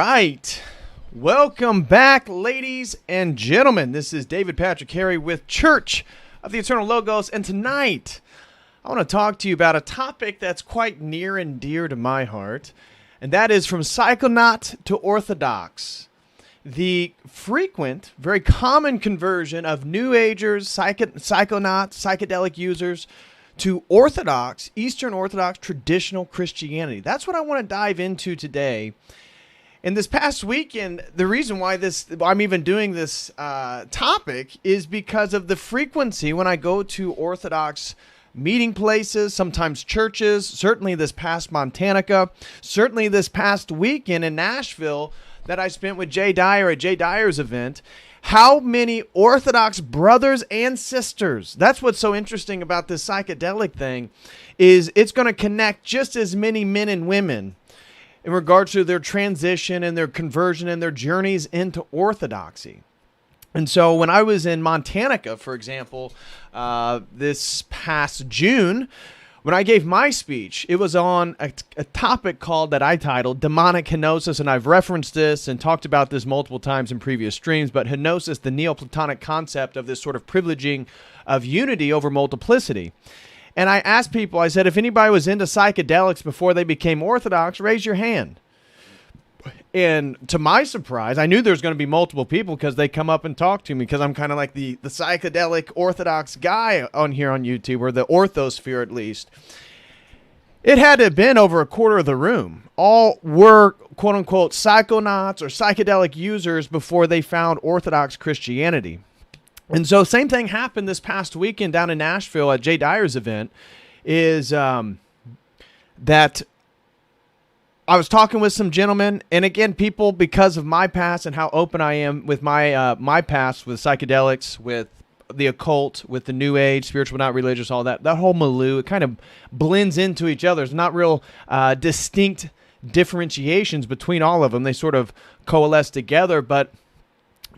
right. Welcome back, ladies and gentlemen. This is David Patrick Harry with Church of the Eternal Logos, and tonight I want to talk to you about a topic that's quite near and dear to my heart, and that is from Psychonaut to Orthodox. The frequent, very common conversion of New Agers, Psychonauts, psychedelic users to Orthodox, Eastern Orthodox traditional Christianity. That's what I want to dive into today. And this past weekend, the reason why I'm even doing this topic is because of the frequency when I go to Orthodox meeting places, sometimes churches, certainly this past Montanica, certainly this past weekend in Nashville that I spent with Jay Dyer at Jay Dyer's event. How many Orthodox brothers and sisters, that's what's so interesting about this psychedelic thing, is it's going to connect just as many men and women in regards to their transition and their conversion and their journeys into Orthodoxy. And so when I was in Montanica, for example, this past June, when I gave my speech, it was on a topic that I titled Demonic Henosis, and I've referenced this and talked about this multiple times in previous streams, but Henosis, the Neoplatonic concept of this sort of privileging of unity over multiplicity. And I asked people, I said, if anybody was into psychedelics before they became Orthodox, raise your hand. And to my surprise, I knew there was going to be multiple people because they come up and talk to me because I'm kind of like the psychedelic Orthodox guy on here on YouTube, or the orthosphere at least. It had to have been over a quarter of the room. All were, quote unquote, psychonauts or psychedelic users before they found Orthodox Christianity. And so same thing happened this past weekend down in Nashville at Jay Dyer's event, is that I was talking with some gentlemen, and again, people, because of my past and how open I am with my past with psychedelics, with the occult, with the New Age, spiritual but not religious, all that whole milieu, it kind of blends into each other. There's not real distinct differentiations between all of them. They sort of coalesce together, but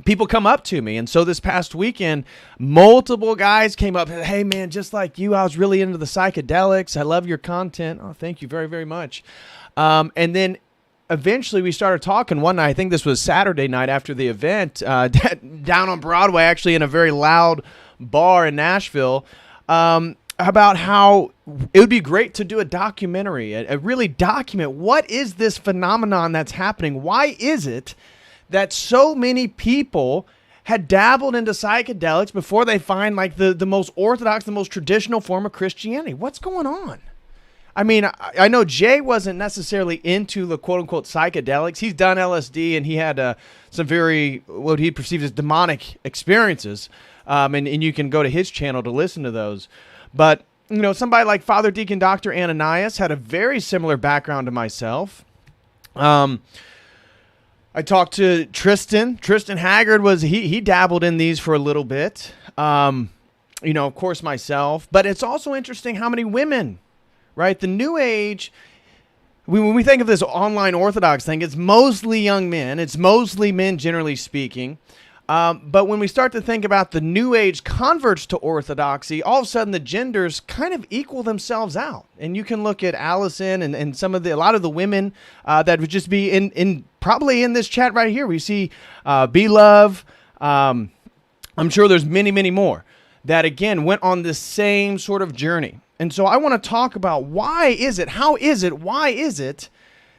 people come up to me. And so this past weekend, multiple guys came up, hey man, just like you, I was really into the psychedelics. I love your content. Oh, thank you very, very much. And then eventually we started talking one night. I think this was Saturday night after the event, down on Broadway, actually in a very loud bar in Nashville, about how it would be great to do a documentary, really document what is this phenomenon that's happening. Why is it that so many people had dabbled into psychedelics before they find like the most orthodox, the most traditional form of Christianity? What's going on? I mean, I know Jay wasn't necessarily into the quote-unquote psychedelics. He's done LSD, and he had some very, what he perceives as demonic experiences, and you can go to his channel to listen to those. But, you know, somebody like Father Deacon Dr. Ananias had a very similar background to myself. I talked to Tristan. Tristan Haggard he dabbled in these for a little bit. You know, of course, myself. But it's also interesting how many women, right? The New Age, when we think of this online Orthodox thing, it's mostly young men. It's mostly men, generally speaking. But when we start to think about the New Age converts to Orthodoxy, all of a sudden the genders kind of equal themselves out. And you can look at Allison and a lot of the women that would just be in probably in this chat right here. We see B-Love. I'm sure there's many, many more that, again, went on this same sort of journey. And so I want to talk about why is it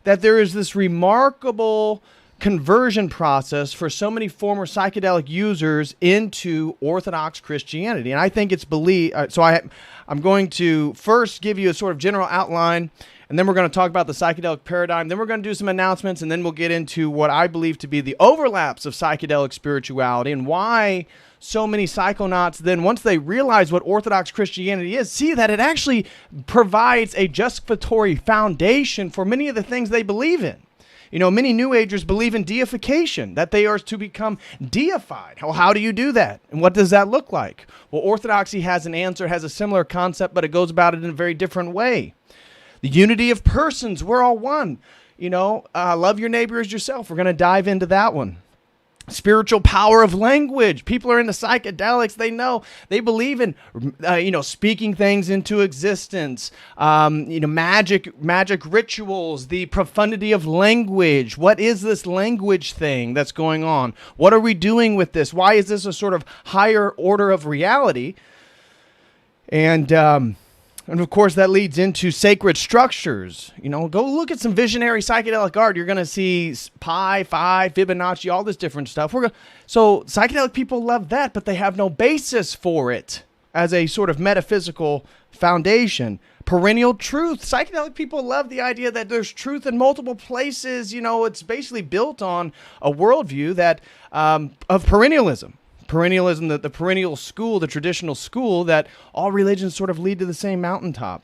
that there is this remarkable conversion process for so many former psychedelic users into Orthodox Christianity. And I think it's believed. I'm going to first give you a sort of general outline, and then we're going to talk about the psychedelic paradigm. Then we're going to do some announcements, and then we'll get into what I believe to be the overlaps of psychedelic spirituality and why so many psychonauts then, once they realize what Orthodox Christianity is, see that it actually provides a justificatory foundation for many of the things they believe in. You know, many New Agers believe in deification, that they are to become deified. Well, how do you do that? And what does that look like? Well, Orthodoxy has an answer, has a similar concept, but it goes about it in a very different way. The unity of persons, we're all one. You know, love your neighbor as yourself. We're going to dive into that one. spiritual power of language. People are into psychedelics. They believe in, speaking things into existence, magic rituals, the profundity of language. What is this language thing that's going on? What are we doing with this? Why is this a sort of higher order of reality? And of course, that leads into sacred structures. Go look at some visionary psychedelic art. You're going to see pi, phi, Fibonacci, all this different stuff. So psychedelic people love that, but they have no basis for it as a sort of metaphysical foundation. Perennial truth. Psychedelic people love the idea that there's truth in multiple places. It's basically built on a worldview that of perennialism. Perennialism, the perennial school, the traditional school that all religions sort of lead to the same mountaintop.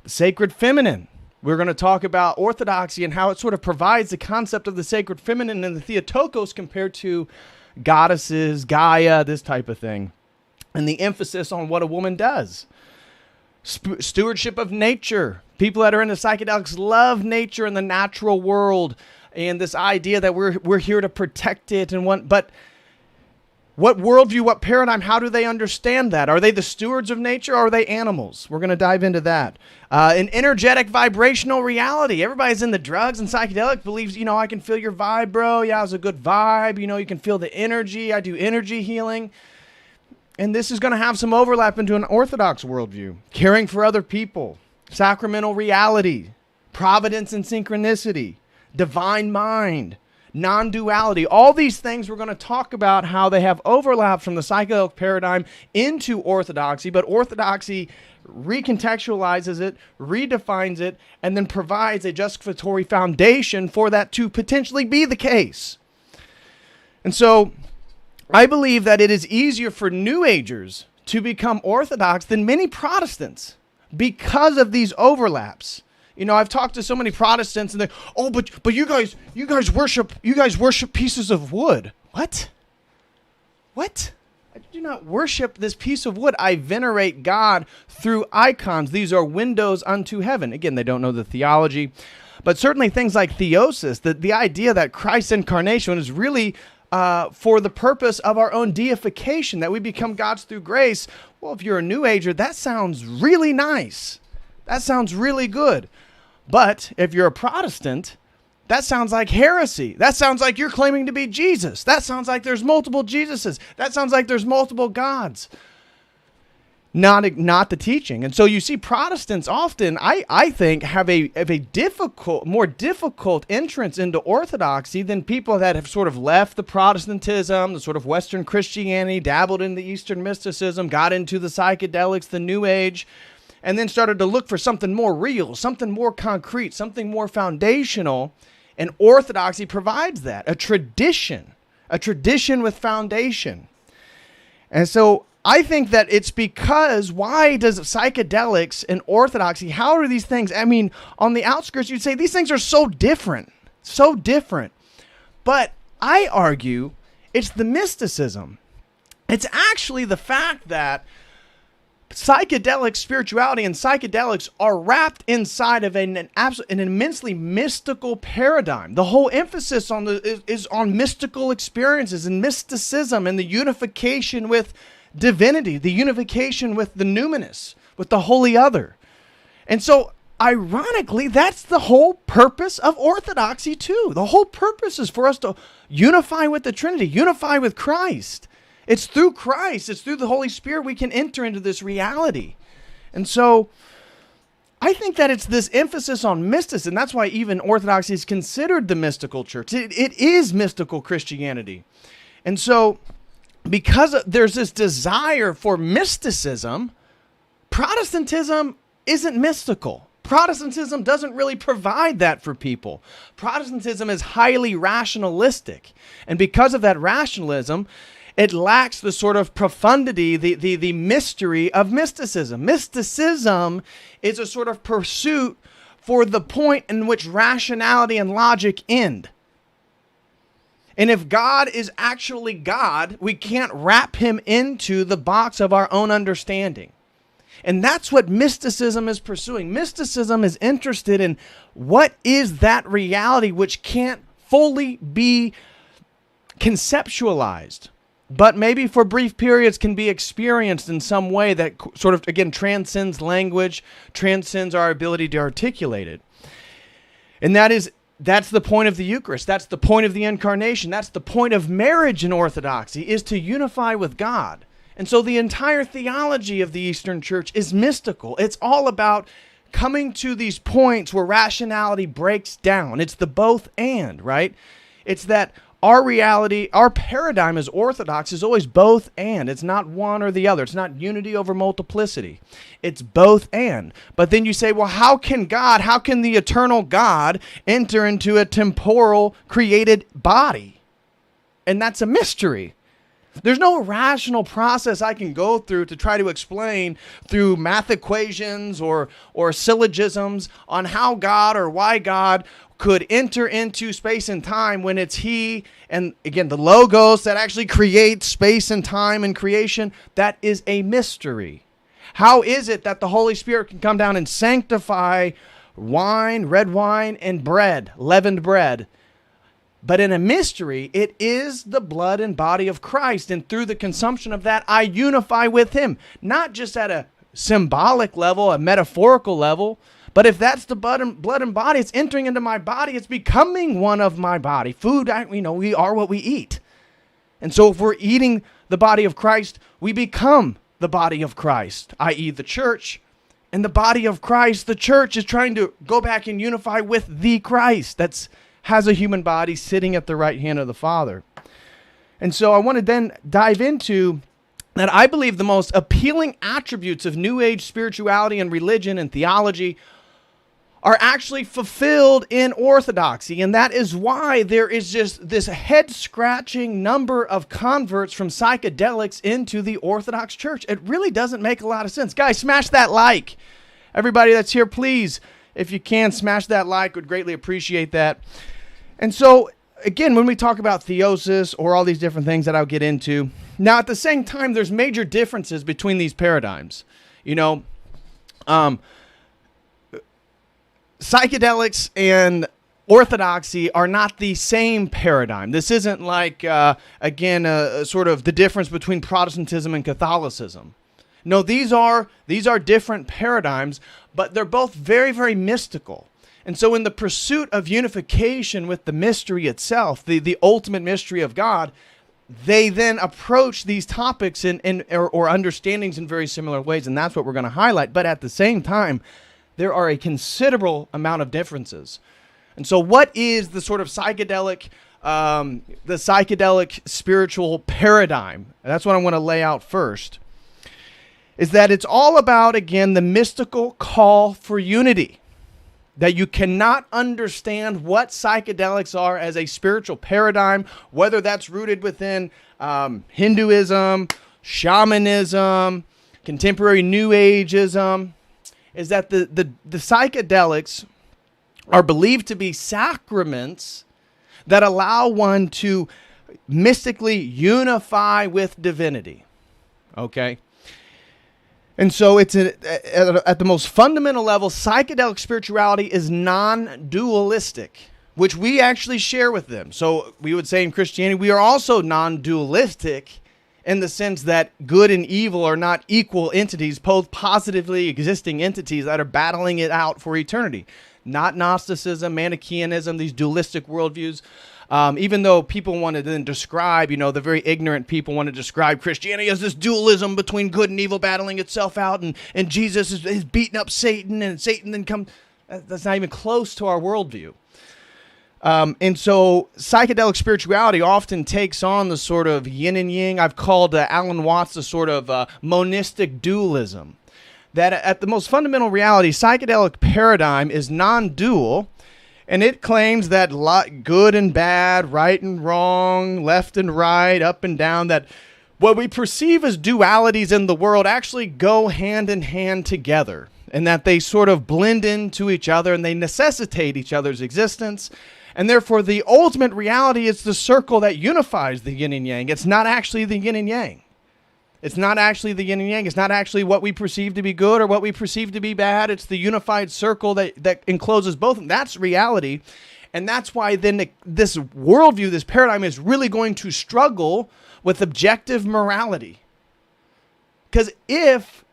The sacred feminine. We're going to talk about orthodoxy and how it sort of provides the concept of the sacred feminine and the Theotokos compared to goddesses, Gaia, this type of thing. And the emphasis on what a woman does. Stewardship of nature. People that are into psychedelics love nature and the natural world and this idea that we're here to protect it but what worldview, what paradigm, how do they understand that? Are they the stewards of nature or are they animals? We're going to dive into that. An energetic vibrational reality. Everybody's in the drugs and psychedelic believes, I can feel your vibe, bro. Yeah, it's a good vibe. You can feel the energy. I do energy healing. And this is going to have some overlap into an Orthodox worldview. Caring for other people. Sacramental reality. Providence and synchronicity. Divine mind. Non-duality, all these things we're going to talk about how they have overlap from the psychedelic paradigm into orthodoxy, but orthodoxy recontextualizes it, redefines it, and then provides a justificatory foundation for that to potentially be the case. And so I believe that it is easier for New Agers to become Orthodox than many Protestants because of these overlaps. I've talked to so many Protestants and they, but you guys worship pieces of wood. What? I do not worship this piece of wood. I venerate God through icons. These are windows unto heaven. Again, they don't know the theology, but certainly things like theosis, the idea that Christ's incarnation is really for the purpose of our own deification, that we become gods through grace. Well, if you're a New Ager, that sounds really nice. That sounds really good. But if you're a Protestant, that sounds like heresy. That sounds like you're claiming to be Jesus. That sounds like there's multiple Jesuses. That sounds like there's multiple gods. Not the teaching. And so you see Protestants often, I think, have a more difficult entrance into Orthodoxy than people that have sort of left the Protestantism, the sort of Western Christianity, dabbled in the Eastern mysticism, got into the psychedelics, the New Age, and then started to look for something more real, something more concrete, something more foundational. And Orthodoxy provides that, a tradition with foundation. And so I think that it's because, why does psychedelics and Orthodoxy, how are these things, on the outskirts, you'd say these things are so different. But I argue it's the mysticism. It's actually the fact that psychedelic spirituality and psychedelics are wrapped inside of an immensely mystical paradigm. The whole emphasis is on mystical experiences and mysticism and the unification with divinity, the unification with the numinous, with the holy other. And so, ironically, that's the whole purpose of Orthodoxy too. The whole purpose is for us to unify with the Trinity, unify with Christ. It's through Christ, it's through the Holy Spirit we can enter into this reality. And so I think that it's this emphasis on mysticism. That's why even Orthodoxy is considered the mystical church. It is mystical Christianity. And so because there's this desire for mysticism, Protestantism isn't mystical. Protestantism doesn't really provide that for people. Protestantism is highly rationalistic. And because of that rationalism, it lacks the sort of profundity, the mystery of mysticism. Mysticism is a sort of pursuit for the point in which rationality and logic end. And if God is actually God, we can't wrap him into the box of our own understanding. And that's what mysticism is pursuing. Mysticism is interested in what is that reality which can't fully be conceptualized, but maybe for brief periods can be experienced in some way that sort of, again, transcends language, transcends our ability to articulate it. And that's the point of the Eucharist. That's the point of the Incarnation. That's the point of marriage in Orthodoxy, is to unify with God. And so the entire theology of the Eastern Church is mystical. It's all about coming to these points where rationality breaks down. It's the both and, right? It's that our reality, our paradigm as Orthodox is always both and. It's not one or the other. It's not unity over multiplicity. It's both and. But then you say, well, how can the eternal God enter into a temporal created body? And that's a mystery. There's no rational process I can go through to try to explain through math equations or syllogisms on how God or why God could enter into space and time when it's He and, again, the Logos that actually creates space and time and creation. That is a mystery. How is it that the Holy Spirit can come down and sanctify wine, red wine, and bread, leavened bread? But in a mystery, it is the blood and body of Christ. And through the consumption of that, I unify with Him. Not just at a symbolic level, a metaphorical level, but if that's the blood and body, it's entering into my body. It's becoming one of my body. Food, we are what we eat. And so if we're eating the body of Christ, we become the body of Christ, i.e. the church. And the body of Christ, the church, is trying to go back and unify with the Christ has a human body sitting at the right hand of the Father. And so I want to then dive into that. I believe the most appealing attributes of New Age spirituality and religion and theology are actually fulfilled in Orthodoxy. And that is why there is just this head-scratching number of converts from psychedelics into the Orthodox Church. It really doesn't make a lot of sense. Guys, smash that like. Everybody that's here, please, if you can, smash that like. Would greatly appreciate that. And so, again, when we talk about theosis or all these different things that I'll get into, now at the same time, there's major differences between these paradigms. Psychedelics and Orthodoxy are not the same paradigm. This isn't like, sort of the difference between Protestantism and Catholicism. No, these are different paradigms, but they're both very, very mystical. And so in the pursuit of unification with the mystery itself, the ultimate mystery of God, they then approach these topics or understandings in very similar ways, and that's what we're going to highlight. But at the same time, there are a considerable amount of differences. And so what is the sort of psychedelic spiritual paradigm? And that's what I want to lay out first, is that it's all about, again, the mystical call for unity. That you cannot understand what psychedelics are as a spiritual paradigm, whether that's rooted within Hinduism, shamanism, contemporary New Ageism, is that the psychedelics are believed to be sacraments that allow one to mystically unify with divinity. Okay? And so it's at the most fundamental level, psychedelic spirituality is non-dualistic, which we actually share with them. So we would say in Christianity, we are also non-dualistic in the sense that good and evil are not equal entities, both positively existing entities that are battling it out for eternity. Not Gnosticism, Manichaeanism, these dualistic worldviews. Even though people want to then describe, the very ignorant people want to describe Christianity as this dualism between good and evil battling itself out, and Jesus is beating up Satan, and Satan then comes. That's not even close to our worldview. And so psychedelic spirituality often takes on the sort of yin and yang. I've called Alan Watts the sort of monistic dualism. That at the most fundamental reality, psychedelic paradigm is non-dual. And it claims that good and bad, right and wrong, left and right, up and down, that what we perceive as dualities in the world actually go hand in hand together, and that they sort of blend into each other and they necessitate each other's existence. And therefore, the ultimate reality is the circle that unifies the yin and yang. It's not actually the yin and yang. It's not actually the yin and yang. It's not actually what we perceive to be good or what we perceive to be bad. It's the unified circle that encloses both. And that's reality. And that's why then this worldview, this paradigm is really going to struggle with objective morality. Because if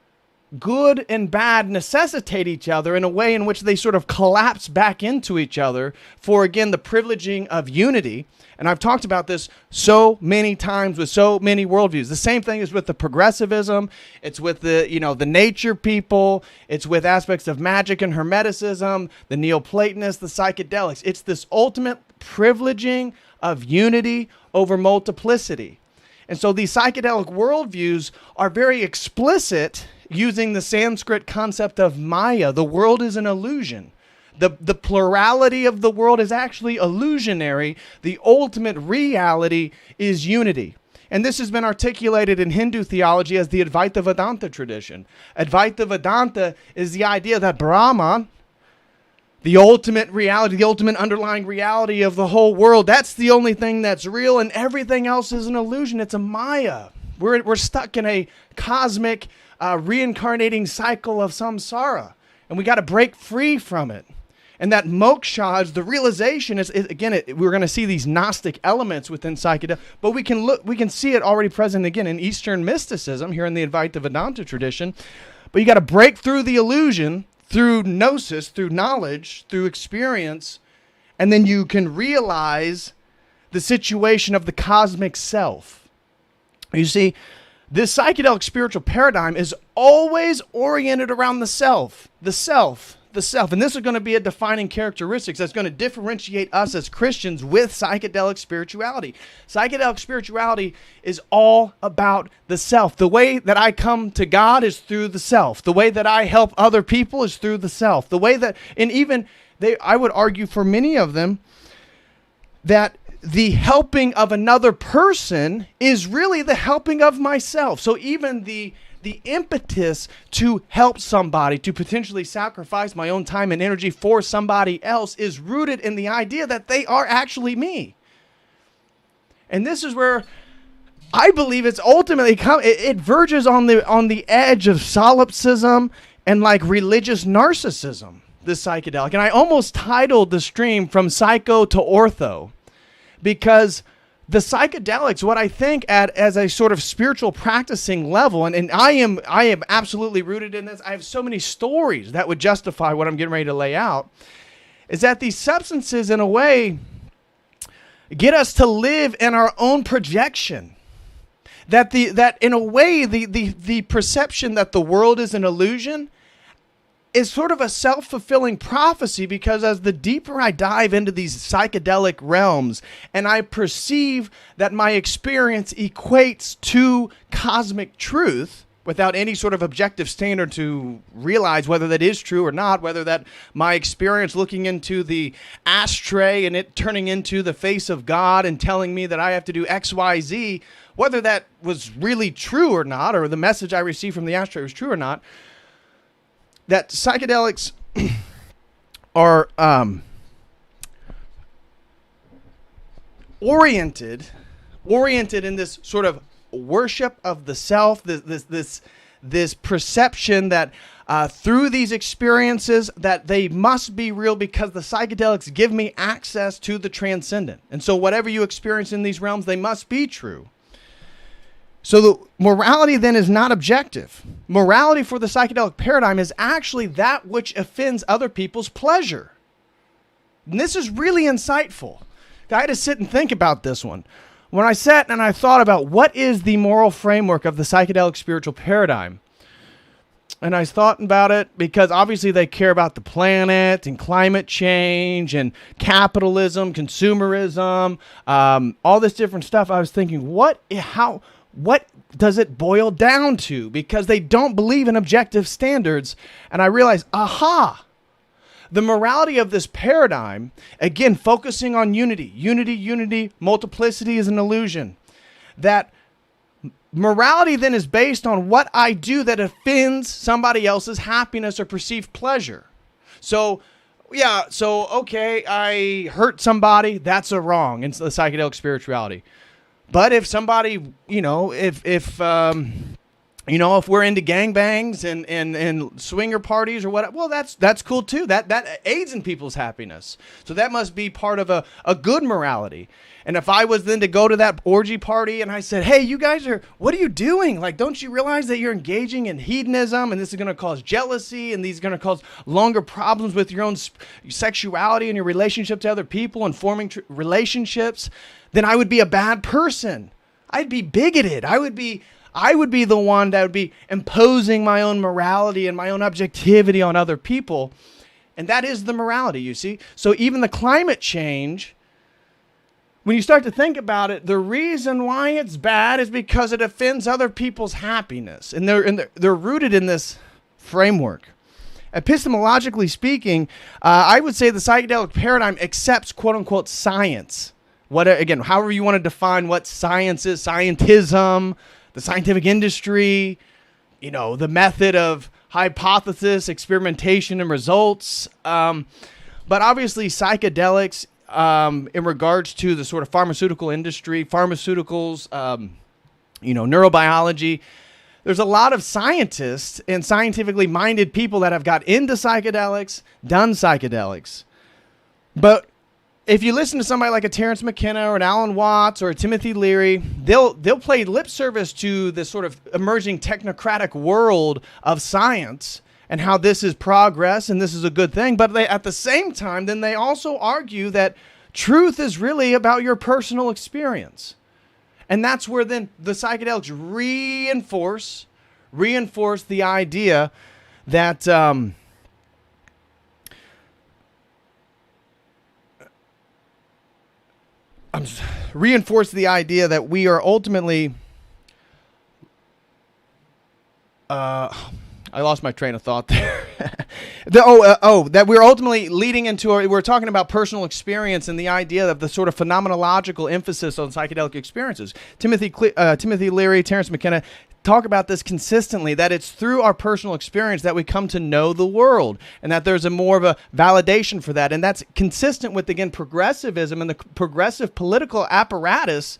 good and bad necessitate each other in a way in which they sort of collapse back into each other for, again, the privileging of unity. And I've talked about this so many times with so many worldviews. The same thing is with the progressivism. It's with the nature people. It's with aspects of magic and Hermeticism, the Neoplatonists, the psychedelics. It's this ultimate privileging of unity over multiplicity. And so these psychedelic worldviews are very explicit using the Sanskrit concept of Maya. The world is an illusion. The plurality of the world is actually illusionary. The ultimate reality is unity. And this has been articulated in Hindu theology as the Advaita Vedanta tradition. Advaita Vedanta is the idea that Brahman, the ultimate reality, the ultimate underlying reality of the whole world, that's the only thing that's real, and everything else is an illusion. It's a Maya. We're stuck in a cosmic reincarnating cycle of samsara, and we got to break free from it. And that moksha is the realization we're going to see these Gnostic elements within psychedelics, but we can see it already present again in Eastern mysticism here in the Advaita Vedanta tradition. But you got to break through the illusion through gnosis, through knowledge, through experience, and then you can realize the situation of the cosmic self. You see, this psychedelic spiritual paradigm is always oriented around the self. And this is going to be a defining characteristic that's going to differentiate us as Christians with psychedelic spirituality. Psychedelic spirituality is all about the self. The way that I come to God is through the self. The way that I help other people is through the self. The way that, and even I would argue for many of them, that the helping of another person is really the helping of myself. So even the impetus to help somebody, to potentially sacrifice my own time and energy for somebody else, is rooted in the idea that they are actually me. And this is where I believe it's ultimately it verges on the edge of solipsism and like religious narcissism, this psychedelic. And I almost titled the stream From Psycho to Ortho, because the psychedelics, what I think as a sort of spiritual practicing level, and I am absolutely rooted in this. I have so many stories that would justify what I'm getting ready to lay out, is that these substances in a way get us to live in our own projection. That in a way the perception that the world is an illusion is sort of a self-fulfilling prophecy, because as the deeper I dive into these psychedelic realms and I perceive that my experience equates to cosmic truth without any sort of objective standard to realize whether that is true or not, whether that my experience looking into the ashtray and it turning into the face of God and telling me that I have to do X, Y, Z, whether that was really true or not, or the message I received from the ashtray was true or not, that psychedelics are oriented in this sort of worship of the self, this perception that through these experiences that they must be real because the psychedelics give me access to the transcendent. And so whatever you experience in these realms, they must be true. So the morality then is not objective. Morality for the psychedelic paradigm is actually that which offends other people's pleasure. And this is really insightful. I had to sit and think about this one. When I sat and I thought about what is the moral framework of the psychedelic spiritual paradigm, and I thought about it because obviously they care about the planet and climate change and capitalism, consumerism, all this different stuff. I was thinking, what does it boil down to? Because they don't believe in objective standards. And I realized, the morality of this paradigm, again, focusing on unity, multiplicity is an illusion. That morality then is based on what I do that offends somebody else's happiness or perceived pleasure. So, okay, I hurt somebody, that's a wrong in the psychedelic spirituality. But if somebody, if You know, if we're into gangbangs and swinger parties or what, well, that's cool too. That aids in people's happiness. So that must be part of a good morality. And if I was then to go to that orgy party and I said, hey, you guys what are you doing? Like, don't you realize that you're engaging in hedonism and this is going to cause jealousy and these are going to cause longer problems with your own sexuality and your relationship to other people and forming relationships? Then I would be a bad person. I'd be bigoted. I would be the one that would be imposing my own morality and my own objectivity on other people. And that is the morality, you see. So even the climate change, when you start to think about it, the reason why it's bad is because it offends other people's happiness. And they're rooted in this framework. Epistemologically speaking, I would say the psychedelic paradigm accepts quote-unquote science. Again, however you want to define what science is, scientism, the scientific industry, you know, the method of hypothesis, experimentation, and results. But obviously psychedelics, in regards to the sort of pharmaceutical industry, pharmaceuticals, neurobiology, there's a lot of scientists and scientifically minded people that have got into psychedelics, done psychedelics. But if you listen to somebody like a Terence McKenna or an Alan Watts or a Timothy Leary, they'll play lip service to this sort of emerging technocratic world of science and how this is progress and this is a good thing. But at the same time, then they also argue that truth is really about your personal experience. And that's where then the psychedelics reinforce the idea that reinforce the idea that we are ultimately I lost my train of thought there. That we're ultimately leading into, we're talking about personal experience and the idea of the sort of phenomenological emphasis on psychedelic experiences. Timothy Leary, Terence McKenna talk about this consistently, that it's through our personal experience that we come to know the world, and that there's more of a validation for that. And that's consistent with, again, progressivism and the progressive political apparatus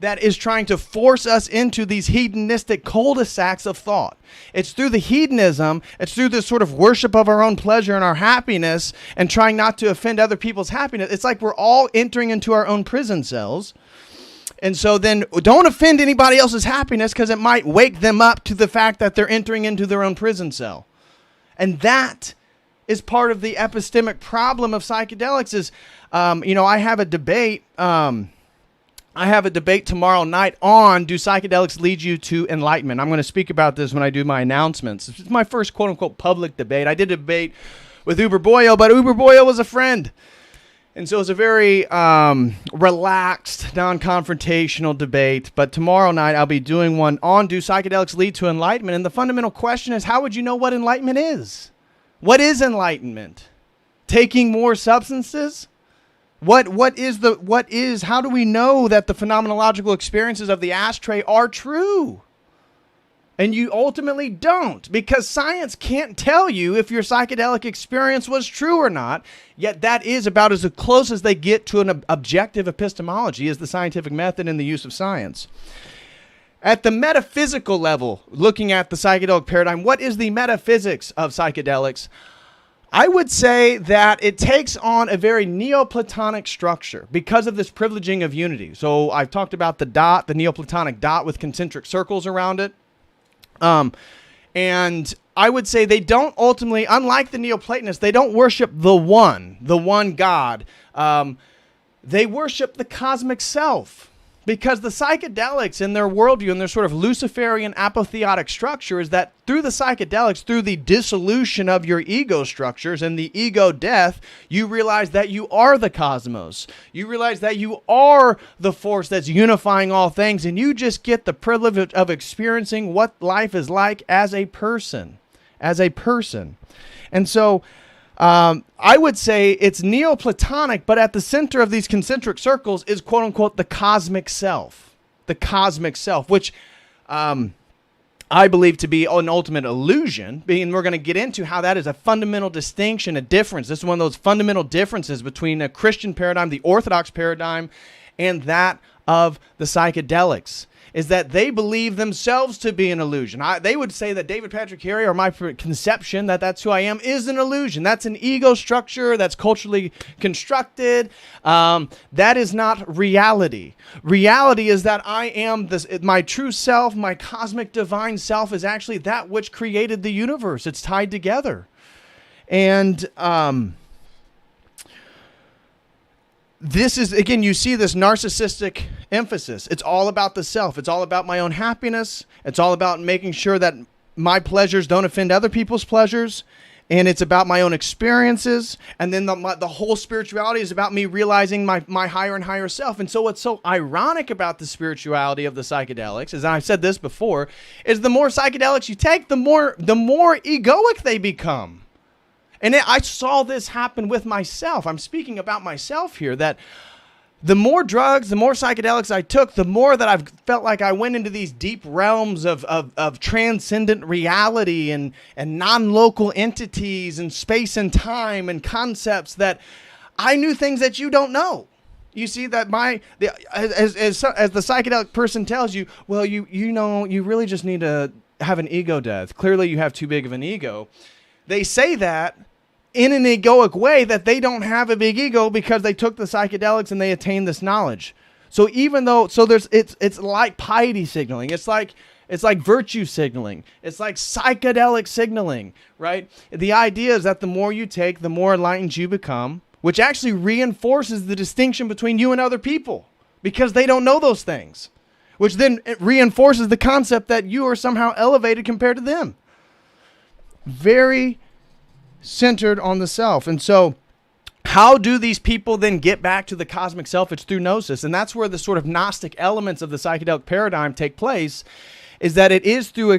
that is trying to force us into these hedonistic cul-de-sacs of thought. It's through the hedonism, it's through this sort of worship of our own pleasure and our happiness and trying not to offend other people's happiness. It's like we're all entering into our own prison cells. And so then don't offend anybody else's happiness because it might wake them up to the fact that they're entering into their own prison cell. And that is part of the epistemic problem of psychedelics is, I have a debate tomorrow night on, do psychedelics lead you to enlightenment? I'm going to speak about this when I do my announcements. This is my first quote-unquote public debate. I did a debate with Uber Boyo, but Uber Boyo was a friend. And so it was a very relaxed, non-confrontational debate. But tomorrow night I'll be doing one on, do psychedelics lead to enlightenment? And the fundamental question is, how would you know what enlightenment is? What is enlightenment? Taking more substances? How do we know that the phenomenological experiences of the ashtray are true? And you ultimately don't, because science can't tell you if your psychedelic experience was true or not, yet that is about as close as they get to an objective epistemology is the scientific method and the use of science. At the metaphysical level, looking at the psychedelic paradigm, what is the metaphysics of psychedelics? I would say that it takes on a very Neoplatonic structure because of this privileging of unity. So I've talked about the dot, the Neoplatonic dot with concentric circles around it. And I would say they don't ultimately, unlike the Neoplatonists, they don't worship the one God. They worship the cosmic self. Because the psychedelics in their worldview and their sort of Luciferian apotheotic structure is that through the psychedelics, through the dissolution of your ego structures and the ego death, you realize that you are the cosmos. You realize that you are the force that's unifying all things, and you just get the privilege of experiencing what life is like as a person. And so I would say it's Neoplatonic, but at the center of these concentric circles is quote unquote the cosmic self, which I believe to be an ultimate illusion. And we're going to get into how that is a fundamental distinction, a difference. This is one of those fundamental differences between a Christian paradigm, the Orthodox paradigm, and that of the psychedelics. is that they believe themselves to be an illusion. They would say that David Patrick Carey, or my conception that that's who I am, is an illusion. That's an ego structure that's culturally constructed. That is not reality. Reality is that I am my true self, my cosmic divine self is actually that which created the universe. It's tied together. And this is, again, you see this narcissistic emphasis. It's all about the self. It's all about my own happiness. It's all about making sure that my pleasures don't offend other people's pleasures. And it's about my own experiences. And then the whole spirituality is about me realizing my higher and higher self. And so what's so ironic about the spirituality of the psychedelics, as I've said this before, is the more psychedelics you take, the more egoic they become. And I saw this happen with myself. I'm speaking about myself here, that the more drugs, the more psychedelics I took, the more that I've felt like I went into these deep realms of transcendent reality and non-local entities and space and time and concepts that I knew things that you don't know. You see that as the psychedelic person tells you, well, you know, you really just need to have an ego death. Clearly you have too big of an ego. They say that in an egoic way, that they don't have a big ego because they took the psychedelics and they attained this knowledge. So even though, it's like piety signaling. It's like virtue signaling. It's like psychedelic signaling, right? The idea is that the more you take, the more enlightened you become, which actually reinforces the distinction between you and other people because they don't know those things, which then it reinforces the concept that you are somehow elevated compared to them. Very centered on the self. And so how do these people then get back to the cosmic self? It's through gnosis. And that's where the sort of Gnostic elements of the psychedelic paradigm take place, is that it is through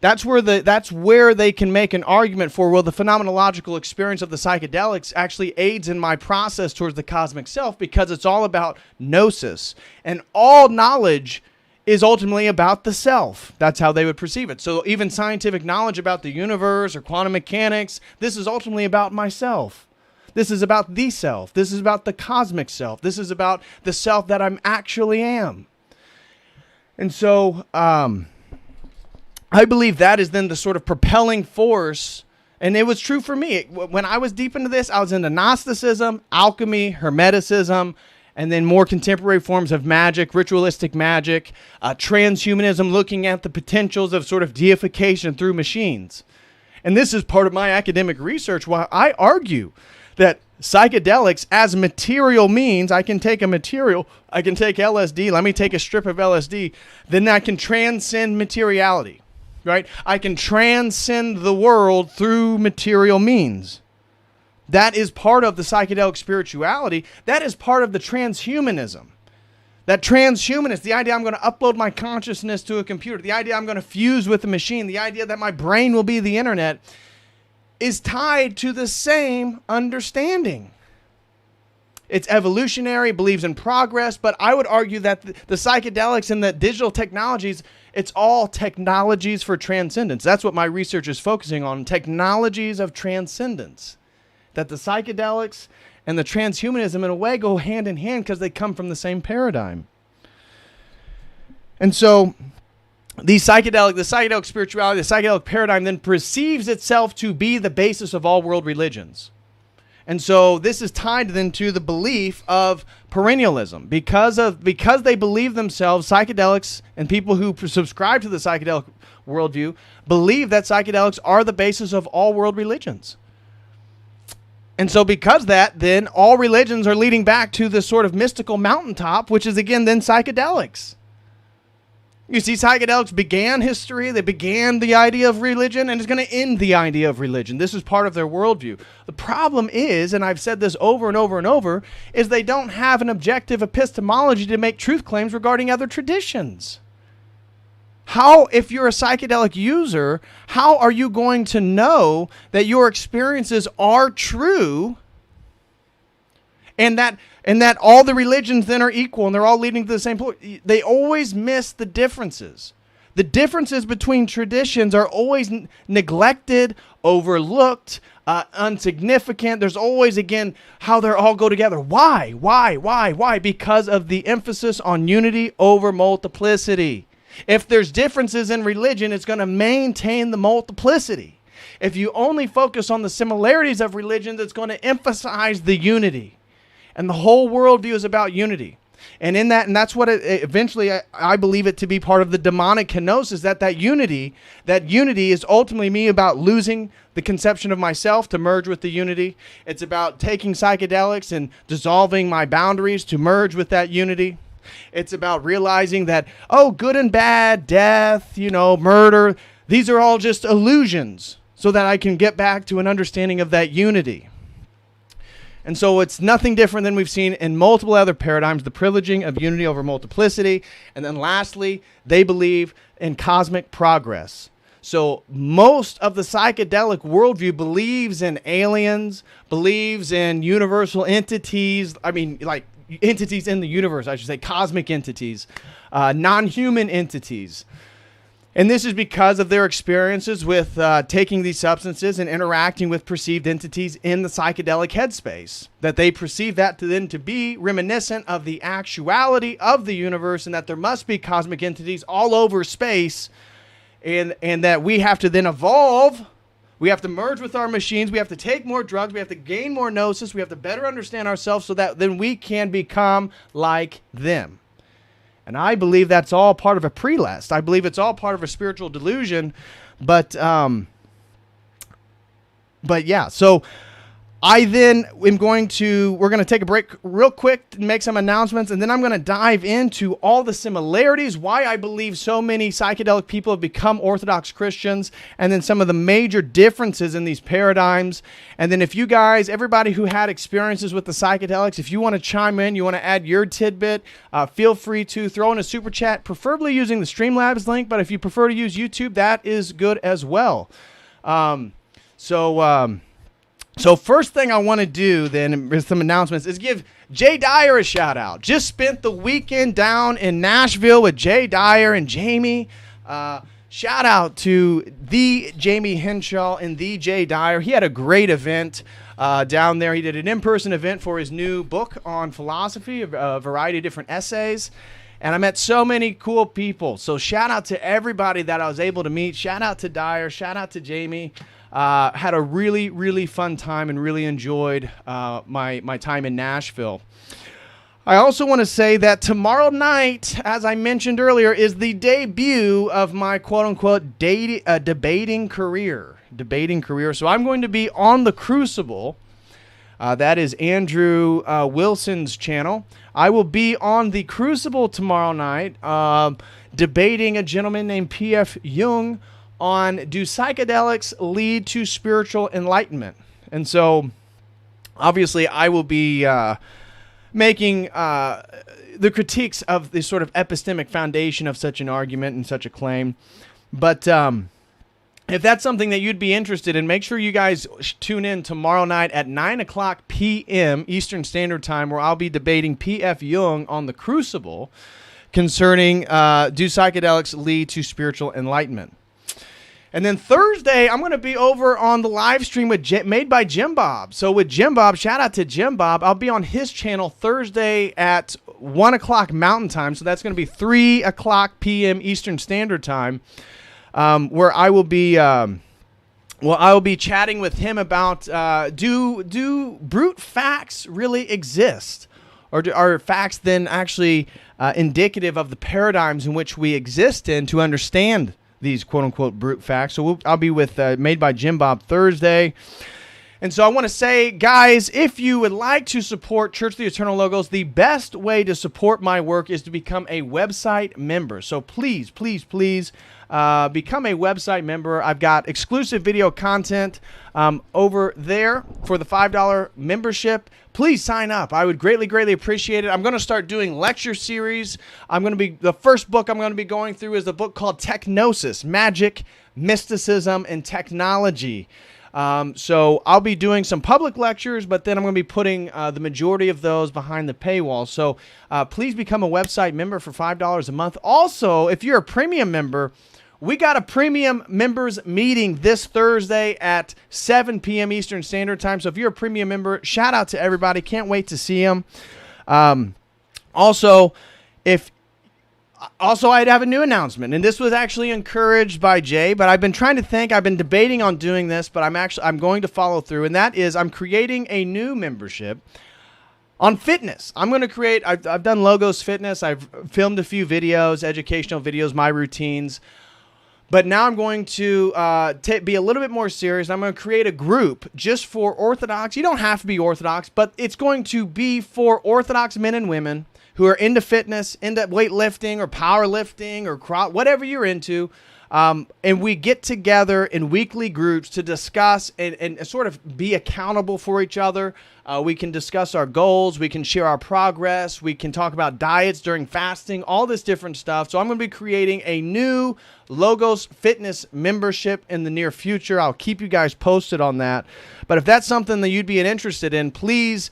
that's where they can make an argument for, well, the phenomenological experience of the psychedelics actually aids in my process towards the cosmic self, because it's all about gnosis. And all knowledge is ultimately about the self. That's how they would perceive it. So even scientific knowledge about the universe or quantum mechanics, this is ultimately about myself. This is about the self. This is about the cosmic self. This is about the self that I actually am. And so I believe that is then the sort of propelling force. And it was true for me. When I was deep into this, I was into Gnosticism, alchemy, Hermeticism, and then more contemporary forms of magic, ritualistic magic, transhumanism, looking at the potentials of sort of deification through machines. And this is part of my academic research, while I argue that psychedelics as material means, I can take LSD, let me take a strip of LSD, then I can transcend materiality, right? I can transcend the world through material means. That is part of the psychedelic spirituality. That is part of the transhumanism. That transhumanist, the idea I'm going to upload my consciousness to a computer, the idea I'm going to fuse with a machine, the idea that my brain will be the internet, is tied to the same understanding. It's evolutionary, believes in progress, but I would argue that the psychedelics and the digital technologies, it's all technologies for transcendence. That's what my research is focusing on, technologies of transcendence. That the psychedelics and the transhumanism in a way go hand in hand because they come from the same paradigm. And so the psychedelic spirituality, the psychedelic paradigm then perceives itself to be the basis of all world religions. And so this is tied then to the belief of perennialism. Because they believe themselves, psychedelics and people who subscribe to the psychedelic worldview believe that psychedelics are the basis of all world religions. And so because that, then all religions are leading back to this sort of mystical mountaintop, which is again then psychedelics. You see, psychedelics began history, they began the idea of religion, and it's going to end the idea of religion. This is part of their worldview. The problem is, and I've said this over and over and over, is they don't have an objective epistemology to make truth claims regarding other traditions. How, if you're a psychedelic user, how are you going to know that your experiences are true and that all the religions then are equal and they're all leading to the same point? They always miss the differences. the differences between traditions are always neglected, overlooked, insignificant. There's always, again, how they all go together. Why? Why? Because of the emphasis on unity over multiplicity. If there's differences in religion, it's going to maintain the multiplicity. If you only focus on the similarities of religions, it's going to emphasize the unity. And the whole worldview is about unity. And in that, and that's what eventually I believe it to be part of the demonic kenosis, that unity is ultimately me about losing the conception of myself to merge with the unity. It's about taking psychedelics and dissolving my boundaries to merge with that unity. It's about realizing that, good and bad, death, murder, these are all just illusions, so that I can get back to an understanding of that unity. And so it's nothing different than we've seen in multiple other paradigms, the privileging of unity over multiplicity. And then lastly, they believe in cosmic progress. So most of the psychedelic worldview believes in aliens, believes in universal entities. Like entities in the universe, I should say, cosmic entities, non-human entities. And this is because of their experiences with taking these substances and interacting with perceived entities in the psychedelic headspace, that they perceive that to then to be reminiscent of the actuality of the universe, and that there must be cosmic entities all over space, and that we have to then evolve. We have to merge with our machines. We have to take more drugs. We have to gain more gnosis. We have to better understand ourselves so that then we can become like them. And I believe that's all part of a prelest. I believe it's all part of a spiritual delusion. But yeah, so I then am we're going to take a break real quick to make some announcements, and then I'm going to dive into all the similarities, why I believe so many psychedelic people have become Orthodox Christians, and then some of the major differences in these paradigms. And then if you guys, everybody who had experiences with the psychedelics, if you want to chime in, you want to add your tidbit, feel free to throw in a super chat, preferably using the Streamlabs link, but if you prefer to use YouTube, that is good as well. So first thing I want to do then with some announcements is give Jay Dyer a shout out. Just spent the weekend down in Nashville with Jay Dyer and Jamie. Shout out to the Jamie Henshaw and the Jay Dyer. He had a great event down there. He did an in-person event for his new book on philosophy, a variety of different essays. And I met so many cool people. So shout out to everybody that I was able to meet. Shout out to Dyer. Shout out to Jamie. Had a really, really fun time and really enjoyed my time in Nashville. I also want to say that tomorrow night, as I mentioned earlier, is the debut of my quote-unquote debating career. So I'm going to be on The Crucible. That is Andrew Wilson's channel. I will be on The Crucible tomorrow night debating a gentleman named P.F. Jung on do psychedelics lead to spiritual enlightenment. And so obviously I will be making the critiques of the sort of epistemic foundation of such an argument and such a claim. But if that's something that you'd be interested in, make sure you guys tune in tomorrow night at 9:00 p.m. Eastern Standard Time, where I'll be debating P.F. Jung on The Crucible concerning do psychedelics lead to spiritual enlightenment. And then Thursday, I'm going to be over on the live stream made by Jim Bob. So with Jim Bob, shout out to Jim Bob. I'll be on his channel Thursday at 1 o'clock Mountain Time. So that's going to be 3:00 p.m. Eastern Standard Time, where I will be chatting with him about do brute facts really exist? Or are facts then actually indicative of the paradigms in which we exist in to understand these quote-unquote brute facts? So I'll be with Made by Jim Bob Thursday. And so I want to say, guys, if you would like to support Church of the Eternal Logos, the best way to support my work is to become a website member. So please, please, please become a website member. I've got exclusive video content over there for the $5 membership. Please sign up. I would greatly, greatly appreciate it. I'm going to start doing lecture series. The first book I'm going to be going through is the book called Technosis, Magic, Mysticism, and Technology. So I'll be doing some public lectures, but then I'm going to be putting the majority of those behind the paywall. So please become a website member for $5 a month. Also, if you're a premium member, we got a premium members meeting this Thursday at 7 p.m. Eastern Standard Time. So if you're a premium member, shout out to everybody. Can't wait to see them. Also, I'd have a new announcement, and this was actually encouraged by Jay, but I've been trying to think. I've been debating on doing this, but I'm going to follow through, and that is I'm creating a new membership on fitness. I'm going to create. I've done Logos Fitness. I've filmed a few videos, educational videos, my routines. But now I'm going to be a little bit more serious. I'm going to create a group just for Orthodox. You don't have to be Orthodox, but it's going to be for Orthodox men and women who are into fitness, into weightlifting or powerlifting or whatever you're into. And we get together in weekly groups to discuss and sort of be accountable for each other. We can discuss our goals. We can share our progress. We can talk about diets during fasting, all this different stuff. So I'm going to be creating a new Logos Fitness membership in the near future. I'll keep you guys posted on that. But if that's something that you'd be interested in, please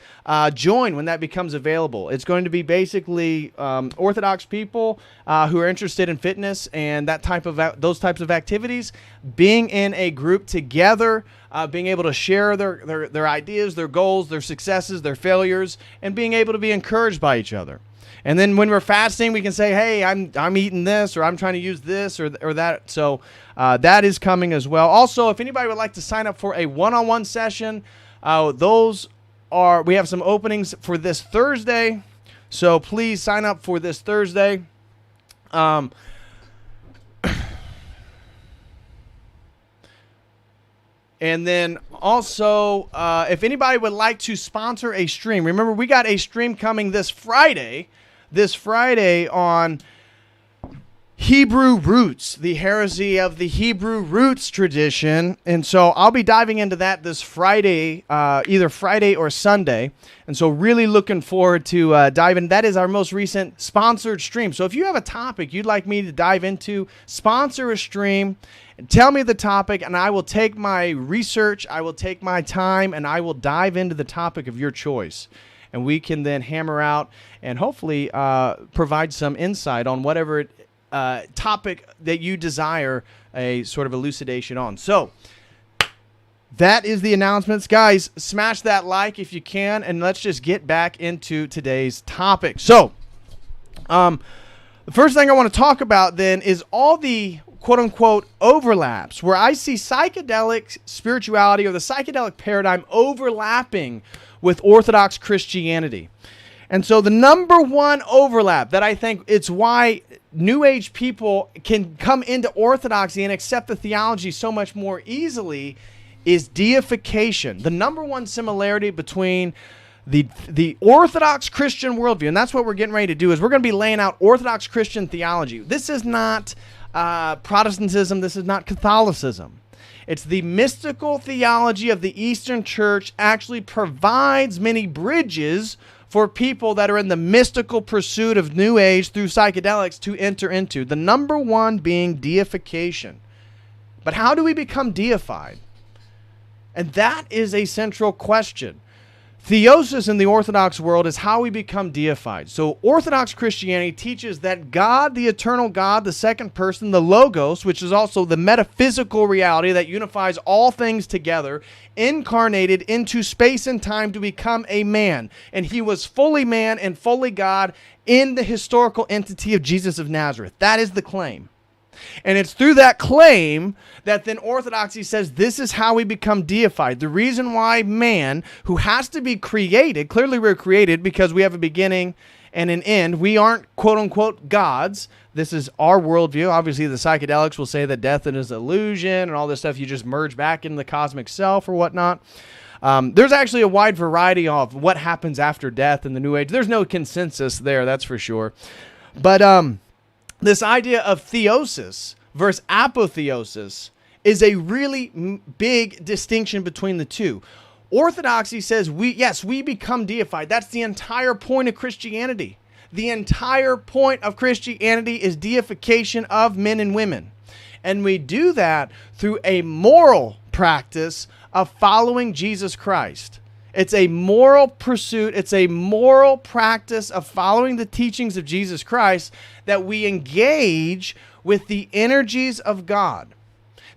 join when that becomes available. It's going to be basically Orthodox people who are interested in fitness and those types of activities, being in a group together, being able to share their ideas, their goals, their successes, their failures, and being able to be encouraged by each other. And then when we're fasting, we can say, hey, I'm eating this, or I'm trying to use this or that. So that is coming as well. Also, if anybody would like to sign up for a one-on-one session, we have some openings for this Thursday. So please sign up for this Thursday. And then also, if anybody would like to sponsor a stream, remember we got a stream coming this Friday on Hebrew roots, the heresy of the Hebrew roots tradition. And so I'll be diving into that this Friday, either Friday or Sunday. And so really looking forward to diving. That is our most recent sponsored stream. So if you have a topic you'd like me to dive into, sponsor a stream. Tell me the topic, and I will take my research, I will take my time, and I will dive into the topic of your choice. And we can then hammer out and hopefully provide some insight on whatever topic that you desire a sort of elucidation on. So that is the announcements. Guys, smash that like if you can, and let's just get back into today's topic. So the first thing I want to talk about then is all the quote-unquote overlaps, where I see psychedelic spirituality or the psychedelic paradigm overlapping with Orthodox Christianity. And so the number one overlap that I think it's why New Age people can come into Orthodoxy and accept the theology so much more easily is deification. The number one similarity between the Orthodox Christian worldview, and that's what we're getting ready to do, is we're going to be laying out Orthodox Christian theology. This is not Protestantism. This is not Catholicism. It's the mystical theology of the Eastern Church actually provides many bridges for people that are in the mystical pursuit of New Age through psychedelics to enter into. The number one being deification. But how do we become deified? And that is a central question. Theosis in the Orthodox world is how we become deified. So Orthodox Christianity teaches that God, the eternal God, the second person, the Logos, which is also the metaphysical reality that unifies all things together, incarnated into space and time to become a man. And he was fully man and fully God in the historical entity of Jesus of Nazareth. That is the claim. And it's through that claim that then Orthodoxy says this is how we become deified. The reason why man, who has to be created, clearly we're created because we have a beginning and an end. We aren't quote-unquote gods. This is our worldview. Obviously, the psychedelics will say that death is an illusion and all this stuff. You just merge back into the cosmic self or whatnot. There's actually a wide variety of what happens after death in the New Age. There's no consensus there, that's for sure. But this idea of theosis versus apotheosis is a really big distinction between the two. Orthodoxy says we become deified. That's the entire point of Christianity. The entire point of Christianity is deification of men and women. And we do that through a moral practice of following Jesus Christ. It's a moral pursuit. It's a moral practice of following the teachings of Jesus Christ that we engage with the energies of God.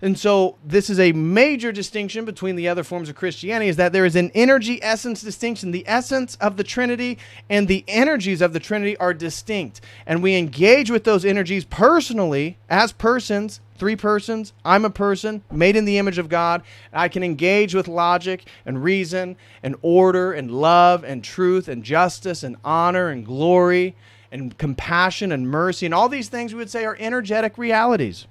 And so this is a major distinction between the other forms of Christianity, is that there is an energy essence distinction. The essence of the Trinity and the energies of the Trinity are distinct. And we engage with those energies personally as persons, 3 persons. I'm a person made in the image of God. I can engage with logic and reason and order and love and truth and justice and honor and glory and compassion and mercy. And all these things we would say are energetic realities.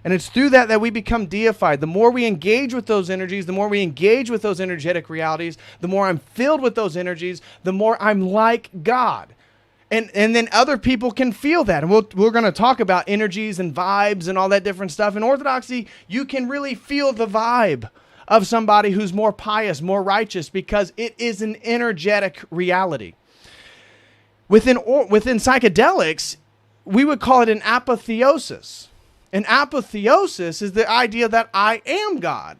And it's through that that we become deified. The more we engage with those energies, the more we engage with those energetic realities, the more I'm filled with those energies, the more I'm like God. And then other people can feel that. And we're going to talk about energies and vibes and all that different stuff. In Orthodoxy, you can really feel the vibe of somebody who's more pious, more righteous, because it is an energetic reality. Within psychedelics, we would call it an apotheosis. An apotheosis is the idea that I am God.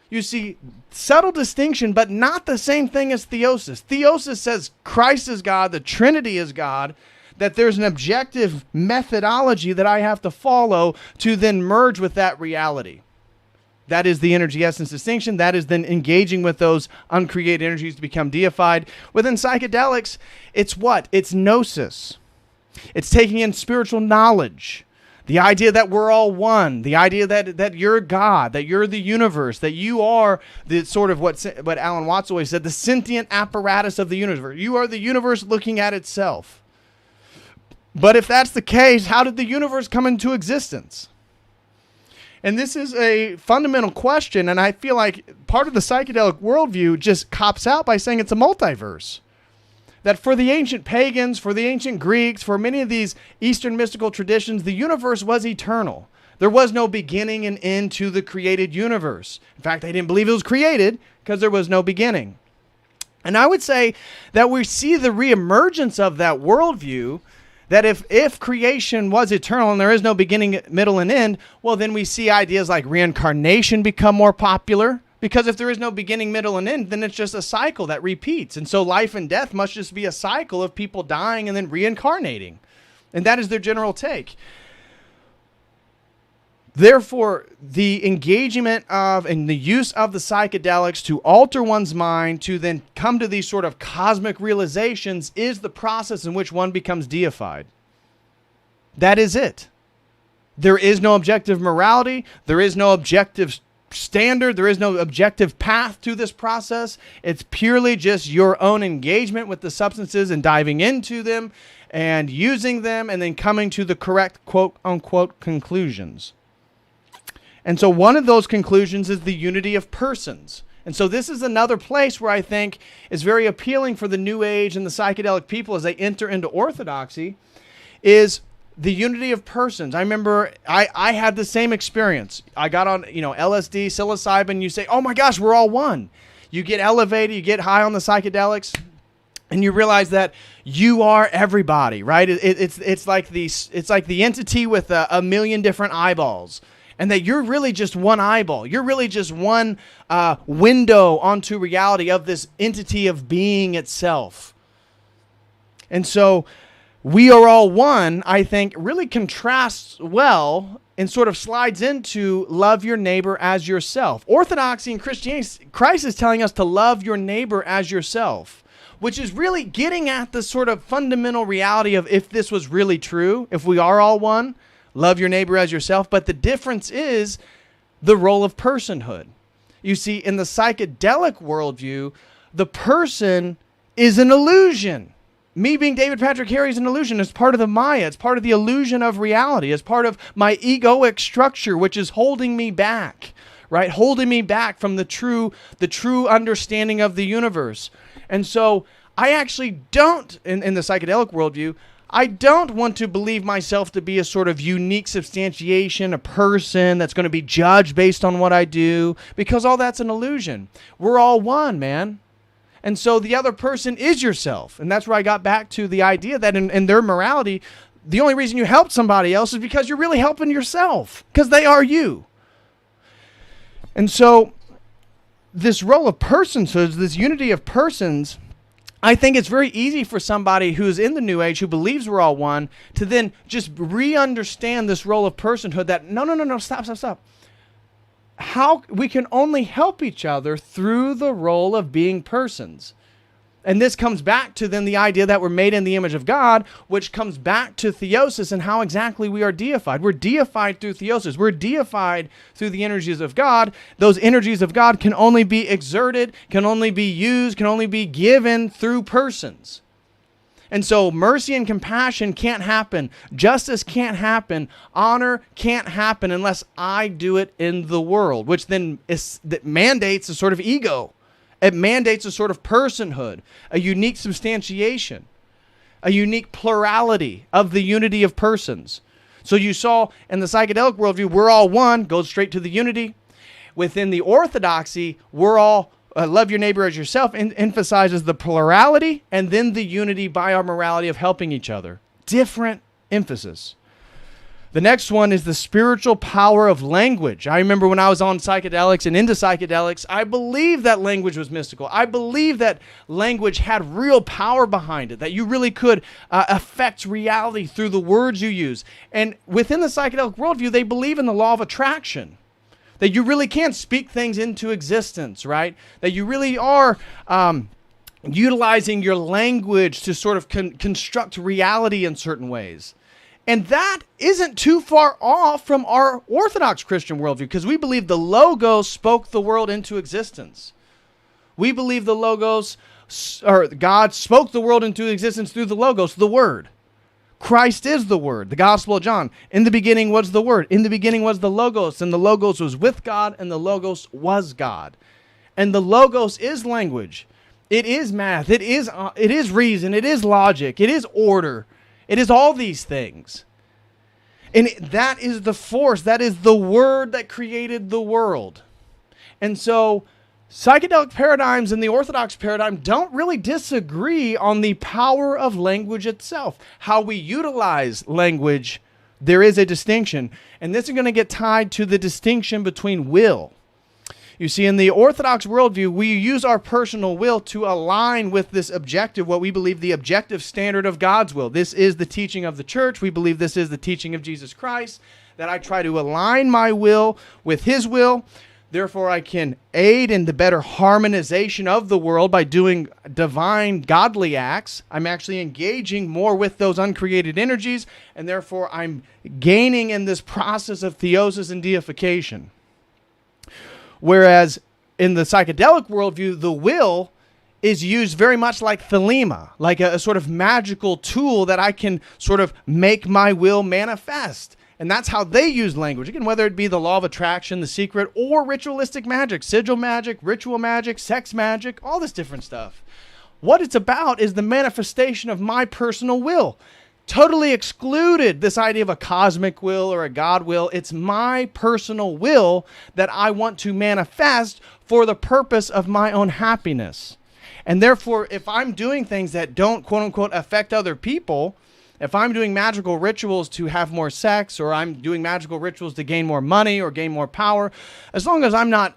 You see, subtle distinction, but not the same thing as theosis. Theosis says Christ is God, the Trinity is God, that there's an objective methodology that I have to follow to then merge with that reality. That is the energy essence distinction. That is then engaging with those uncreated energies to become deified. Within psychedelics, it's what? It's gnosis. It's taking in spiritual knowledge. The idea that we're all one, the idea that you're God, that you're the universe, that you are the sort of what Alan Watts always said, the sentient apparatus of the universe. You are the universe looking at itself. But if that's the case, how did the universe come into existence? And this is a fundamental question, and I feel like part of the psychedelic worldview just cops out by saying it's a multiverse. That for the ancient pagans, for the ancient Greeks, for many of these Eastern mystical traditions, the universe was eternal. There was no beginning and end to the created universe. In fact, they didn't believe it was created because there was no beginning. And I would say that we see the reemergence of that worldview, that if creation was eternal and there is no beginning, middle, and end, well, then we see ideas like reincarnation become more popular. Because if there is no beginning, middle, and end, then it's just a cycle that repeats. And so life and death must just be a cycle of people dying and then reincarnating. And that is their general take. Therefore, the engagement of and the use of the psychedelics to alter one's mind to then come to these sort of cosmic realizations is the process in which one becomes deified. That is it. There is no objective morality. There is no objective standard. There is no objective path to this process. It's purely just your own engagement with the substances and diving into them and using them and then coming to the correct quote unquote conclusions. And so one of those conclusions is the unity of persons. And so this is another place where I think is very appealing for the New Age and the psychedelic people as they enter into orthodoxy is the unity of persons. I remember I had the same experience. I got on, LSD, psilocybin. You say, oh my gosh, we're all one. You get elevated, you get high on the psychedelics, and you realize that you are everybody, right? It's like the entity with a million different eyeballs, and that you're really just one eyeball. You're really just one window onto reality of this entity of being itself. And so we are all one, I think, really contrasts well and sort of slides into love your neighbor as yourself. Orthodoxy and Christianity, Christ is telling us to love your neighbor as yourself, which is really getting at the sort of fundamental reality of if this was really true, if we are all one, love your neighbor as yourself. But the difference is the role of personhood. You see, in the psychedelic worldview, the person is an illusion. Me being David Patrick Harry is an illusion. It's part of the Maya. It's part of the illusion of reality. It's part of my egoic structure, which is holding me back, right? Holding me back from the true understanding of the universe. And so I actually don't, in the psychedelic worldview, I don't want to believe myself to be a sort of unique substantiation, a person that's going to be judged based on what I do, because all that's an illusion. We're all one, man. And so the other person is yourself. And that's where I got back to the idea that in their morality, the only reason you helped somebody else is because you're really helping yourself, because they are you. And so this role of personhood, this unity of persons, I think it's very easy for somebody who's in the New Age, who believes we're all one, to then just re-understand this role of personhood that, no, stop. How we can only help each other through the role of being persons. And this comes back to then the idea that we're made in the image of God, which comes back to theosis and how exactly we are deified. We're deified through theosis. We're deified through the energies of God. Those energies of God can only be exerted, can only be used, can only be given through persons. And so mercy and compassion can't happen. Justice can't happen. Honor can't happen unless I do it in the world, which then that mandates a sort of ego. It mandates a sort of personhood, a unique substantiation, a unique plurality of the unity of persons. So you saw in the psychedelic worldview, we're all one, goes straight to the unity. Within the orthodoxy, we're all love your neighbor as yourself, and emphasizes the plurality and then the unity by our morality of helping each other. Different emphasis. The next one is the spiritual power of language. I remember when I was on psychedelics and into psychedelics, I believed that language was mystical. I believed that language had real power behind it, that you really could affect reality through the words you use. And within the psychedelic worldview, they believe in the law of attraction, that you really can speak things into existence, right? That you really are utilizing your language to sort of construct reality in certain ways. And that isn't too far off from our Orthodox Christian worldview, because we believe the Logos spoke the world into existence. We believe the Logos, or God spoke the world into existence through the Logos, the Word. Christ is the Word, the Gospel of John. In the beginning was the Word. In the beginning was the Logos, and the Logos was with God, and the Logos was God. And the Logos is language. It is math. It is reason. It is logic. It is order. It is all these things. And that is the force. That is the word that created the world. And so psychedelic paradigms and the Orthodox paradigm don't really disagree on the power of language itself. How we utilize language, there is a distinction. And this is going to get tied to the distinction between will. You see, in the Orthodox worldview, we use our personal will to align with this objective, what we believe the objective standard of God's will. This is the teaching of the church. We believe this is the teaching of Jesus Christ, that I try to align my will with his will. Therefore, I can aid in the better harmonization of the world by doing divine, godly acts. I'm actually engaging more with those uncreated energies, and therefore I'm gaining in this process of theosis and deification. Whereas in the psychedelic worldview, the will is used very much like thelema, like a sort of magical tool that I can sort of make my will manifest. And that's how they use language. Again, whether it be the law of attraction, the secret, or ritualistic magic, sigil magic, ritual magic, sex magic, all this different stuff. What it's about is the manifestation of my personal will. Totally excluded this idea of a cosmic will or a God will. It's my personal will that I want to manifest for the purpose of my own happiness. And therefore, if I'm doing things that don't, quote unquote, affect other people, if I'm doing magical rituals to have more sex, or I'm doing magical rituals to gain more money or gain more power, as long as I'm not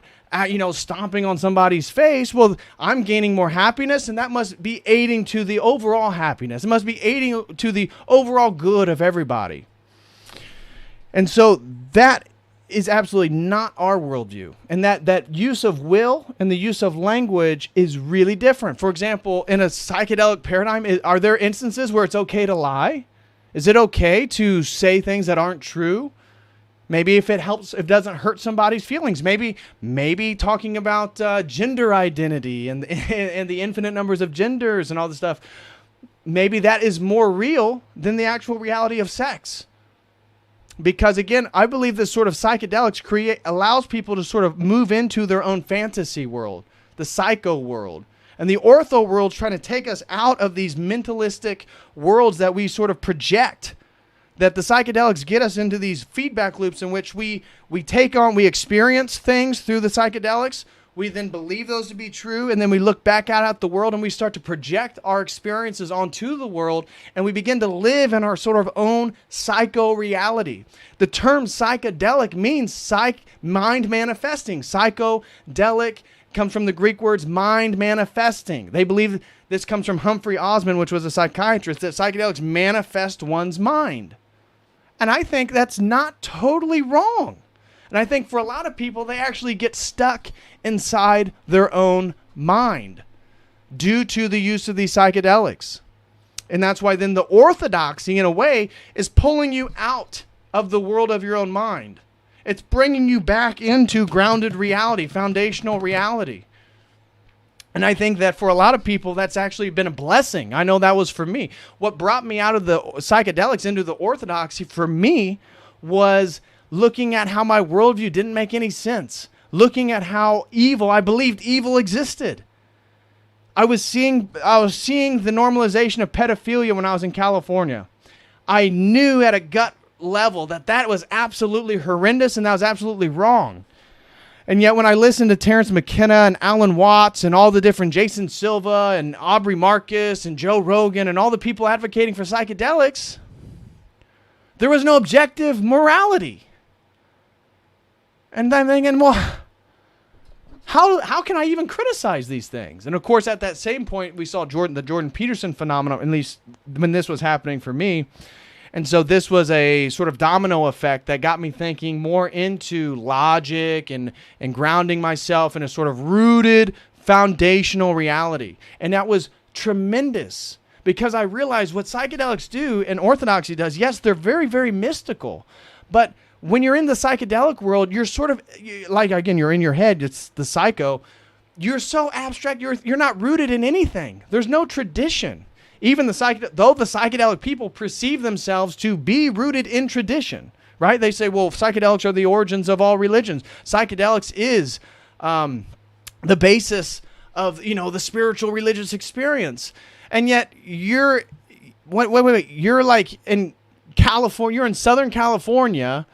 stomping on somebody's face, well, I'm gaining more happiness, and that must be aiding to the overall happiness. It must be aiding to the overall good of everybody. And so that is absolutely not our worldview. And that use of will and the use of language is really different. For example, in a psychedelic paradigm, are there instances where it's okay to lie? Is it okay to say things that aren't true? Maybe if it helps, if it doesn't hurt somebody's feelings, maybe talking about gender identity and the infinite numbers of genders and all this stuff, maybe that is more real than the actual reality of sex. Because again, I believe this sort of psychedelics allows people to sort of move into their own fantasy world, the psycho world. And the ortho world's trying to take us out of these mentalistic worlds that we sort of project. That the psychedelics get us into these feedback loops in which we experience things through the psychedelics. We then believe those to be true, and then we look back out at the world and we start to project our experiences onto the world, and we begin to live in our sort of own psycho reality. The term psychedelic means mind manifesting. Psychodelic comes from the Greek words mind manifesting. They believe this comes from Humphrey Osmond, which was a psychiatrist, that psychedelics manifest one's mind. And I think that's not totally wrong. And I think for a lot of people, they actually get stuck inside their own mind due to the use of these psychedelics. And that's why then the orthodoxy, in a way, is pulling you out of the world of your own mind. It's bringing you back into grounded reality, foundational reality. And I think that for a lot of people, that's actually been a blessing. I know that was for me. What brought me out of the psychedelics into the orthodoxy for me was looking at how my worldview didn't make any sense. Looking at how I believed evil existed. I was seeing the normalization of pedophilia when I was in California. I knew at a gut level that was absolutely horrendous and that was absolutely wrong. And yet when I listened to Terrence McKenna and Alan Watts and all the different Jason Silva and Aubrey Marcus and Joe Rogan and all the people advocating for psychedelics, there was no objective morality. And I'm thinking, well, how can I even criticize these things? And of course, at that same point, we saw the Jordan Peterson phenomenon, at least when this was happening for me. And so this was a sort of domino effect that got me thinking more into logic and grounding myself in a sort of rooted foundational reality. And that was tremendous because I realized what psychedelics do and orthodoxy does. Yes, they're very, very mystical. But when you're in the psychedelic world, you're sort of like, again, you're in your head. It's the psycho. You're so abstract. You're not rooted in anything. There's no tradition. Even though the psychedelic people perceive themselves to be rooted in tradition, right? They say, well, psychedelics are the origins of all religions. Psychedelics is the basis of, the spiritual religious experience. And yet you're like in California, you're in Southern California,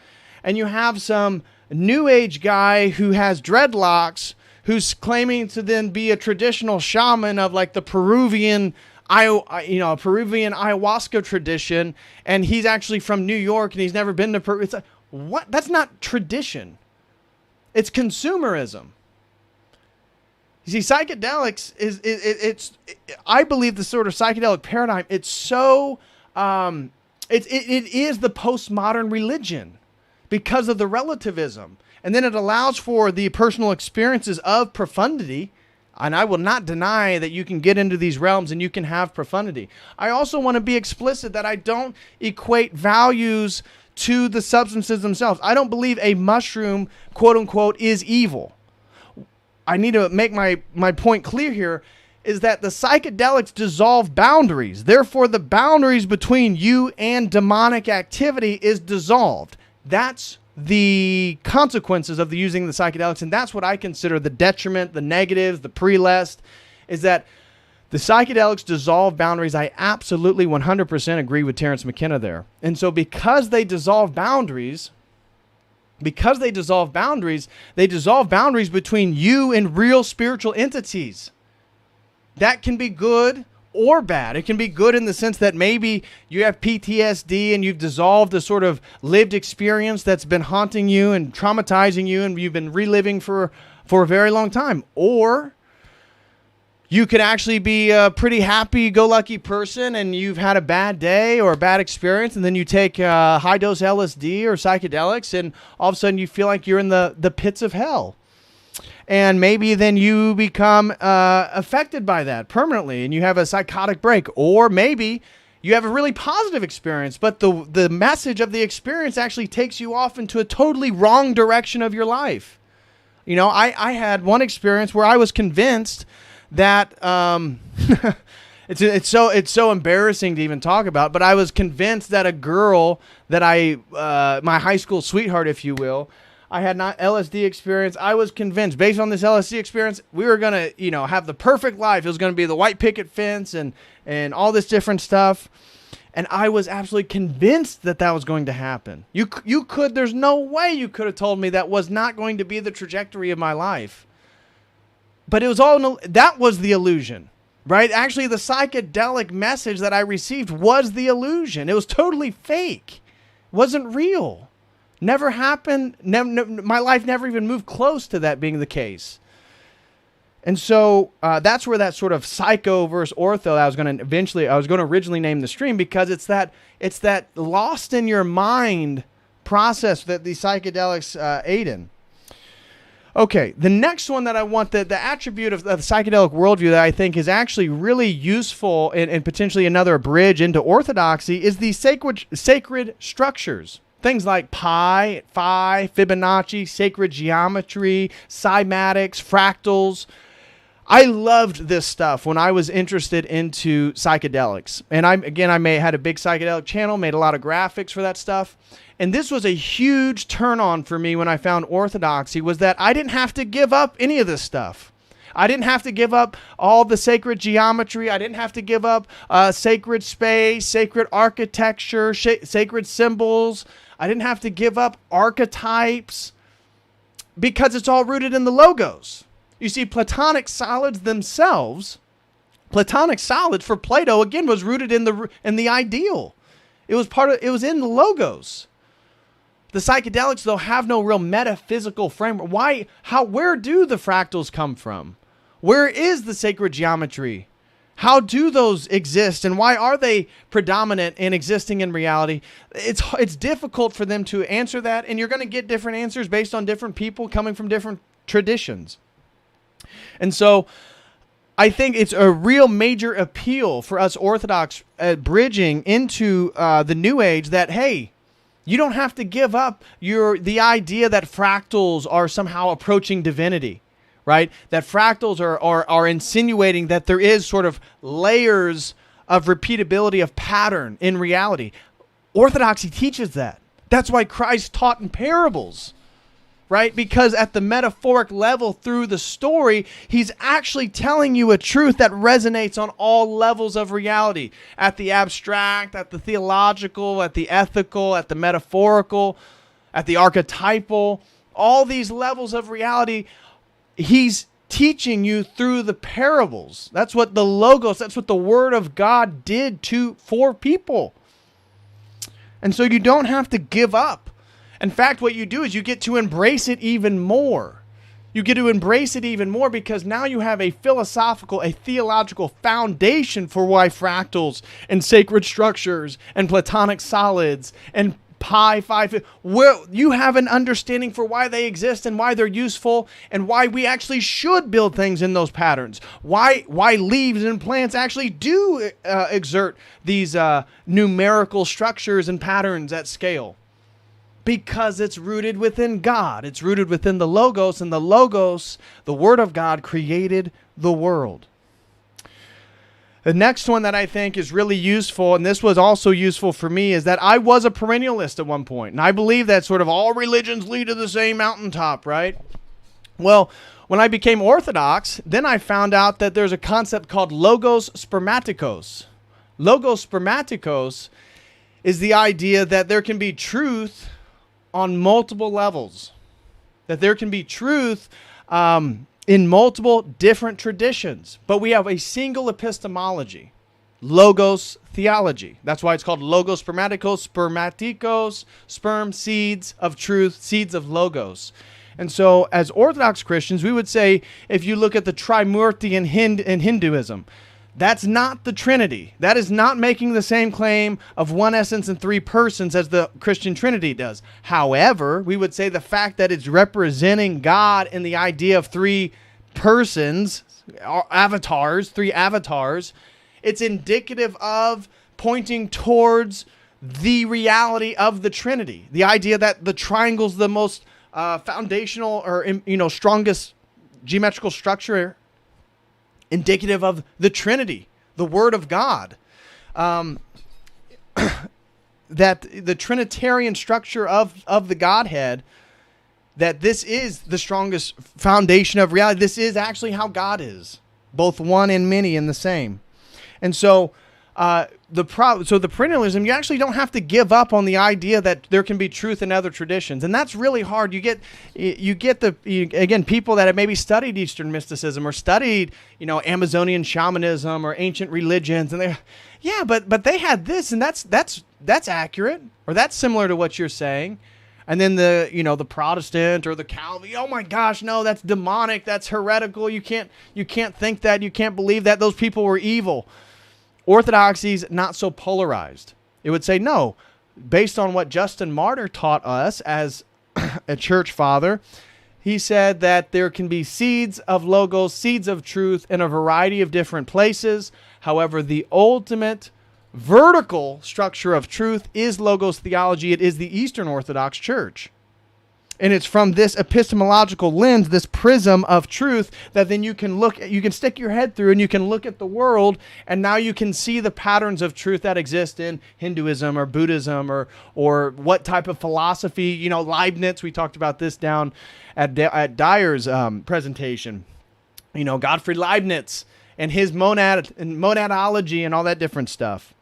and you have some new age guy who has dreadlocks who's claiming to then be a traditional shaman of like the Peruvian ayahuasca tradition, and he's actually from New York and he's never been to Peru. It's like, what? That's not tradition. It's consumerism. You see, psychedelics I believe the sort of psychedelic paradigm, it's so, it is the postmodern religion because of the relativism. And then it allows for the personal experiences of profundity. And I will not deny that you can get into these realms and you can have profundity. I also want to be explicit that I don't equate values to the substances themselves. I don't believe a mushroom, quote unquote, is evil. I need to make my point clear here is that the psychedelics dissolve boundaries. Therefore, the boundaries between you and demonic activity is dissolved. That's the consequences of using the psychedelics, and that's what I consider the detriment, the negatives, the pre-lest, is that the psychedelics dissolve boundaries. I absolutely 100% agree with Terrence McKenna there. And so because they dissolve boundaries between you and real spiritual entities. That can be good or bad. It can be good in the sense that maybe you have PTSD and you've dissolved a sort of lived experience that's been haunting you and traumatizing you and you've been reliving for a very long time. Or you could actually be a pretty happy-go-lucky person and you've had a bad day or a bad experience, and then you take high-dose LSD or psychedelics and all of a sudden you feel like you're in the pits of hell. And maybe then you become affected by that permanently and you have a psychotic break. Or maybe you have a really positive experience, but the message of the experience actually takes you off into a totally wrong direction of your life. I had one experience where I was convinced that it's so embarrassing to even talk about, but I was convinced that a girl that my high school sweetheart, if you will, I had not LSD experience. I was convinced based on this LSD experience, we were going to, have the perfect life. It was going to be the white picket fence and all this different stuff. And I was absolutely convinced that was going to happen. There's no way you could have told me that was not going to be the trajectory of my life. But it was that was the illusion, right? Actually, the psychedelic message that I received was the illusion. It was totally fake. It wasn't real. Never happened. My life never even moved close to that being the case. And so that's where that sort of psycho versus ortho I was going to originally name the stream, because it's that lost in your mind process that the psychedelics aid in. Okay, the next one that I want, the attribute of the psychedelic worldview that I think is actually really useful and potentially another bridge into orthodoxy is the sacred structures. Things like pi, phi, Fibonacci, sacred geometry, cymatics, fractals. I loved this stuff when I was interested into psychedelics. And I had a big psychedelic channel, made a lot of graphics for that stuff. And this was a huge turn on for me when I found orthodoxy, was that I didn't have to give up any of this stuff. I didn't have to give up all the sacred geometry. I didn't have to give up sacred space, sacred architecture, sacred symbols. I didn't have to give up archetypes, because it's all rooted in the logos. You see, Platonic solids themselves, Platonic solids for Plato, again, was rooted in the ideal. It was in the logos. The psychedelics, though, have no real metaphysical framework. Where do the fractals come from? Where is the sacred geometry? How do those exist, and why are they predominant and existing in reality? It's difficult for them to answer that, and you're going to get different answers based on different people coming from different traditions. And so I think it's a real major appeal for us Orthodox bridging into the New Age that, hey, you don't have to give up the idea that fractals are somehow approaching divinity, right? That fractals are insinuating that there is sort of layers of repeatability of pattern in reality. Orthodoxy teaches that. That's why Christ taught in parables, right? Because at the metaphoric level through the story, he's actually telling you a truth that resonates on all levels of reality. At the abstract, at the theological, at the ethical, at the metaphorical, at the archetypal, all these levels of reality, he's teaching you through the parables. That's what the logos, that's what the Word of God did for people. And so you don't have to give up. In fact, what you do is you get to embrace it even more. You get to embrace it even more because now you have a theological foundation for why fractals and sacred structures and Platonic solids and pi, phi, well, you have an understanding for why they exist and why they're useful and why we actually should build things in those patterns. Why leaves and plants actually do exert these numerical structures and patterns at scale. Because it's rooted within God. It's rooted within the Logos, and the Logos, the Word of God, created the world. The next one that I think is really useful, and this was also useful for me, is that I was a perennialist at one point. And I believe that sort of all religions lead to the same mountaintop, right? Well, when I became Orthodox, then I found out that there's a concept called Logos Spermatikos. Logos Spermatikos is the idea that there can be truth on multiple levels, that there can be truth in multiple different traditions, but we have a single epistemology, logos theology. That's why it's called Logos Spermatikos, sperm, seeds of truth, seeds of logos. And so as Orthodox Christians, we would say, if you look at the Trimurti in Hinduism, that's not the Trinity. That is not making the same claim of one essence and three persons as the Christian Trinity does. However, we would say the fact that it's representing God in the idea of three persons, avatars, three avatars, it's indicative of pointing towards the reality of the Trinity. The idea that the triangle's the most foundational or strongest geometrical structure, indicative of the Trinity, the Word of God. That the Trinitarian structure of the Godhead, that this is the strongest foundation of reality. This is actually how God is, both one and many in the same. And so the perennialism, you actually don't have to give up on the idea that there can be truth in other traditions, and that's really hard. You get people that have maybe studied Eastern mysticism or studied Amazonian shamanism or ancient religions, and but they had this, and that's accurate, or that's similar to what you're saying. And then the Protestant or the Calvin, oh my gosh, no, that's demonic, that's heretical. You can't think that, you can't believe that. Those people were evil. Orthodoxy's not so polarized. It would say no, based on what Justin Martyr taught us as a church father. He said that there can be seeds of logos, seeds of truth in a variety of different places. However, the ultimate vertical structure of truth is logos theology. It is the Eastern Orthodox Church. And it's from this epistemological lens, this prism of truth, that then you can stick your head through and you can look at the world, and now you can see the patterns of truth that exist in Hinduism or Buddhism or what type of philosophy, Leibniz, we talked about this down at Dyer's presentation. Gottfried Leibniz and his monadology and all that different stuff.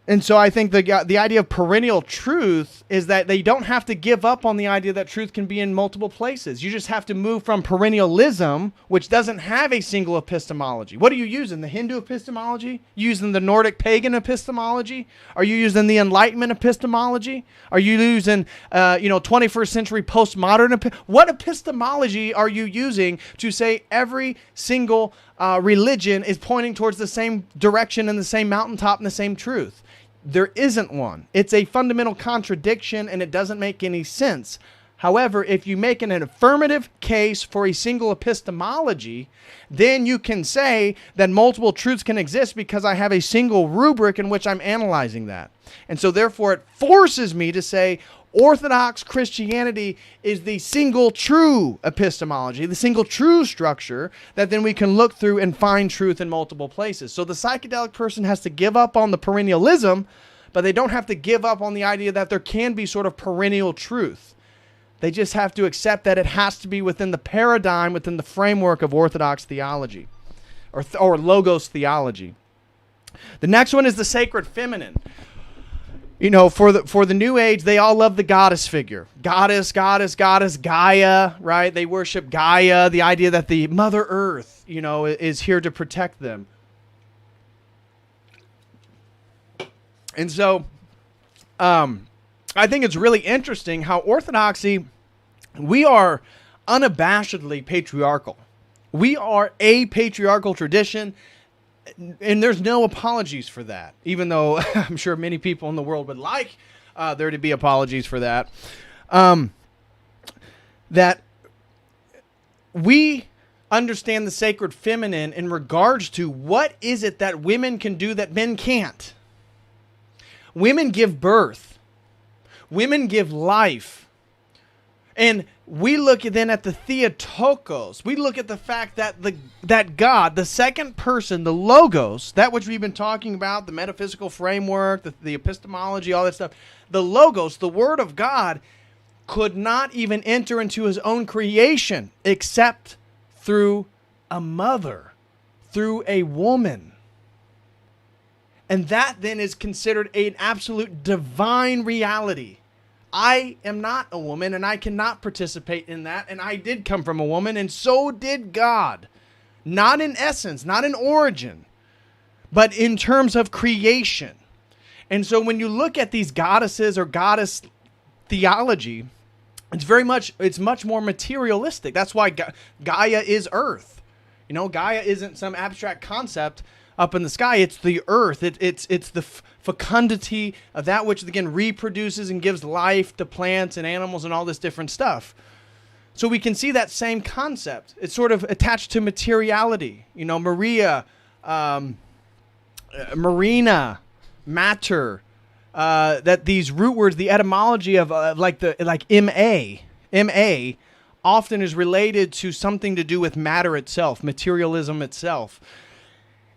And so I think the idea of perennial truth is that they don't have to give up on the idea that truth can be in multiple places. You just have to move from perennialism, which doesn't have a single epistemology. What are you using? The Hindu epistemology? Using the Nordic pagan epistemology? Are you using the Enlightenment epistemology? Are you using 21st century postmodern? What epistemology are you using to say every single religion is pointing towards the same direction and the same mountaintop and the same truth? There isn't one. It's a fundamental contradiction, and it doesn't make any sense. However, if you make an affirmative case for a single epistemology, then you can say that multiple truths can exist because I have a single rubric in which I'm analyzing that. And so therefore it forces me to say Orthodox Christianity is the single true epistemology, the single true structure that then we can look through and find truth in multiple places. So the psychedelic person has to give up on the perennialism, but they don't have to give up on the idea that there can be sort of perennial truth. They just have to accept that it has to be within the paradigm, within the framework of Orthodox theology or Logos theology. The next one is the sacred feminine. For the New Age, they all love the goddess figure. Goddess, Gaia, right? They worship Gaia, the idea that the Mother Earth, is here to protect them. And so, I think it's really interesting how Orthodoxy, we are unabashedly patriarchal. We are a patriarchal tradition. And there's no apologies for that, even though I'm sure many people in the world would like there to be apologies for that. That we understand the sacred feminine in regards to what is it that women can do that men can't. Women give birth. Women give life. And we look then at the Theotokos. We look at the fact that that God, the second person, the Logos, that which we've been talking about, the metaphysical framework, the epistemology, all that stuff, the Logos, the Word of God, could not even enter into his own creation except through a mother, through a woman. And that then is considered an absolute divine reality. I am not a woman, and I cannot participate in that, and I did come from a woman, and so did God. Not in essence, not in origin, but in terms of creation. And so when you look at these goddesses or goddess theology, it's much more materialistic. That's why Gaia is earth. Gaia isn't some abstract concept up in the sky. It's the earth. It's the fecundity of that which, again, reproduces and gives life to plants and animals and all this different stuff. So we can see that same concept. It's sort of attached to materiality. Maria, Marina, matter, that these root words, the etymology of MA often is related to something to do with matter itself, materialism itself.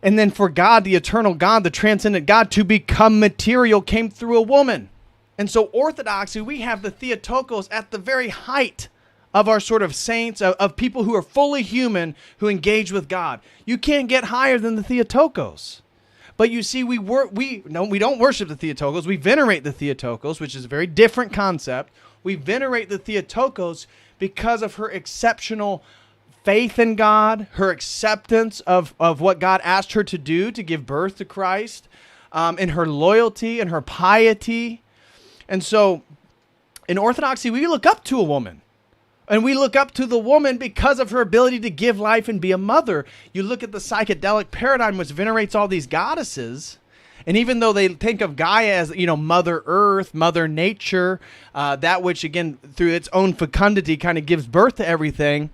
And then for God, the eternal God, the transcendent God, to become material came through a woman. And so Orthodoxy, we have the Theotokos at the very height of our sort of saints, of people who are fully human, who engage with God. You can't get higher than the Theotokos. But you see, we don't worship the Theotokos. We venerate the Theotokos, which is a very different concept. We venerate the Theotokos because of her exceptional faith in God, her acceptance of what God asked her to do to give birth to Christ, and her loyalty and her piety. And so in Orthodoxy, we look up to a woman. And we look up to the woman because of her ability to give life and be a mother. You look at the psychedelic paradigm, which venerates all these goddesses. And even though they think of Gaia as, Mother Earth, Mother Nature, that which, again, through its own fecundity kind of gives birth to everything,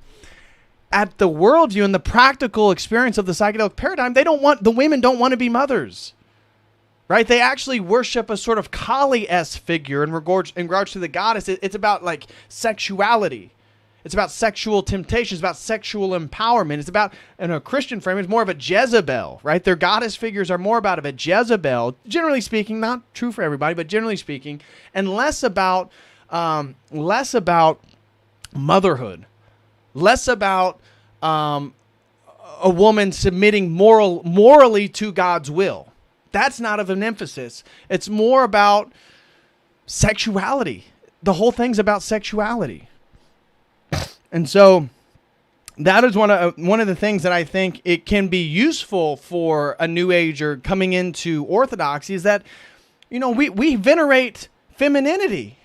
at the worldview and the practical experience of the psychedelic paradigm, the women don't want to be mothers. Right? They actually worship a sort of Kali-esque figure in regards to the goddess. It's about like sexuality. It's about sexual temptation. It's about sexual empowerment. It's about, in a Christian frame, it's more of a Jezebel, right? Their goddess figures are more about a Jezebel, generally speaking, not true for everybody, but generally speaking, and less about motherhood, less about a woman submitting morally to God's will. That's not of an emphasis. It's more about sexuality. The whole thing's about sexuality. And so that is one of the things that I think it can be useful for a New Ager coming into Orthodoxy is that, we venerate femininity.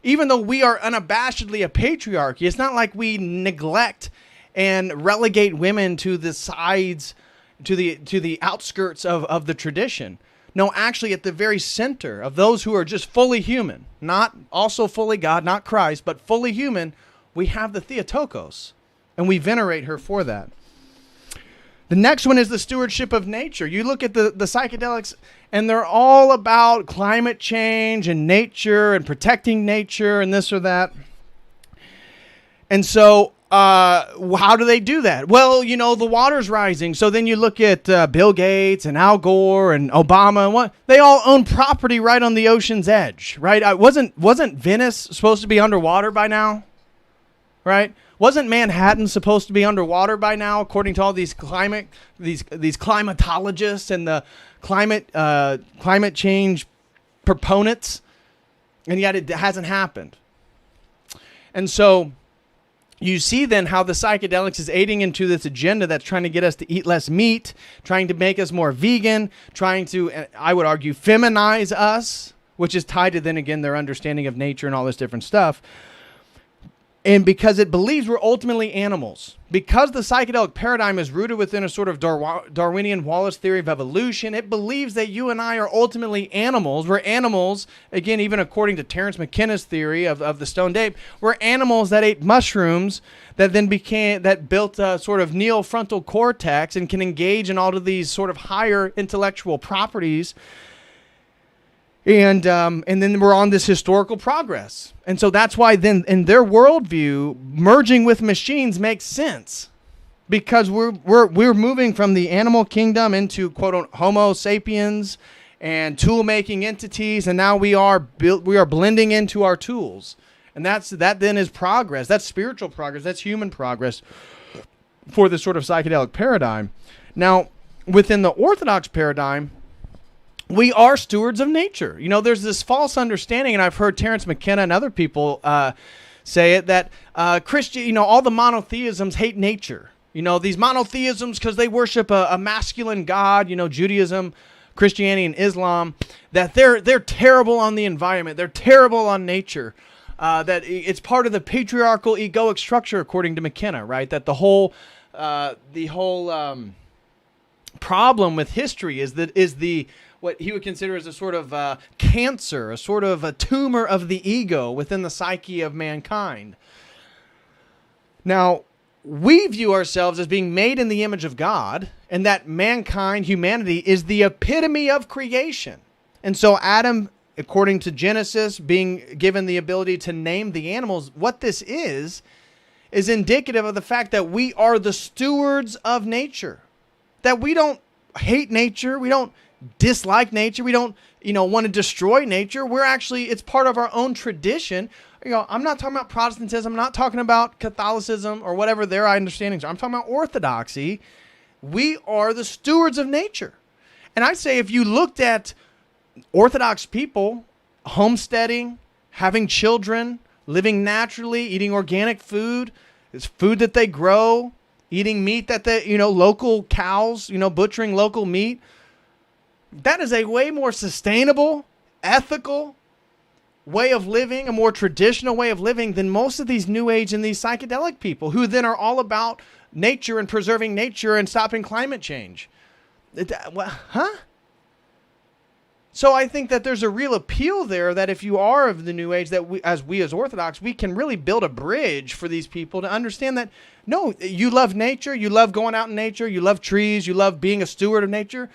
Even though we are unabashedly a patriarchy, it's not like we neglect and relegate women to the sides, to the outskirts of the tradition. No, actually at the very center of those who are just fully human, not also fully God, not Christ, but fully human, we have the Theotokos, and we venerate her for that. The next one is the stewardship of nature. You look at the psychedelics, and they're all about climate change and nature and protecting nature and this or that. And so how do they do that? Well, the water's rising. So then you look at Bill Gates and Al Gore and Obama. And they all own property right on the ocean's edge, right? Wasn't Venice supposed to be underwater by now? Right? Wasn't Manhattan supposed to be underwater by now, according to all these climatologists and the climate change proponents? And yet it hasn't happened. And so you see then how the psychedelics is aiding into this agenda that's trying to get us to eat less meat, trying to make us more vegan, trying to, I would argue, feminize us, which is tied to then again their understanding of nature and all this different stuff. And because it believes we're ultimately animals. Because the psychedelic paradigm is rooted within a sort of Darwinian Wallace theory of evolution, it believes that you and I are ultimately animals. We're animals, again, even according to Terence McKenna's theory of the stoned ape, we're animals that ate mushrooms that then built a sort of neofrontal cortex and can engage in all of these sort of higher intellectual properties. And then we're on this historical progress. And so that's why then in their worldview, merging with machines makes sense. Because we're moving from the animal kingdom into quote Homo sapiens and tool making entities, and now we are blending into our tools. And that then is progress. That's spiritual progress. That's human progress for this sort of psychedelic paradigm. Now, within the Orthodox paradigm, we are stewards of nature. There's this false understanding, and I've heard Terence McKenna and other people say it, that Christian, all the monotheisms hate nature. These monotheisms, because they worship a masculine God, Judaism, Christianity, and Islam, that they're terrible on the environment. They're terrible on nature. That it's part of the patriarchal egoic structure, according to McKenna, right? That the whole problem with history is what he would consider as a sort of cancer, a sort of a tumor of the ego within the psyche of mankind. Now, we view ourselves as being made in the image of God, and that mankind, humanity, is the epitome of creation. And so Adam, according to Genesis, being given the ability to name the animals, what this is indicative of the fact that we are the stewards of nature. That we don't hate nature, we don't dislike nature, we don't want to destroy nature. It's part of our own tradition. I'm not talking about Protestantism, I'm not talking about Catholicism or whatever their understandings are. I'm talking about Orthodoxy. We are the stewards of nature. And I'd say if you looked at Orthodox people homesteading, having children, living naturally, eating organic food, it's food that they grow, eating meat that they, local cows, butchering local meat, that is a way more sustainable, ethical, way of living, a more traditional way of living than most of these New Age and these psychedelic people who then are all about nature and preserving nature and stopping climate change. So I think that there's a real appeal there that if you are of the New Age, that we as Orthodox, we can really build a bridge for these people to understand that, no, you love nature, you love going out in nature, you love trees, you love being a steward of nature.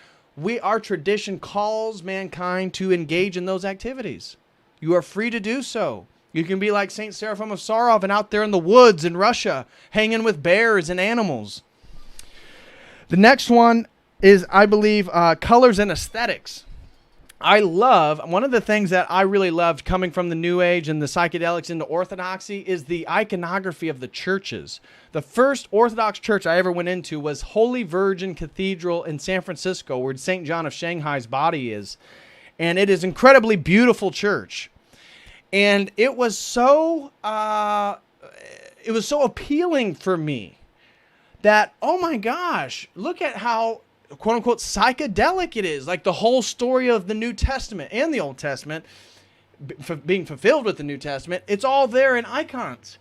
Our tradition calls mankind to engage in those activities. You are free to do so. You can be like Saint Seraphim of Sarov and out there in the woods in Russia, hanging with bears and animals. The next one is, I believe, colors and aesthetics. One of the things that I really loved coming from the New Age and the psychedelics into Orthodoxy is the iconography of the churches. The first Orthodox church I ever went into was Holy Virgin Cathedral in San Francisco, where St. John of Shanghai's body is. And it is an incredibly beautiful church. And it was so appealing for me that, oh my gosh, look at how, quote unquote, psychedelic it is. Like the whole story of the New Testament and the Old Testament being fulfilled with the New Testament, it's all there in icons.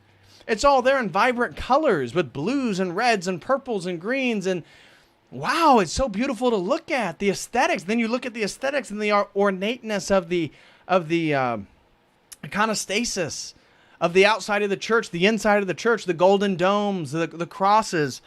It's all there in vibrant colors with blues and reds and purples and greens. And wow, it's so beautiful to look at. The aesthetics. Then you look at the aesthetics and the ornateness of the iconostasis of the outside of the church, the inside of the church, the golden domes, the crosses.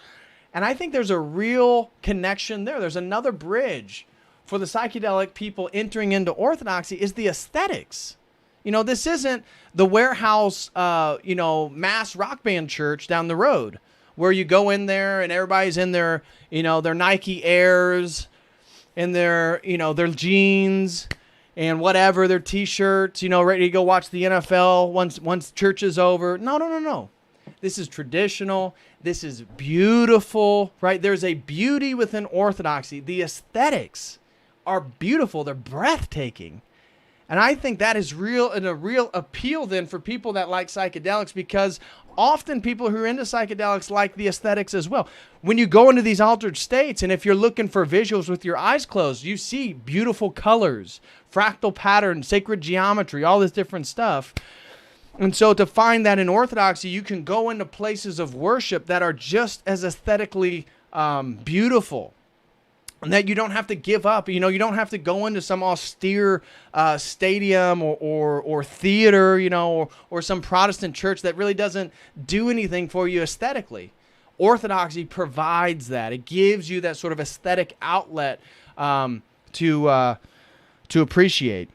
And I think there's a real connection there. There's another bridge for the psychedelic people entering into Orthodoxy is the aesthetics. You know, this isn't the warehouse, mass rock band church down the road where you go in there and everybody's in their, their Nike Airs and their jeans and whatever, their T-shirts, ready to go watch the NFL once church is over. No. This is traditional. This is beautiful, right? There's a beauty within Orthodoxy. The aesthetics are beautiful. They're breathtaking. And I think that is a real appeal then for people that like psychedelics, because often people who are into psychedelics like the aesthetics as well. When you go into these altered states, and if you're looking for visuals with your eyes closed, you see beautiful colors, fractal patterns, sacred geometry, all this different stuff. And so to find that in Orthodoxy, you can go into places of worship that are just as aesthetically beautiful. And that you don't have to give up. You don't have to go into some austere stadium or theater, or some Protestant church that really doesn't do anything for you aesthetically. Orthodoxy provides that. It gives you that sort of aesthetic outlet to appreciate.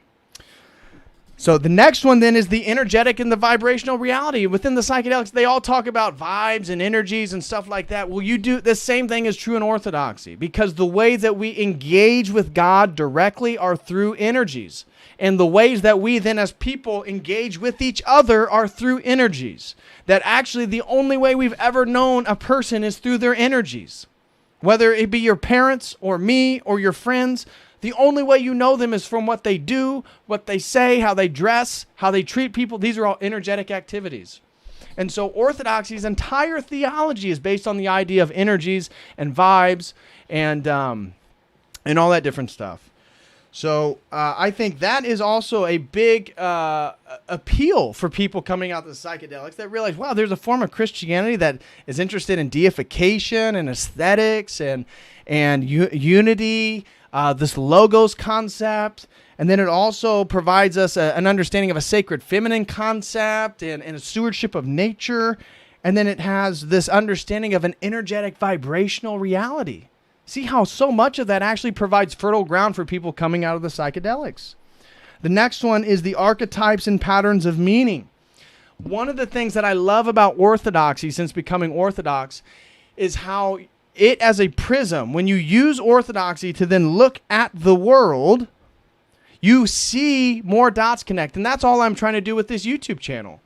So the next one then is the energetic and the vibrational reality. Within the psychedelics, they all talk about vibes and energies and stuff like that. Well, you do the same thing is true in Orthodoxy, because the ways that we engage with God directly are through energies. And the ways that we then as people engage with each other are through energies. That actually the only way we've ever known a person is through their energies. Whether it be your parents or me or your friends, the only way you know them is from what they do, what they say, how they dress, how they treat people. These are all energetic activities. And so Orthodoxy's entire theology is based on the idea of energies and vibes and all that different stuff. So I think that is also a big appeal for people coming out to the psychedelics that realize, wow, there's a form of Christianity that is interested in deification and aesthetics and unity, this logos concept. And then it also provides us an understanding of a sacred feminine concept and a stewardship of nature. And then it has this understanding of an energetic vibrational reality. See how so much of that actually provides fertile ground for people coming out of the psychedelics. The next one is the archetypes and patterns of meaning. One of the things that I love about Orthodoxy since becoming Orthodox is how it as a prism, when you use Orthodoxy to then look at the world, you see more dots connect. And that's all I'm trying to do with this YouTube channel.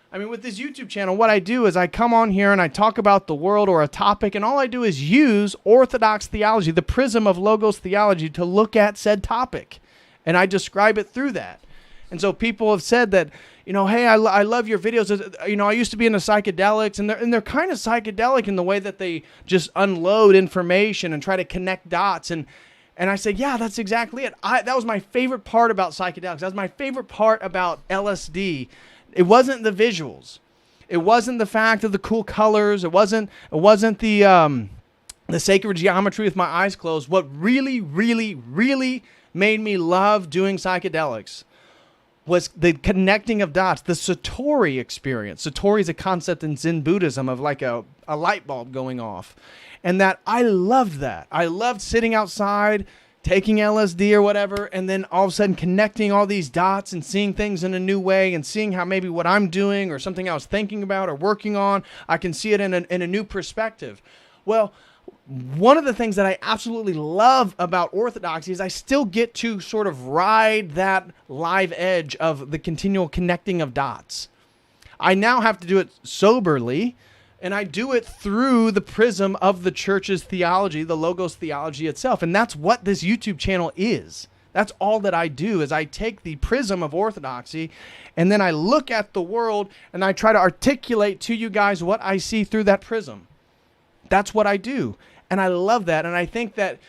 I mean, with this YouTube channel, what I do is I come on here and I talk about the world or a topic, and all I do is use Orthodox theology, the prism of Logos theology, to look at said topic. And I describe it through that. And so people have said that, hey, I love your videos. I used to be into psychedelics, and they're kind of psychedelic in the way that they just unload information and try to connect dots. And And I said, yeah, that's exactly it. That was my favorite part about psychedelics. That was my favorite part about LSD. It wasn't the visuals. It wasn't the fact of the cool colors. It wasn't the sacred geometry with my eyes closed. What really, really, really made me love doing psychedelics was the connecting of dots, the Satori experience. Satori is a concept in Zen Buddhism of like a light bulb going off. And that I loved that. I loved sitting outside, taking LSD or whatever, and then all of a sudden connecting all these dots and seeing things in a new way and seeing how maybe what I'm doing or something I was thinking about or working on, I can see it in a new perspective. Well, one of the things that I absolutely love about Orthodoxy is I still get to sort of ride that live edge of the continual connecting of dots. I now have to do it soberly, and I do it through the prism of the church's theology, the Logos theology itself. And that's what this YouTube channel is. That's all that I do is I take the prism of Orthodoxy and then I look at the world and I try to articulate to you guys what I see through that prism. That's what I do. And I love that. And I think that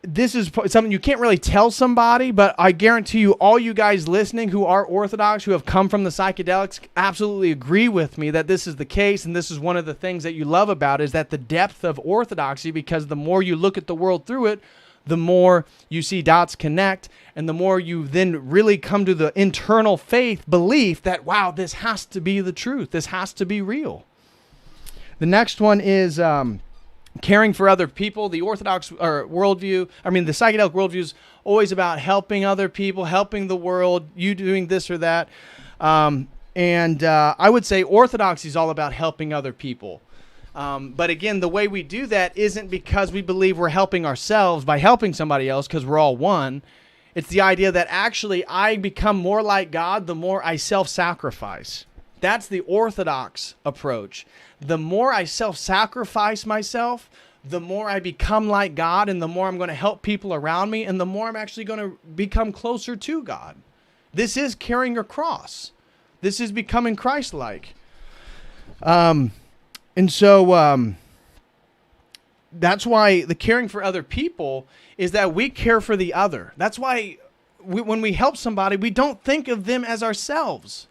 this is something you can't really tell somebody, but I guarantee you all you guys listening who are Orthodox, who have come from the psychedelics, absolutely agree with me that this is the case. And this is one of the things that you love about is that the depth of Orthodoxy, because the more you look at the world through it, the more you see dots connect, and the more you then really come to the internal faith belief that, wow, this has to be the truth. This has to be real. The next one is caring for other people. The Orthodox worldview, the psychedelic worldview is always about helping other people, helping the world, you doing this or that. And I would say Orthodoxy is all about helping other people. But again, the way we do that isn't because we believe we're helping ourselves by helping somebody else because we're all one. It's the idea that actually I become more like God the more I self-sacrifice. That's the Orthodox approach. The more I self-sacrifice myself, the more I become like God, and the more I'm going to help people around me, and the more I'm actually going to become closer to God. This is carrying a cross. This is becoming Christ-like. And so that's why the caring for other people is that we care for the other. That's why when we help somebody, we don't think of them as ourselves.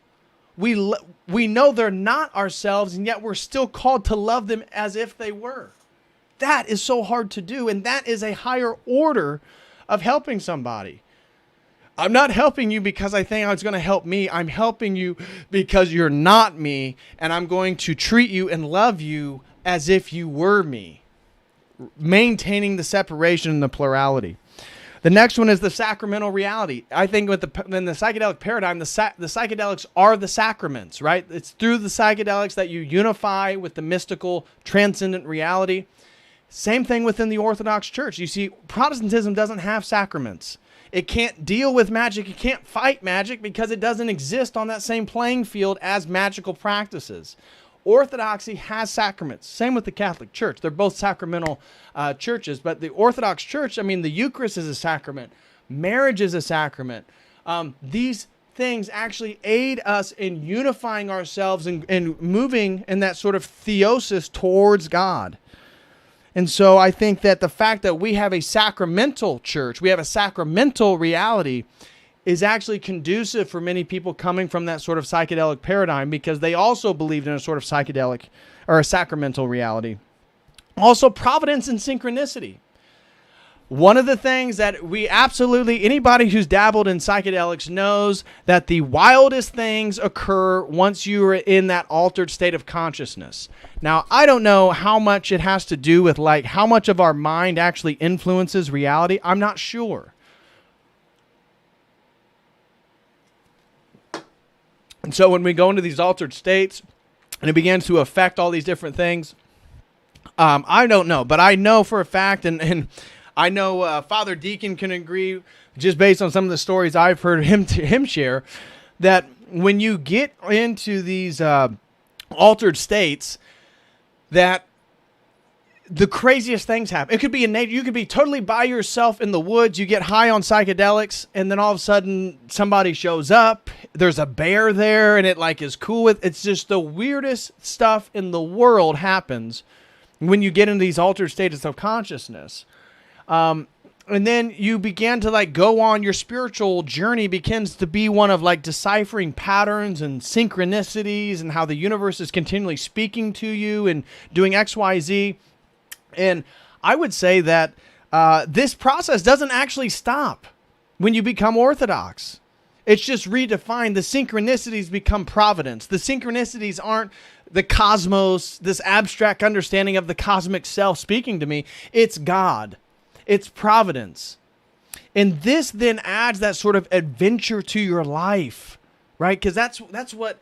We know they're not ourselves, and yet we're still called to love them as if they were. That is so hard to do, and that is a higher order of helping somebody. I'm not helping you because I think it's going to help me. I'm helping you because you're not me, and I'm going to treat you and love you as if you were me, maintaining the separation and the plurality. The next one is the sacramental reality. I think in the psychedelic paradigm, the psychedelics are the sacraments, right? It's through the psychedelics that you unify with the mystical, transcendent reality. Same thing within the Orthodox Church. You see, Protestantism doesn't have sacraments. It can't deal with magic. It can't fight magic because it doesn't exist on that same playing field as magical practices. Orthodoxy has sacraments. Same with the Catholic Church. They're both sacramental churches. But the Orthodox Church, the Eucharist is a sacrament. Marriage is a sacrament. These things actually aid us in unifying ourselves and moving in that sort of theosis towards God. And so I think that the fact that we have a sacramental church, we have a sacramental reality, is actually conducive for many people coming from that sort of psychedelic paradigm because they also believed in a sort of psychedelic or a sacramental reality. Also, providence and synchronicity. One of the things that anybody who's dabbled in psychedelics knows that the wildest things occur once you are in that altered state of consciousness. Now, I don't know how much it has to do with how much of our mind actually influences reality. I'm not sure. And so when we go into these altered states and it begins to affect all these different things, I don't know. But I know for a fact, and I know Father Deacon can agree, just based on some of the stories I've heard him share, that when you get into these altered states, that the craziest things happen. It could be in nature. You could be totally by yourself in the woods. You get high on psychedelics, and then all of a sudden somebody shows up. There's a bear there, and it is cool with. It's just the weirdest stuff in the world happens when you get into these altered states of consciousness. And then you began to like go on your spiritual journey begins to be one of like deciphering patterns and synchronicities and how the universe is continually speaking to you and doing X, Y, Z. And I would say that this process doesn't actually stop when you become Orthodox. It's just redefined. The synchronicities become providence. The synchronicities aren't the cosmos, this abstract understanding of the cosmic self speaking to me. It's God. It's providence. And this then adds that sort of adventure to your life, right? Because that's what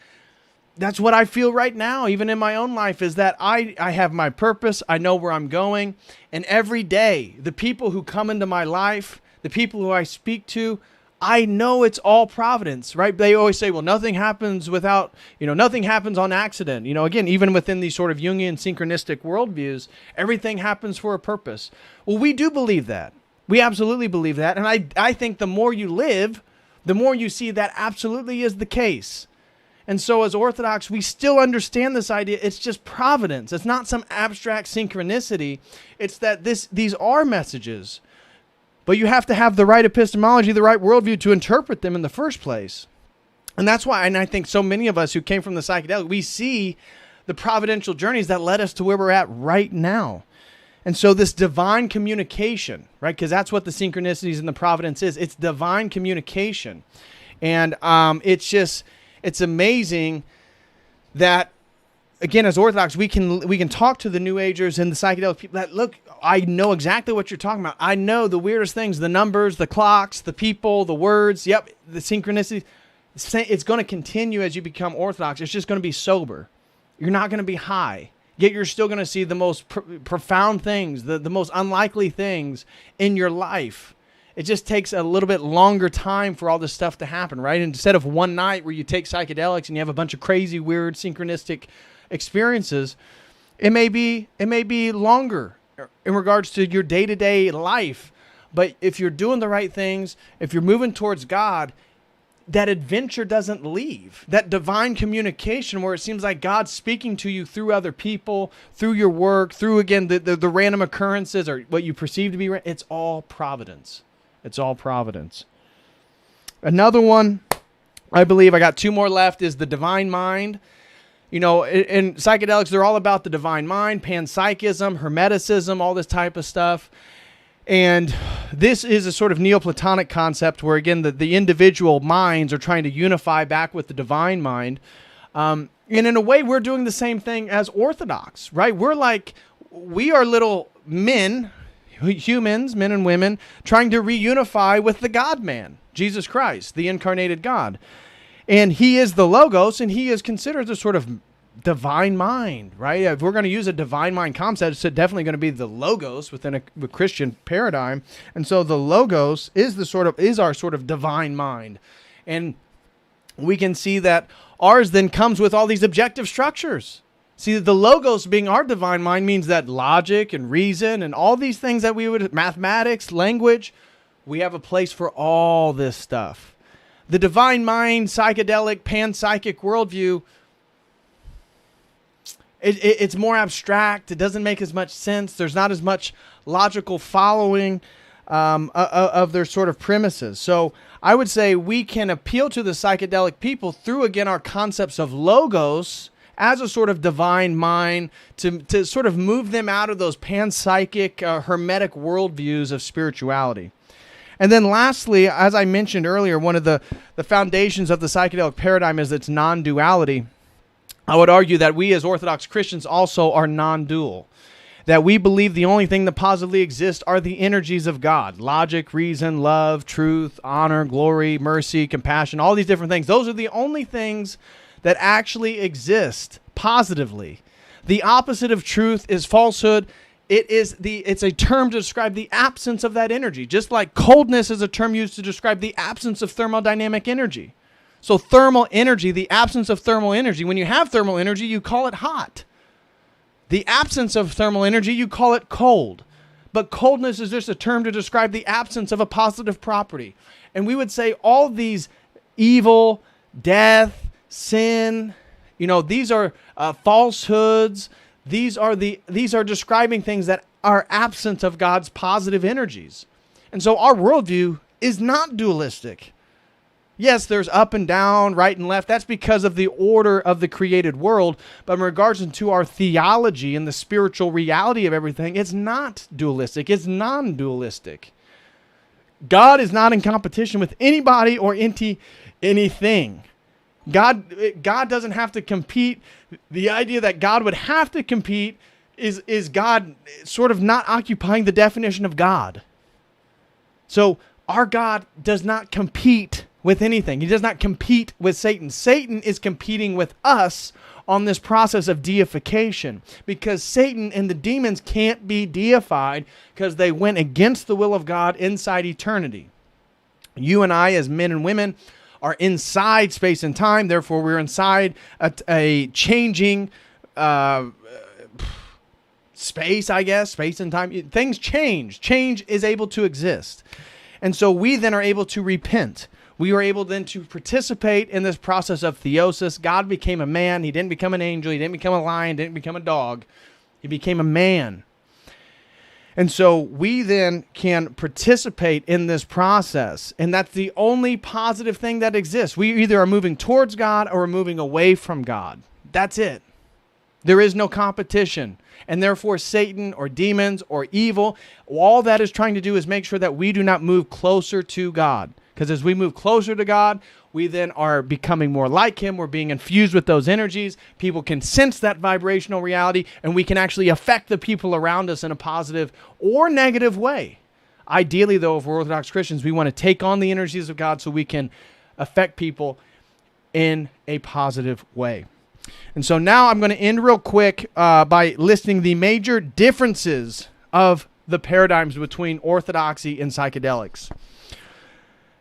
I feel right now, even in my own life, is that I have my purpose. I know where I'm going. And every day, the people who come into my life, the people who I speak to, I know it's all providence, right? They always say, well, nothing happens without, nothing happens on accident. Again, even within these sort of Jungian synchronistic worldviews, everything happens for a purpose. Well, we do believe that. We absolutely believe that. And I think the more you live, the more you see that absolutely is the case. And so as Orthodox, we still understand this idea. It's just providence. It's not some abstract synchronicity. It's that these are messages. But you have to have the right epistemology, the right worldview to interpret them in the first place. And that's why, and I think so many of us who came from the psychedelic, we see the providential journeys that led us to where we're at right now. And so this divine communication, right? Because that's what the synchronicities and the providence is. It's divine communication. And it's amazing that, again, as Orthodox, we can talk to the New Agers and the psychedelic people that, look, I know exactly what you're talking about. I know the weirdest things, the numbers, the clocks, the people, the words. Yep, the synchronicity. It's going to continue as you become Orthodox. It's just going to be sober. You're not going to be high. Yet you're still going to see the most profound things, the most unlikely things in your life. It just takes a little bit longer time for all this stuff to happen, right? Instead of one night where you take psychedelics and you have a bunch of crazy, weird, synchronistic experiences, it may be longer in regards to your day-to-day life. But if you're doing the right things, if you're moving towards God, that adventure doesn't leave. That divine communication where it seems like God's speaking to you through other people, through your work, through, again, the random occurrences or what you perceive to be, it's all providence. It's all providence. Another one, I believe I got two more left, is the divine mind. In psychedelics, they're all about the divine mind, panpsychism, hermeticism, all this type of stuff. And this is a sort of Neoplatonic concept where, again, the individual minds are trying to unify back with the divine mind. And in a way, we're doing the same thing as Orthodox, right? We are little men, humans, men and women, trying to reunify with the God-man, Jesus Christ, the incarnated God. And he is the Logos, and he is considered the sort of divine mind, right? If we're going to use a divine mind concept, it's definitely going to be the Logos within a Christian paradigm. And so the Logos is our sort of divine mind. And we can see that ours then comes with all these objective structures. See, the Logos being our divine mind means that logic and reason and all these things that mathematics, language, we have a place for all this stuff. The divine mind, psychedelic, panpsychic worldview, it's more abstract. It doesn't make as much sense. There's not as much logical following of their sort of premises. So I would say we can appeal to the psychedelic people through, again, our concepts of Logos as a sort of divine mind to sort of move them out of those panpsychic, hermetic worldviews of spirituality. And then lastly, as I mentioned earlier, one of the foundations of the psychedelic paradigm is its non-duality. I would argue that we as Orthodox Christians also are non-dual. That we believe the only thing that positively exists are the energies of God. Logic, reason, love, truth, honor, glory, mercy, compassion, all these different things. Those are the only things that actually exist positively. The opposite of truth is falsehood. It's a term to describe the absence of that energy, just like coldness is a term used to describe the absence of thermodynamic energy. So thermal energy, the absence of thermal energy, when you have thermal energy, you call it hot. The absence of thermal energy, you call it cold. But coldness is just a term to describe the absence of a positive property. And we would say all these evil, death, sin, these are falsehoods. These are describing things that are absent of God's positive energies. And so our worldview is not dualistic. Yes, there's up and down, right and left. That's because of the order of the created world. But in regards to our theology and the spiritual reality of everything, it's not dualistic. It's non-dualistic. God is not in competition with anybody or anything. God doesn't have to compete. The idea that God would have to compete is God sort of not occupying the definition of God. So our God does not compete with anything. He does not compete with Satan. Satan is competing with us on this process of deification, because Satan and the demons can't be deified because they went against the will of God inside eternity. You and I, as men and women, are inside space and time. Therefore, we're inside a changing space, I guess, space and time. Things change. Change is able to exist. And so we then are able to repent. We were able then to participate in this process of theosis. God became a man. He didn't become an angel. He didn't become a lion. Didn't become a dog. He became a man. And so we then can participate in this process. And that's the only positive thing that exists. We either are moving towards God or we're moving away from God. That's it. There is no competition. And therefore, Satan or demons or evil, all that is trying to do is make sure that we do not move closer to God. Because as we move closer to God, we then are becoming more like him. We're being infused with those energies. People can sense that vibrational reality, and we can actually affect the people around us in a positive or negative way. Ideally, though, if we're Orthodox Christians, we want to take on the energies of God so we can affect people in a positive way. And so now I'm going to end real quick by listing the major differences of the paradigms between orthodoxy and psychedelics.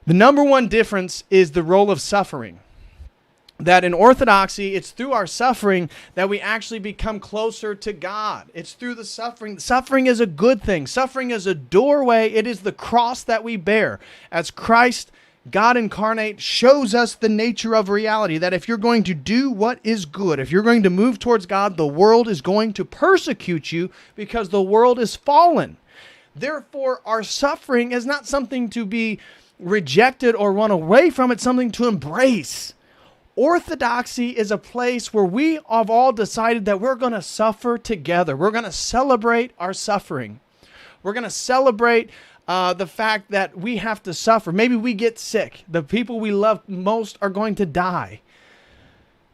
The number one difference is the role of suffering. That in orthodoxy, it's through our suffering that we actually become closer to God. It's through the suffering. Suffering is a good thing. Suffering is a doorway. It is the cross that we bear. As Christ, God incarnate, shows us the nature of reality. That if you're going to do what is good, if you're going to move towards God, the world is going to persecute you because the world is fallen. Therefore, our suffering is not something to be rejected or run away from. It's something to embrace. Orthodoxy is a place where we have all decided that we're going to suffer together. We're going to celebrate our suffering. We're going to celebrate the fact that we have to suffer. Maybe we get sick. The people we love most are going to die.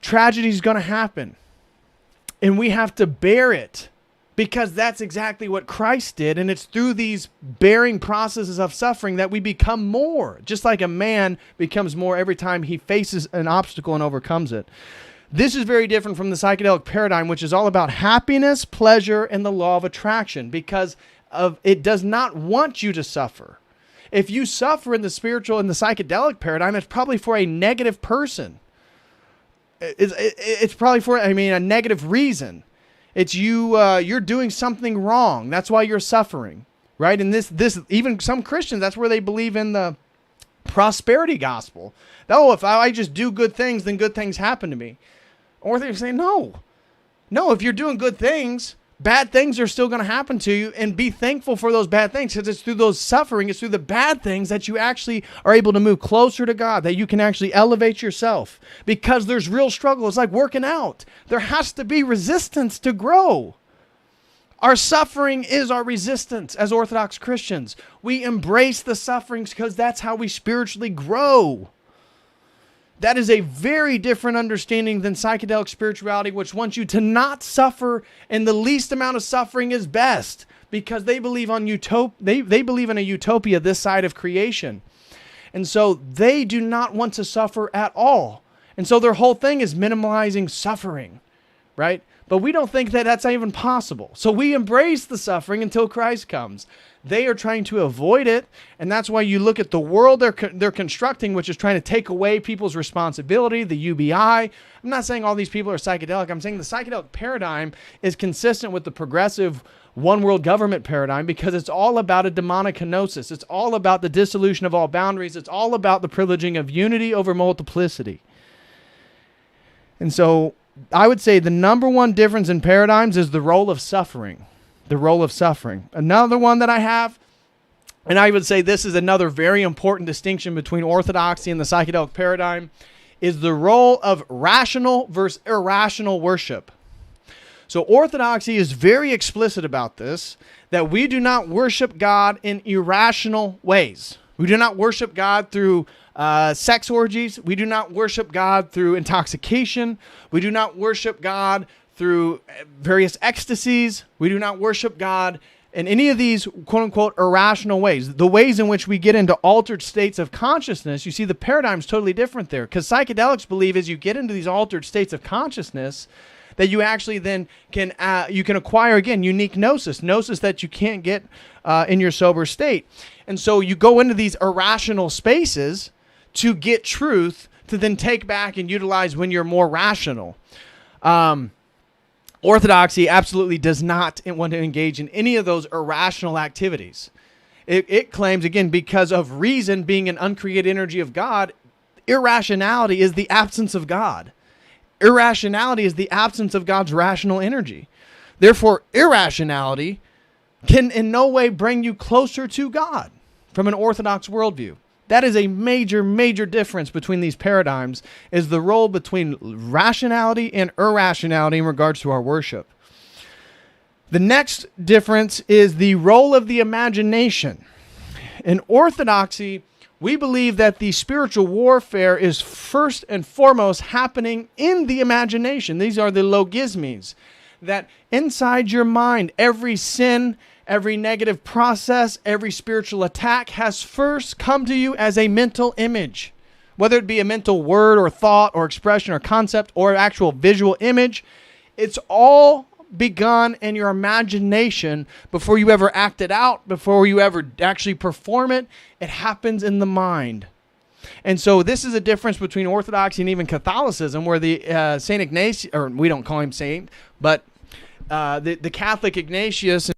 Tragedy is going to happen. And we have to bear it. Because that's exactly what Christ did. And it's through these bearing processes of suffering that we become more. Just like a man becomes more every time he faces an obstacle and overcomes it. This is very different from the psychedelic paradigm, which is all about happiness, pleasure, and the law of attraction. Because it does not want you to suffer. If you suffer in the spiritual and the psychedelic paradigm, it's probably for a negative person. It's probably for, a negative reason. It's you're doing something wrong. That's why you're suffering, right? And this even some Christians, that's where they believe in the prosperity gospel. Oh, if I just do good things, then good things happen to me. Or they're saying, no, if you're doing good things, bad things are still going to happen to you, and be thankful for those bad things, because it's through those suffering, it's through the bad things that you actually are able to move closer to God, that you can actually elevate yourself, because there's real struggle. It's like working out. There has to be resistance to grow. Our suffering is our resistance as Orthodox Christians. We embrace the sufferings because that's how we spiritually grow. That is a very different understanding than psychedelic spirituality, which wants you to not suffer, and the least amount of suffering is best, because they believe on they believe in a utopia this side of creation. And so they do not want to suffer at all. And so their whole thing is minimizing suffering, right? But we don't think that that's even possible. So we embrace the suffering until Christ comes. They are trying to avoid it, and that's why you look at the world they're constructing, which is trying to take away people's responsibility, the UBI. I'm not saying all these people are psychedelic. I'm saying the psychedelic paradigm is consistent with the progressive one world government paradigm, because it's all about a demonic kenosis. It's all about the dissolution of all boundaries. It's all about the privileging of unity over multiplicity. And so I would say the number one difference in paradigms is the role of suffering. The role of suffering. Another one that I have and I would say this is another very important distinction between orthodoxy and the psychedelic paradigm, is the role of rational versus irrational worship. So orthodoxy is very explicit about this, that we do not worship God in irrational ways. We do not worship God through sex orgies. We do not worship God through intoxication. We do not worship God through various ecstasies. We do not worship God in any of these quote-unquote irrational ways. The ways in which we get into altered states of consciousness, you see the paradigm's totally different there. Because psychedelics believe as you get into these altered states of consciousness, that you actually then can acquire, again, unique gnosis that you can't get in your sober state. And so you go into these irrational spaces to get truth to then take back and utilize when you're more rational. Orthodoxy absolutely does not want to engage in any of those irrational activities. It claims, again, because of reason being an uncreated energy of God, irrationality is the absence of God. Irrationality is the absence of God's rational energy. Therefore, irrationality can in no way bring you closer to God from an orthodox worldview. That is a major, major difference between these paradigms, is the role between rationality and irrationality in regards to our worship. The next difference is the role of the imagination. In orthodoxy, we believe that the spiritual warfare is first and foremost happening in the imagination. These are the logismes, that inside your mind, every sin, every negative process, every spiritual attack has first come to you as a mental image. Whether it be a mental word or thought or expression or concept or actual visual image, it's all begun in your imagination before you ever act it out, before you ever actually perform it. It happens in the mind. And so this is a difference between Orthodoxy and even Catholicism, where the Saint Ignatius, or we don't call him saint, but the Catholic Ignatius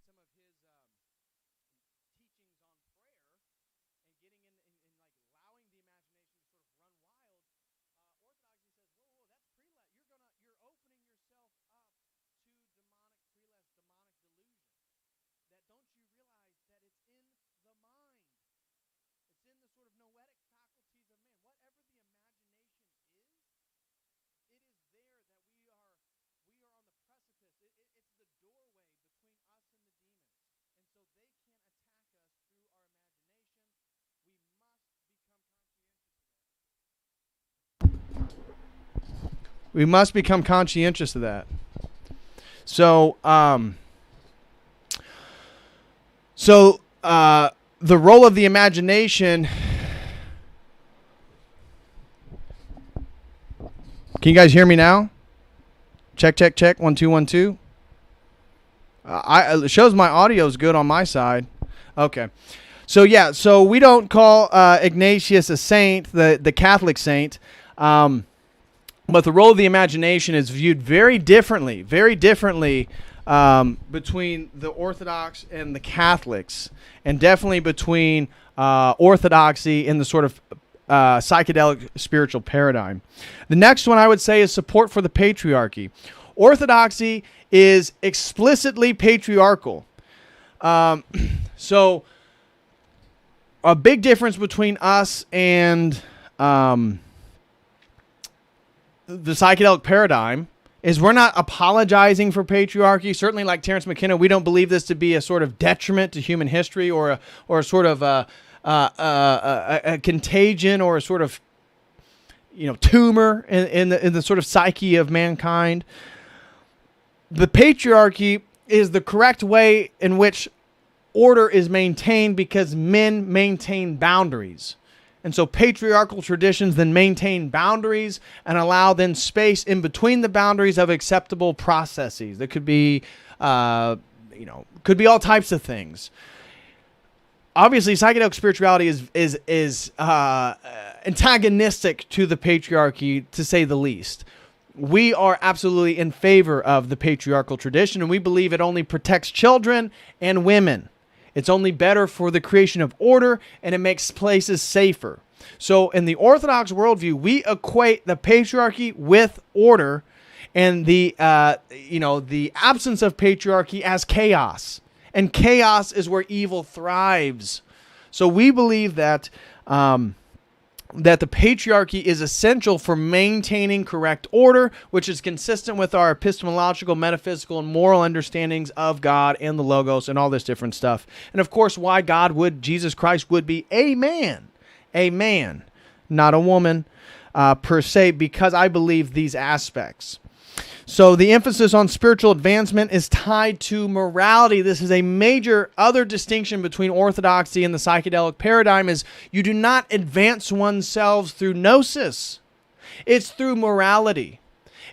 we must become conscientious of that. So, the role of the imagination. Can you guys hear me now? Check, check, check. 1 2 1 2. It shows my audio is good on my side. Okay. So yeah. So we don't call Ignatius a saint, the Catholic saint. But the role of the imagination is viewed very differently between the Orthodox and the Catholics, and definitely between Orthodoxy and the sort of psychedelic spiritual paradigm. The next one I would say is support for the patriarchy. Orthodoxy is explicitly patriarchal. So a big difference between us and the psychedelic paradigm is we're not apologizing for patriarchy. Certainly, like Terence McKenna, we don't believe this to be a sort of detriment to human history or a sort of a contagion or a sort of tumor in the sort of psyche of mankind. The patriarchy is the correct way in which order is maintained because men maintain boundaries. And so patriarchal traditions then maintain boundaries and allow then space in between the boundaries of acceptable processes. There could be, could be all types of things. Obviously, psychedelic spirituality is antagonistic to the patriarchy, to say the least. We are absolutely in favor of the patriarchal tradition, and we believe it only protects children and women. It's only better for the creation of order, and it makes places safer. So in the Orthodox worldview, we equate the patriarchy with order, and the absence of patriarchy as chaos. And chaos is where evil thrives. So we believe that that the patriarchy is essential for maintaining correct order, which is consistent with our epistemological, metaphysical, and moral understandings of God and the Logos and all this different stuff. And of course, why Jesus Christ would be a man, not a woman per se, because I believe these aspects. So the emphasis on spiritual advancement is tied to morality. This is a major other distinction between orthodoxy and the psychedelic paradigm is you do not advance oneself through gnosis. It's through morality.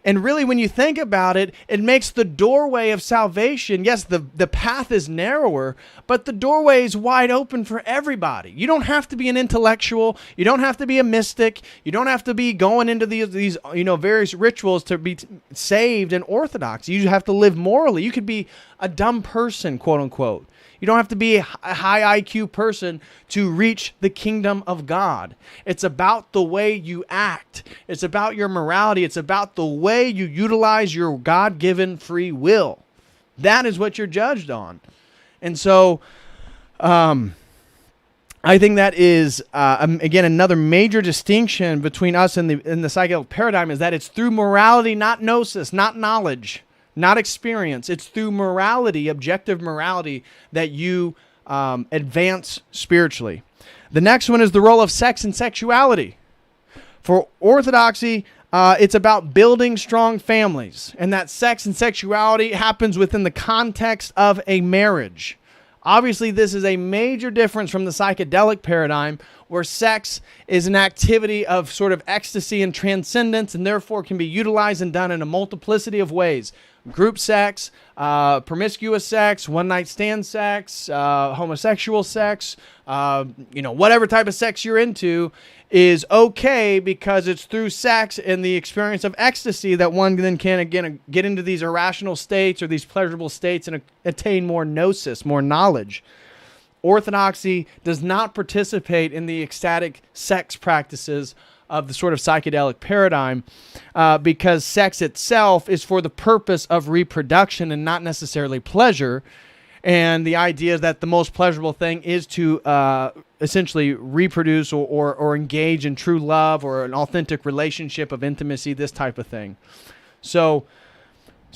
And really, when you think about it, it makes the doorway of salvation, yes, the path is narrower, but the doorway is wide open for everybody. You don't have to be an intellectual. You don't have to be a mystic. You don't have to be going into these various rituals to be saved in orthodoxy. You have to live morally. You could be a dumb person, quote unquote. You don't have to be a high IQ person to reach the kingdom of God. It's about the way you act. It's about your morality. It's about the way you utilize your God-given free will. That is what you're judged on. And so, I think that is, again, another major distinction between us and the psychedelic paradigm is that it's through morality, not gnosis, not knowledge. Not experience. It's through morality, objective morality, that you advance spiritually. The next one is the role of sex and sexuality. For orthodoxy, it's about building strong families, and that sex and sexuality happens within the context of a marriage. Obviously, this is a major difference from the psychedelic paradigm, where sex is an activity of sort of ecstasy and transcendence, and therefore can be utilized and done in a multiplicity of ways. Group sex, promiscuous sex, one-night stand sex, homosexual sex, whatever type of sex you're into is okay because it's through sex and the experience of ecstasy that one then can, again, get into these irrational states or these pleasurable states and attain more gnosis, more knowledge. Orthodoxy does not participate in the ecstatic sex practices of the sort of psychedelic paradigm because sex itself is for the purpose of reproduction and not necessarily pleasure. And the idea is that the most pleasurable thing is to essentially reproduce or engage in true love or an authentic relationship of intimacy, this type of thing. So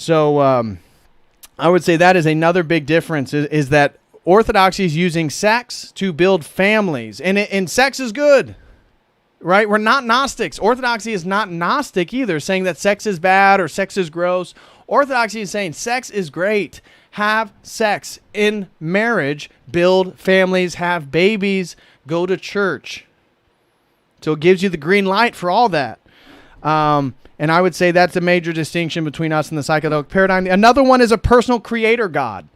I would say that is another big difference is that orthodoxy is using sex to build families, and sex is good. Right? We're not Gnostics. Orthodoxy is not Gnostic either, saying that sex is bad or sex is gross. Orthodoxy is saying sex is great. Have sex in marriage, build families, have babies, go to church. So it gives you the green light for all that. And I would say that's a major distinction between us and the psychedelic paradigm. Another one is a personal creator God.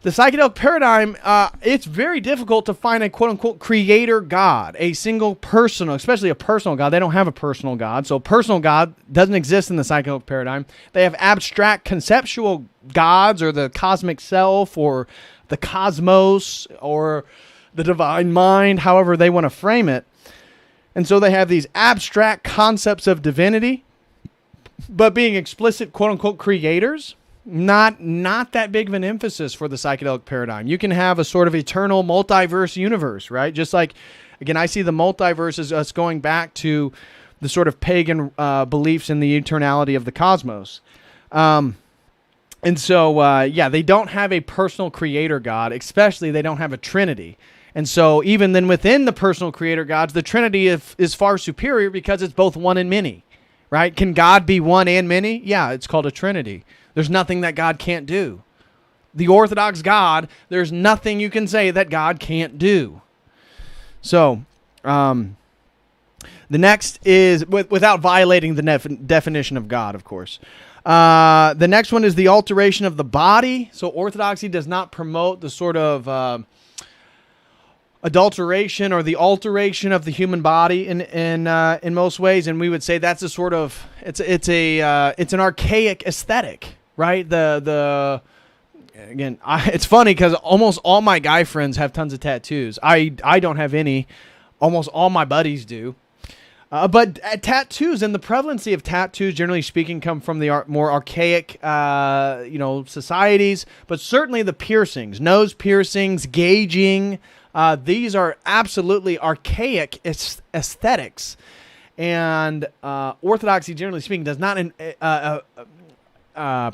The psychedelic paradigm, it's very difficult to find a quote-unquote creator God, a single personal, especially a personal God. They don't have a personal God. So personal God doesn't exist in the psychedelic paradigm. They have abstract conceptual gods or the cosmic self or the cosmos or the divine mind, however they want to frame it. And so they have these abstract concepts of divinity, but being explicit quote-unquote creators, not that big of an emphasis for the psychedelic paradigm. You can have a sort of eternal multiverse universe, right? Just like, again, I see the multiverse as us going back to the sort of pagan beliefs in the eternality of the cosmos. And so, they don't have a personal creator God, especially they don't have a Trinity. And so even then within the personal creator gods, the Trinity is far superior because it's both one and many, right? Can God be one and many? Yeah, it's called a Trinity. There's nothing that God can't do. The Orthodox God, there's nothing you can say that God can't do. So, the next is, without violating the definition of God, of course. The next one is the alteration of the body. So Orthodoxy does not promote the sort of adulteration or the alteration of the human body in most ways, and we would say that's a sort of it's an archaic aesthetic. Right? It's funny because almost all my guy friends have tons of tattoos. I don't have any. Almost all my buddies do. But tattoos and the prevalency of tattoos, generally speaking, come from the more archaic, societies. But certainly the piercings, nose piercings, gauging, These are absolutely archaic aesthetics. And orthodoxy, generally speaking, does not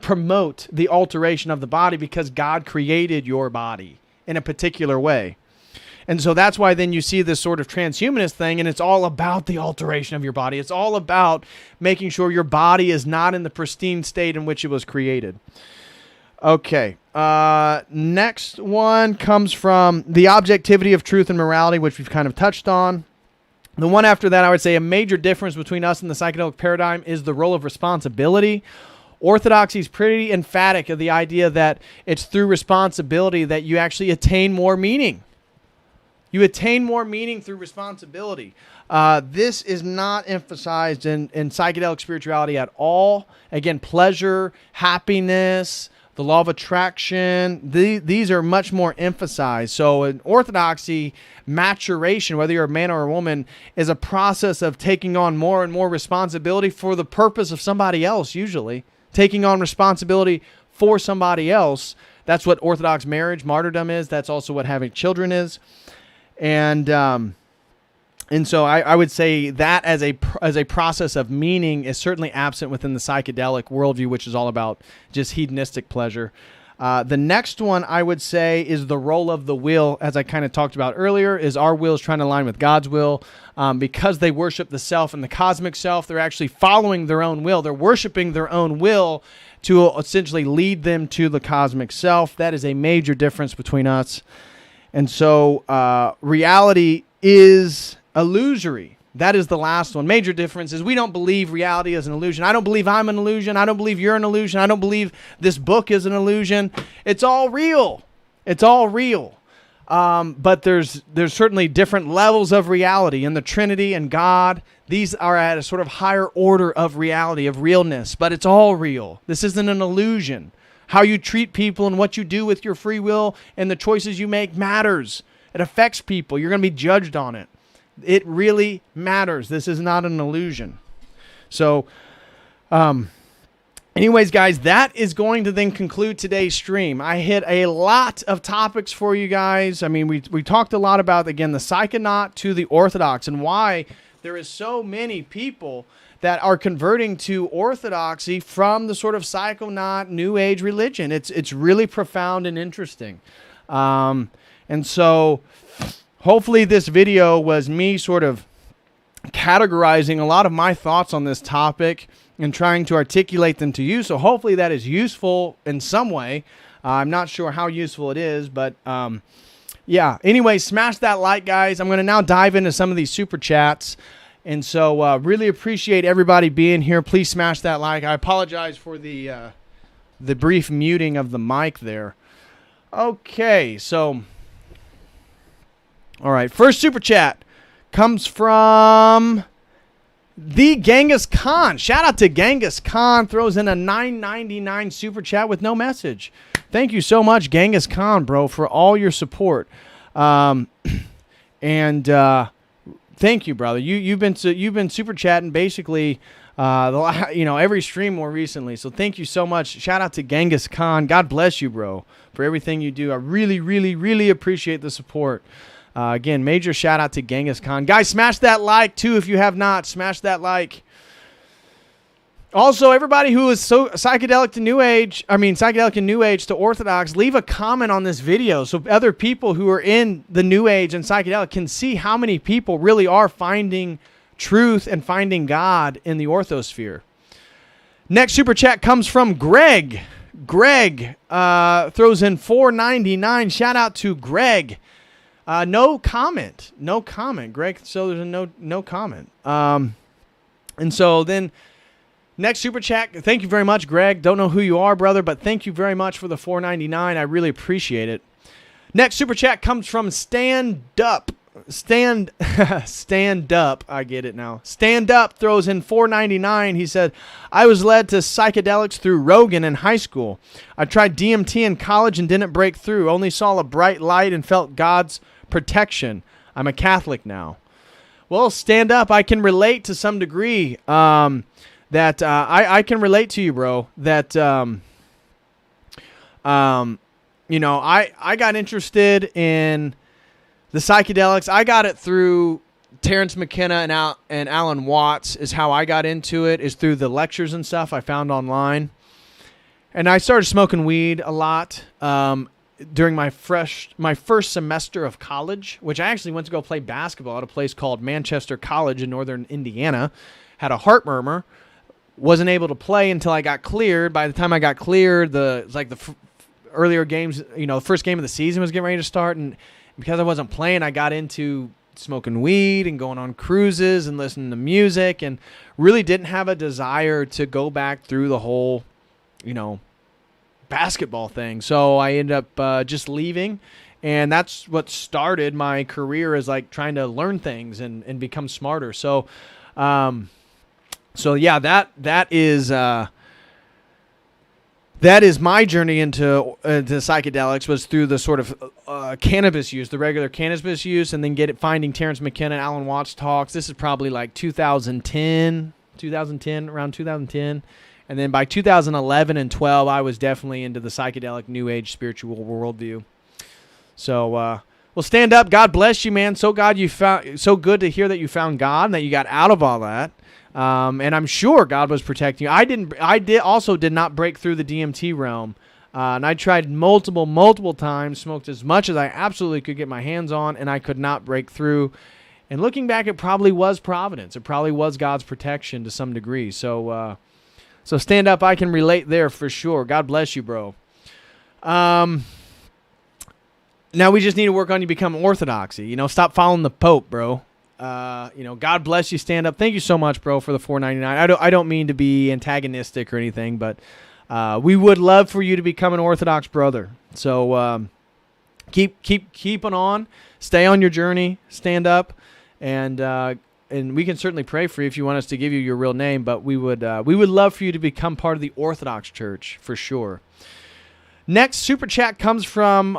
promote the alteration of the body because God created your body in a particular way. And so that's why then you see this sort of transhumanist thing, and it's all about the alteration of your body. It's all about making sure your body is not in the pristine state in which it was created. Okay. Next one comes from the objectivity of truth and morality, which we've kind of touched on. The one after that, I would say a major difference between us and the psychedelic paradigm is the role of responsibility. Orthodoxy is pretty emphatic of the idea that it's through responsibility that you actually attain more meaning. You attain more meaning through responsibility. This is not emphasized in psychedelic spirituality at all. Again, pleasure, happiness, the law of attraction, these are much more emphasized. So in orthodoxy, maturation, whether you're a man or a woman, is a process of taking on more and more responsibility for the purpose of somebody else, usually. Taking on responsibility for somebody else. That's what Orthodox marriage, martyrdom is. That's also what having children is. And so I would say that as a process of meaning is certainly absent within the psychedelic worldview, which is all about just hedonistic pleasure. The next one I would say is the role of the will, as I kind of talked about earlier, is our will is trying to align with God's will. Because they worship the self and the cosmic self, they're actually following their own will. They're worshiping their own will to essentially lead them to the cosmic self. That is a major difference between us. And so reality is illusory. That is the last one. Major difference is we don't believe reality is an illusion. I don't believe I'm an illusion. I don't believe you're an illusion. I don't believe this book is an illusion. It's all real. It's all real. But there's certainly different levels of reality in the Trinity and God. These are at a sort of higher order of reality, of realness, but it's all real. This isn't an illusion. How you treat people and what you do with your free will and the choices you make matters. It affects people. You're going to be judged on it. It really matters. This is not an illusion. So, anyways, guys, that is going to then conclude today's stream. I hit a lot of topics for you guys. I mean, we talked a lot about, again, the Psychonaut to the Orthodox and why there is so many people that are converting to orthodoxy from the sort of Psychonaut New Age religion. It's really profound and interesting. And so hopefully this video was me sort of categorizing a lot of my thoughts on this topic and trying to articulate them to you. So hopefully that is useful in some way. I'm not sure how useful it is, but yeah. Anyway, smash that like, guys. I'm going to now dive into some of these super chats. And so really appreciate everybody being here. Please smash that like. I apologize for the brief muting of the mic there. Okay, so, all right. First super chat comes from the Genghis Khan. Shout out to Genghis Khan. Throws in a $9.99 super chat with no message. Thank you so much, Genghis Khan, bro, for all your support. Thank you, brother. You've been super chatting basically, every stream more recently. So thank you so much. Shout out to Genghis Khan. God bless you, bro, for everything you do. I really, really, really appreciate the support. Again, major shout out to Genghis Khan. Guys, smash that like too if you have not. Smash that like. Also, everybody who is so psychedelic and New Age to Orthodox, leave a comment on this video so other people who are in the New Age and psychedelic can see how many people really are finding truth and finding God in the orthosphere. Next super chat comes from Greg. Greg throws in $4.99. Shout out to Greg. No comment. No comment, Greg. So there's a no comment. And so then next super chat, thank you very much, Greg. Don't know who you are, brother, but thank you very much for the $4.99. I really appreciate it. Next super chat comes from Stand Up. Stand Up. I get it now. Stand Up throws in $4.99. He said, I was led to psychedelics through Rogan in high school. I tried DMT in college and didn't break through. Only saw a bright light and felt God's protection. I'm a Catholic now. Well, Stand Up. I can relate to some degree. I can relate to you, bro, that, I got interested in The psychedelics, I got it through Terrence McKenna and Alan Watts is how I got into it, is through the lectures and stuff I found online. And I started smoking weed a lot during my first semester of college, which I actually went to go play basketball at a place called Manchester College in northern Indiana. Had a heart murmur, wasn't able to play until I got cleared. By the time I got cleared, earlier games, the first game of the season was getting ready to start, and because I wasn't playing, I got into smoking weed and going on cruises and listening to music, and really didn't have a desire to go back through the whole, basketball thing. So I ended up just leaving, and that's what started my career, is like trying to learn things and become smarter. So, yeah, that is my journey into psychedelics, was through the sort of cannabis use, the regular cannabis use, and then finding Terrence McKenna and Alan Watts talks. This is probably like 2010, around 2010. And then by 2011 and 12, I was definitely into the psychedelic New Age spiritual worldview. So, well, stand up. God bless you, man. So good to hear that you found God and that you got out of all that. And I'm sure God was protecting you. I did not break through the DMT realm. And I tried multiple times, smoked as much as I absolutely could get my hands on, and I could not break through. And looking back, it probably was providence. It probably was God's protection to some degree. So stand up. I can relate there for sure. God bless you, bro. Now we just need to work on you become orthodoxy. Stop following the Pope, bro. God bless you. Stand up. Thank you so much, bro, for the $4.99. I don't mean to be antagonistic or anything, but we would love for you to become an Orthodox brother. So keep on. Stay on your journey. Stand up, and we can certainly pray for you if you want us to give you your real name. But we would love for you to become part of the Orthodox Church for sure. Next super chat comes from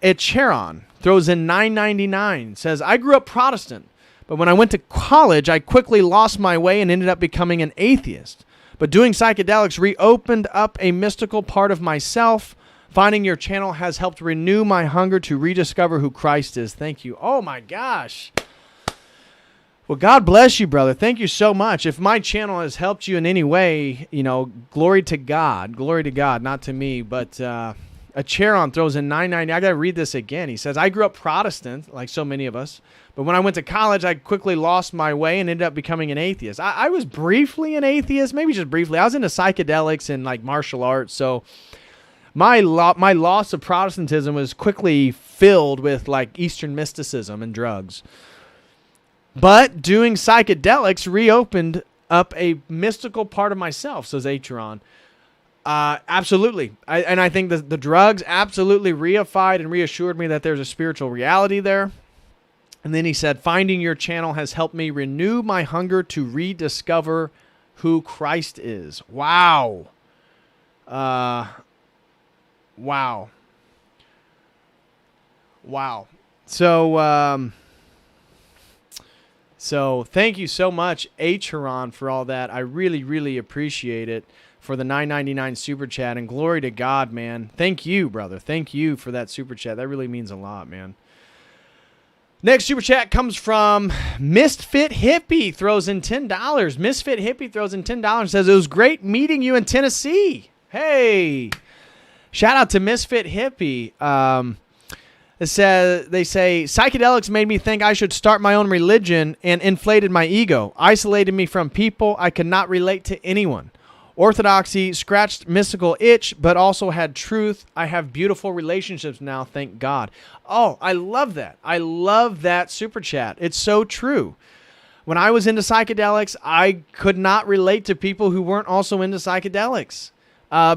Echeron. Throws in $9.99. Says, I grew up Protestant, but when I went to college, I quickly lost my way and ended up becoming an atheist. But doing psychedelics reopened up a mystical part of myself. Finding your channel has helped renew my hunger to rediscover who Christ is. Thank you. Oh my gosh. Well, God bless you, brother. Thank you so much. If my channel has helped you in any way, glory to God. Glory to God, not to me. But Acheron throws in $9.90. I got to read this again. He says, I grew up Protestant, like so many of us. But when I went to college, I quickly lost my way and ended up becoming an atheist. I was briefly an atheist, maybe just briefly. I was into psychedelics and like martial arts. So my loss of Protestantism was quickly filled with like Eastern mysticism and drugs. But doing psychedelics reopened up a mystical part of myself, says Acheron. Absolutely. I think the drugs absolutely reified and reassured me that there's a spiritual reality there. And then he said, finding your channel has helped me renew my hunger to rediscover who Christ is. Wow. Wow. So thank you so much, Acheron, for all that. I really, really appreciate it, for the $9.99 super chat, and glory to God, man. Thank you, brother. Thank you for that super chat. That really means a lot, man. Next super chat comes from Misfit Hippie, throws in $10. Misfit Hippie throws in $10 and says, it was great meeting you in Tennessee. Hey, shout out to Misfit Hippie. They say, psychedelics made me think I should start my own religion and inflated my ego, isolated me from people. I could not relate to anyone. Orthodoxy scratched mystical itch, but also had truth. I have beautiful relationships now, thank God. Oh, I love that. I love that super chat. It's so true. When I was into psychedelics, I could not relate to people who weren't also into psychedelics.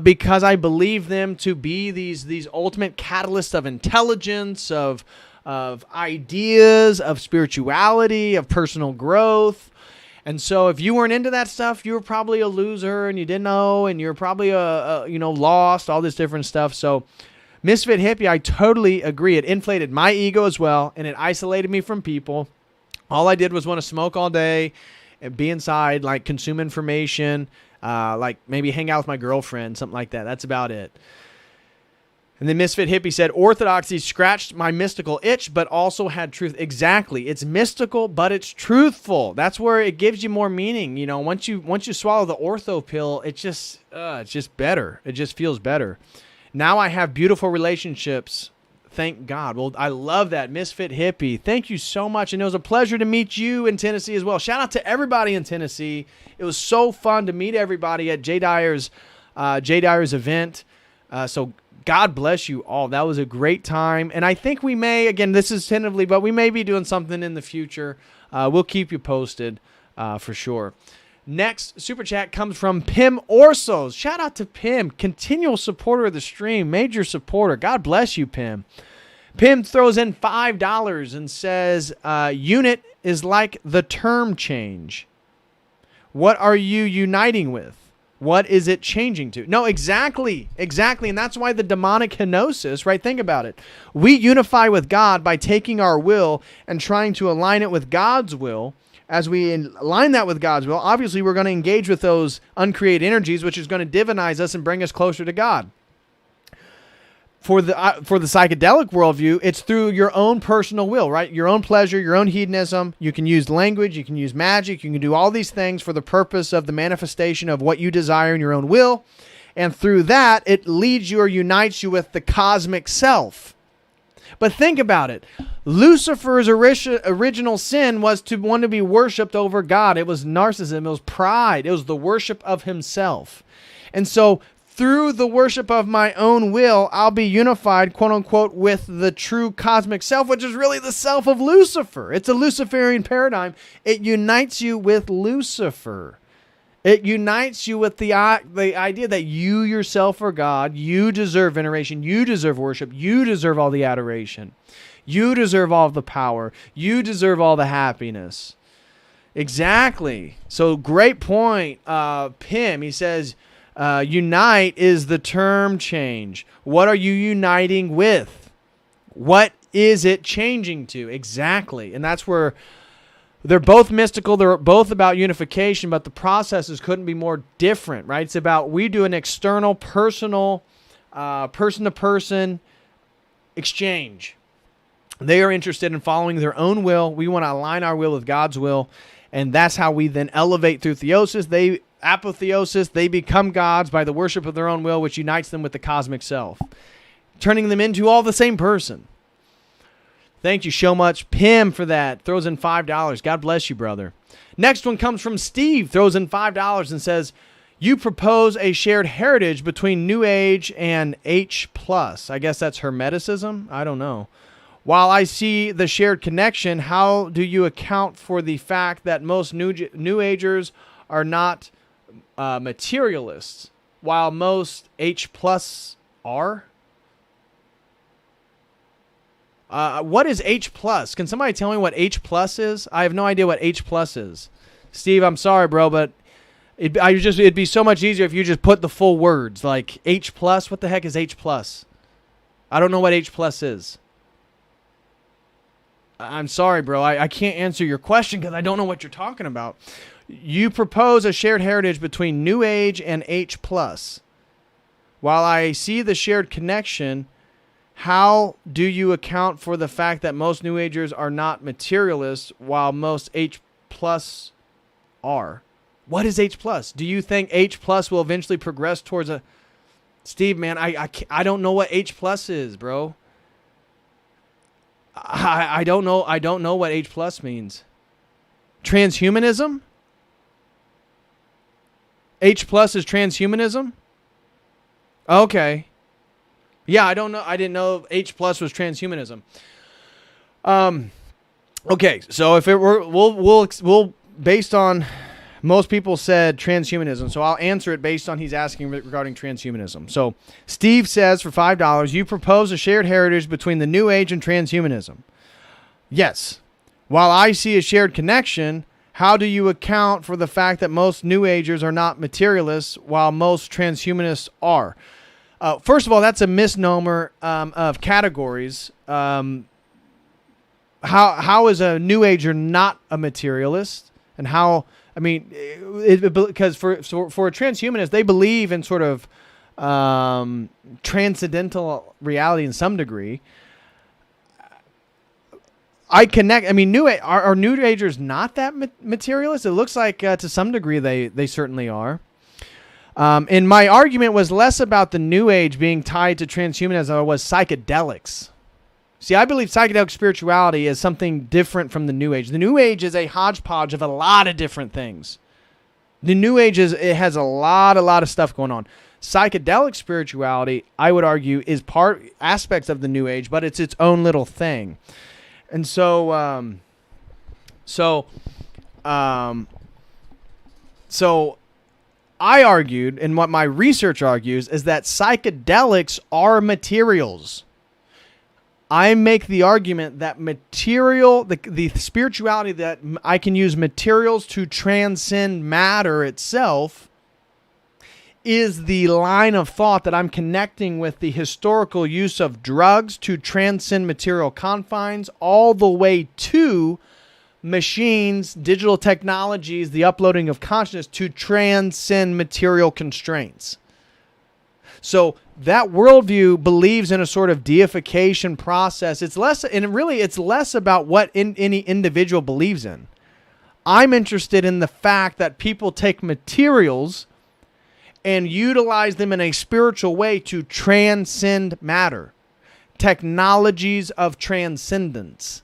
Because I believe them to be these ultimate catalysts of intelligence, of ideas, of spirituality, of personal growth. And so if you weren't into that stuff, you were probably a loser and you didn't know, and you're probably lost, all this different stuff. So Misfit Hippie, I totally agree. It inflated my ego as well, and it isolated me from people. All I did was want to smoke all day and be inside, like consume information, like maybe hang out with my girlfriend, something like that. That's about it. And then Misfit Hippie said, orthodoxy scratched my mystical itch, but also had truth. Exactly. It's mystical, but it's truthful. That's where it gives you more meaning. You know, once you swallow the ortho pill, it's just better. It just feels better. Now I have beautiful relationships. Thank God. Well, I love that, Misfit Hippie. Thank you so much. And it was a pleasure to meet you in Tennessee as well. Shout out to everybody in Tennessee. It was so fun to meet everybody at Jay Dyer's event. So God bless you all. That was a great time. And I think we may, again, this is tentatively, but we may be doing something in the future. We'll keep you posted for sure. Next super chat comes from Pim Orsos. Shout out to Pim, continual supporter of the stream, major supporter. God bless you, Pim. Pim throws in $5 and says, unit is like the term change. What are you uniting with? What is it changing to? No, exactly. And that's why the demonic kenosis, right? Think about it. We unify with God by taking our will and trying to align it with God's will. As we align that with God's will, obviously we're going to engage with those uncreated energies, which is going to divinize us and bring us closer to God. For the psychedelic worldview, it's through your own personal will, right? Your own pleasure, your own hedonism. You can use language, you can use magic, you can do all these things for the purpose of the manifestation of what you desire in your own will. And through that, it leads you or unites you with the cosmic self. But think about it. Lucifer's original sin was to want to be worshipped over God. It was narcissism. It was pride. It was the worship of himself. And so through the worship of my own will, I'll be unified, quote unquote, with the true cosmic self, which is really the self of Lucifer. It's a Luciferian paradigm. It unites you with Lucifer. It unites you with the idea that you yourself are God. You deserve veneration. You deserve worship. You deserve all the adoration. You deserve all the power. You deserve all the happiness. Exactly. So great point, Pim. He says, unite is the term change. What are you uniting with? What is it changing to? Exactly. And that's where they're both mystical. They're both about unification, but the processes couldn't be more different, right? It's about we do an external, personal, person-to-person exchange. They are interested in following their own will. We want to align our will with God's will, and that's how we then elevate through theosis. Apotheosis, they become gods by the worship of their own will, which unites them with the cosmic self, turning them into all the same person. Thank you so much, Pim, for that. Throws in $5. God bless you, brother. Next one comes from Steve. Throws in $5 and says, you propose a shared heritage between New Age and H+. I guess that's Hermeticism? I don't know. While I see the shared connection, how do you account for the fact that most New Agers are not materialists, while most H+ are? What is H+? Can somebody tell me what H+ is? I have no idea what H+ is. Steve, I'm sorry, bro, but it'd be so much easier if you just put the full words. Like H+, what the heck is H+? I don't know what H+ is. I'm sorry, bro. I can't answer your question because I don't know what you're talking about. You propose a shared heritage between New Age and H+. While I see the shared connection, how do you account for the fact that most New Agers are not materialists while most H+ are? What is H+? Do you think H+ will eventually progress towards a... Steve, man, I don't know what H+ is, bro. I don't know. I don't know what H+ means. Transhumanism? H+ is transhumanism? Okay. Yeah, I don't know. I didn't know H+ was transhumanism. Okay, so if it were, we'll based on most people said transhumanism, so I'll answer it based on he's asking regarding transhumanism. So Steve says for $5, you propose a shared heritage between the New Age and transhumanism. Yes. While I see a shared connection, how do you account for the fact that most New Agers are not materialists while most transhumanists are? First of all, that's a misnomer of categories. How is a New Ager not a materialist? And how, I mean, because for a transhumanist, they believe in sort of transcendental reality in some degree. I connect. I mean, are New Agers not that materialist? It looks like to some degree they certainly are. And my argument was less about the New Age being tied to transhumanism as it was psychedelics. See, I believe psychedelic spirituality is something different from the New Age. The New Age is a hodgepodge of a lot of different things. The New Age it has a lot of stuff going on. Psychedelic spirituality, I would argue, is aspects of the New Age, but it's its own little thing. And so I argued, and what my research argues, is that psychedelics are materials. I make the argument that material, the spirituality that I can use materials to transcend matter itself, is the line of thought that I'm connecting with the historical use of drugs to transcend material confines all the way to machines, digital technologies, the uploading of consciousness to transcend material constraints. So that worldview believes in a sort of deification process. It's less about what any individual believes in. I'm interested in the fact that people take materials and utilize them in a spiritual way to transcend matter. Technologies of transcendence.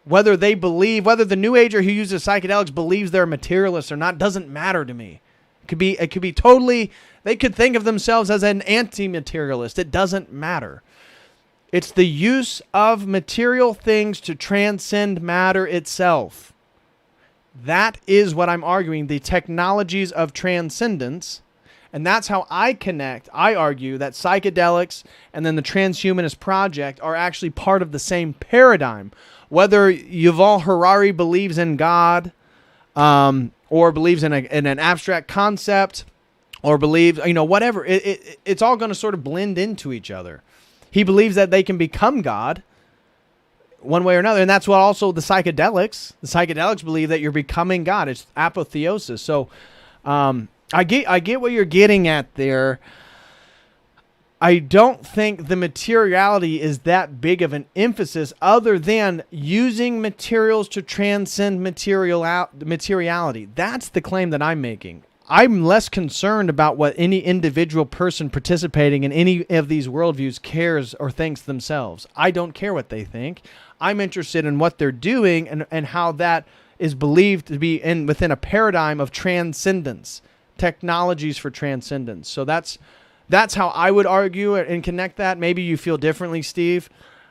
Whether the New Ager who uses psychedelics believes they're materialists or not doesn't matter to me. It could be totally, they could think of themselves as an anti-materialist. It doesn't matter. It's the use of material things to transcend matter itself. That is what I'm arguing, the technologies of transcendence. And that's how I argue that psychedelics and then the transhumanist project are actually part of the same paradigm. Whether Yuval Harari believes in God, or believes in an abstract concept, or believes, whatever, it's all going to sort of blend into each other. He believes that they can become God one way or another, and that's what also the psychedelics believe, that you're becoming God. It's apotheosis. So, I get what you're getting at there. I don't think the materiality is that big of an emphasis, other than using materials to transcend materiality. That's the claim that I'm making. I'm less concerned about what any individual person participating in any of these worldviews cares or thinks themselves. I don't care what they think. I'm interested in what they're doing and how that is believed to be within a paradigm of transcendence, technologies for transcendence. So that's how I would argue and connect that. Maybe you feel differently, Steve.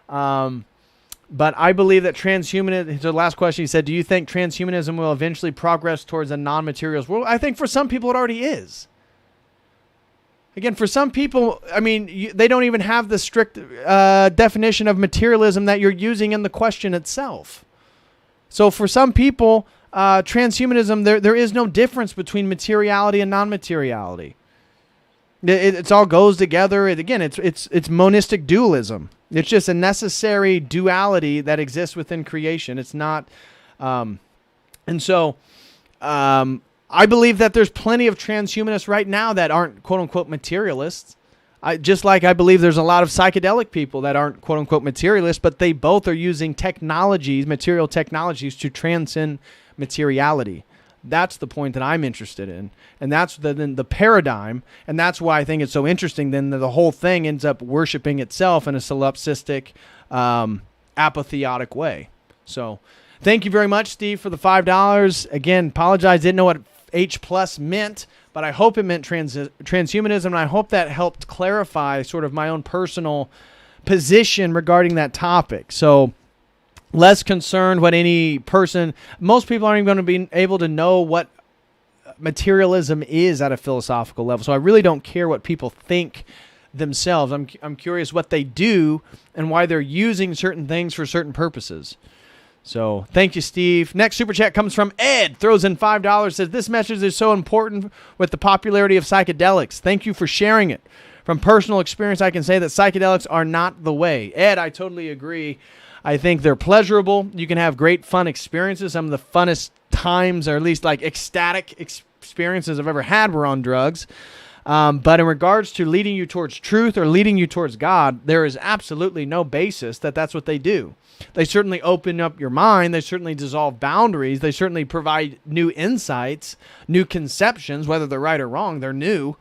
But I believe that transhumanism, the last question he said, do you think transhumanism will eventually progress towards a non-materials world? I think for some people it already is. Again, for some people, I mean, they don't even have the strict definition of materialism that you're using in the question itself. So for some people, transhumanism, there is no difference between materiality and non-materiality. It all goes together. It's monistic dualism. It's just a necessary duality that exists within creation. It's not, I believe that there's plenty of transhumanists right now that aren't quote unquote materialists. Just like I believe there's a lot of psychedelic people that aren't quote unquote materialists, but they both are using material technologies to transcend materiality. That's the point that I'm interested in. And that's the paradigm. And that's why I think it's so interesting then that the whole thing ends up worshiping itself in a solipsistic, apotheotic way. So thank you very much, Steve, for the $5. Again, apologize. Didn't know what H plus meant, but I hope it meant transhumanism. And I hope that helped clarify sort of my own personal position regarding that topic. So less concerned what most people aren't even going to be able to know what materialism is at a philosophical level. So I really don't care what people think themselves. I'm curious what they do and why they're using certain things for certain purposes. So thank you, Steve. Next super chat comes from Ed, throws in $5, says, this message is so important with the popularity of psychedelics. Thank you for sharing it. From personal experience, I can say that psychedelics are not the way. Ed, I totally agree. I think they're pleasurable. You can have great fun experiences. Some of the funnest times, or at least like ecstatic experiences I've ever had, were on drugs. But in regards to leading you towards truth or leading you towards God, there is absolutely no basis that that's what they do. They certainly open up your mind. They certainly dissolve boundaries. They certainly provide new insights, new conceptions, whether they're right or wrong, they're new.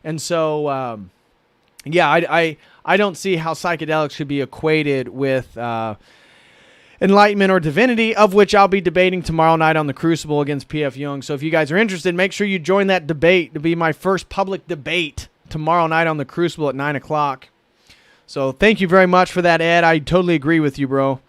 And so, I don't see how psychedelics should be equated with enlightenment or divinity, of which I'll be debating tomorrow night on the Crucible against P.F. Jung. So if you guys are interested, make sure you join that debate to be my first public debate tomorrow night on the Crucible at 9 o'clock. So thank you very much for that, Ed. I totally agree with you, bro.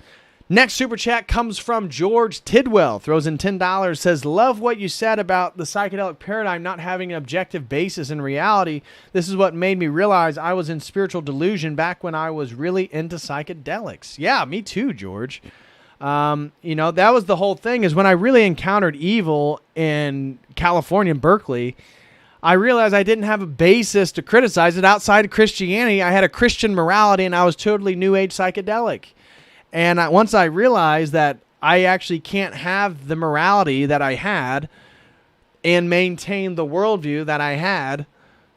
Next super chat comes from George Tidwell. Throws in $10. Says, love what you said about the psychedelic paradigm not having an objective basis in reality. This is what made me realize I was in spiritual delusion back when I was really into psychedelics. Yeah, me too, George. That was the whole thing, is when I really encountered evil in California, in Berkeley, I realized I didn't have a basis to criticize it outside of Christianity. I had a Christian morality, and I was totally New Age psychedelic. And once I realized that I actually can't have the morality that I had and maintain the worldview that I had,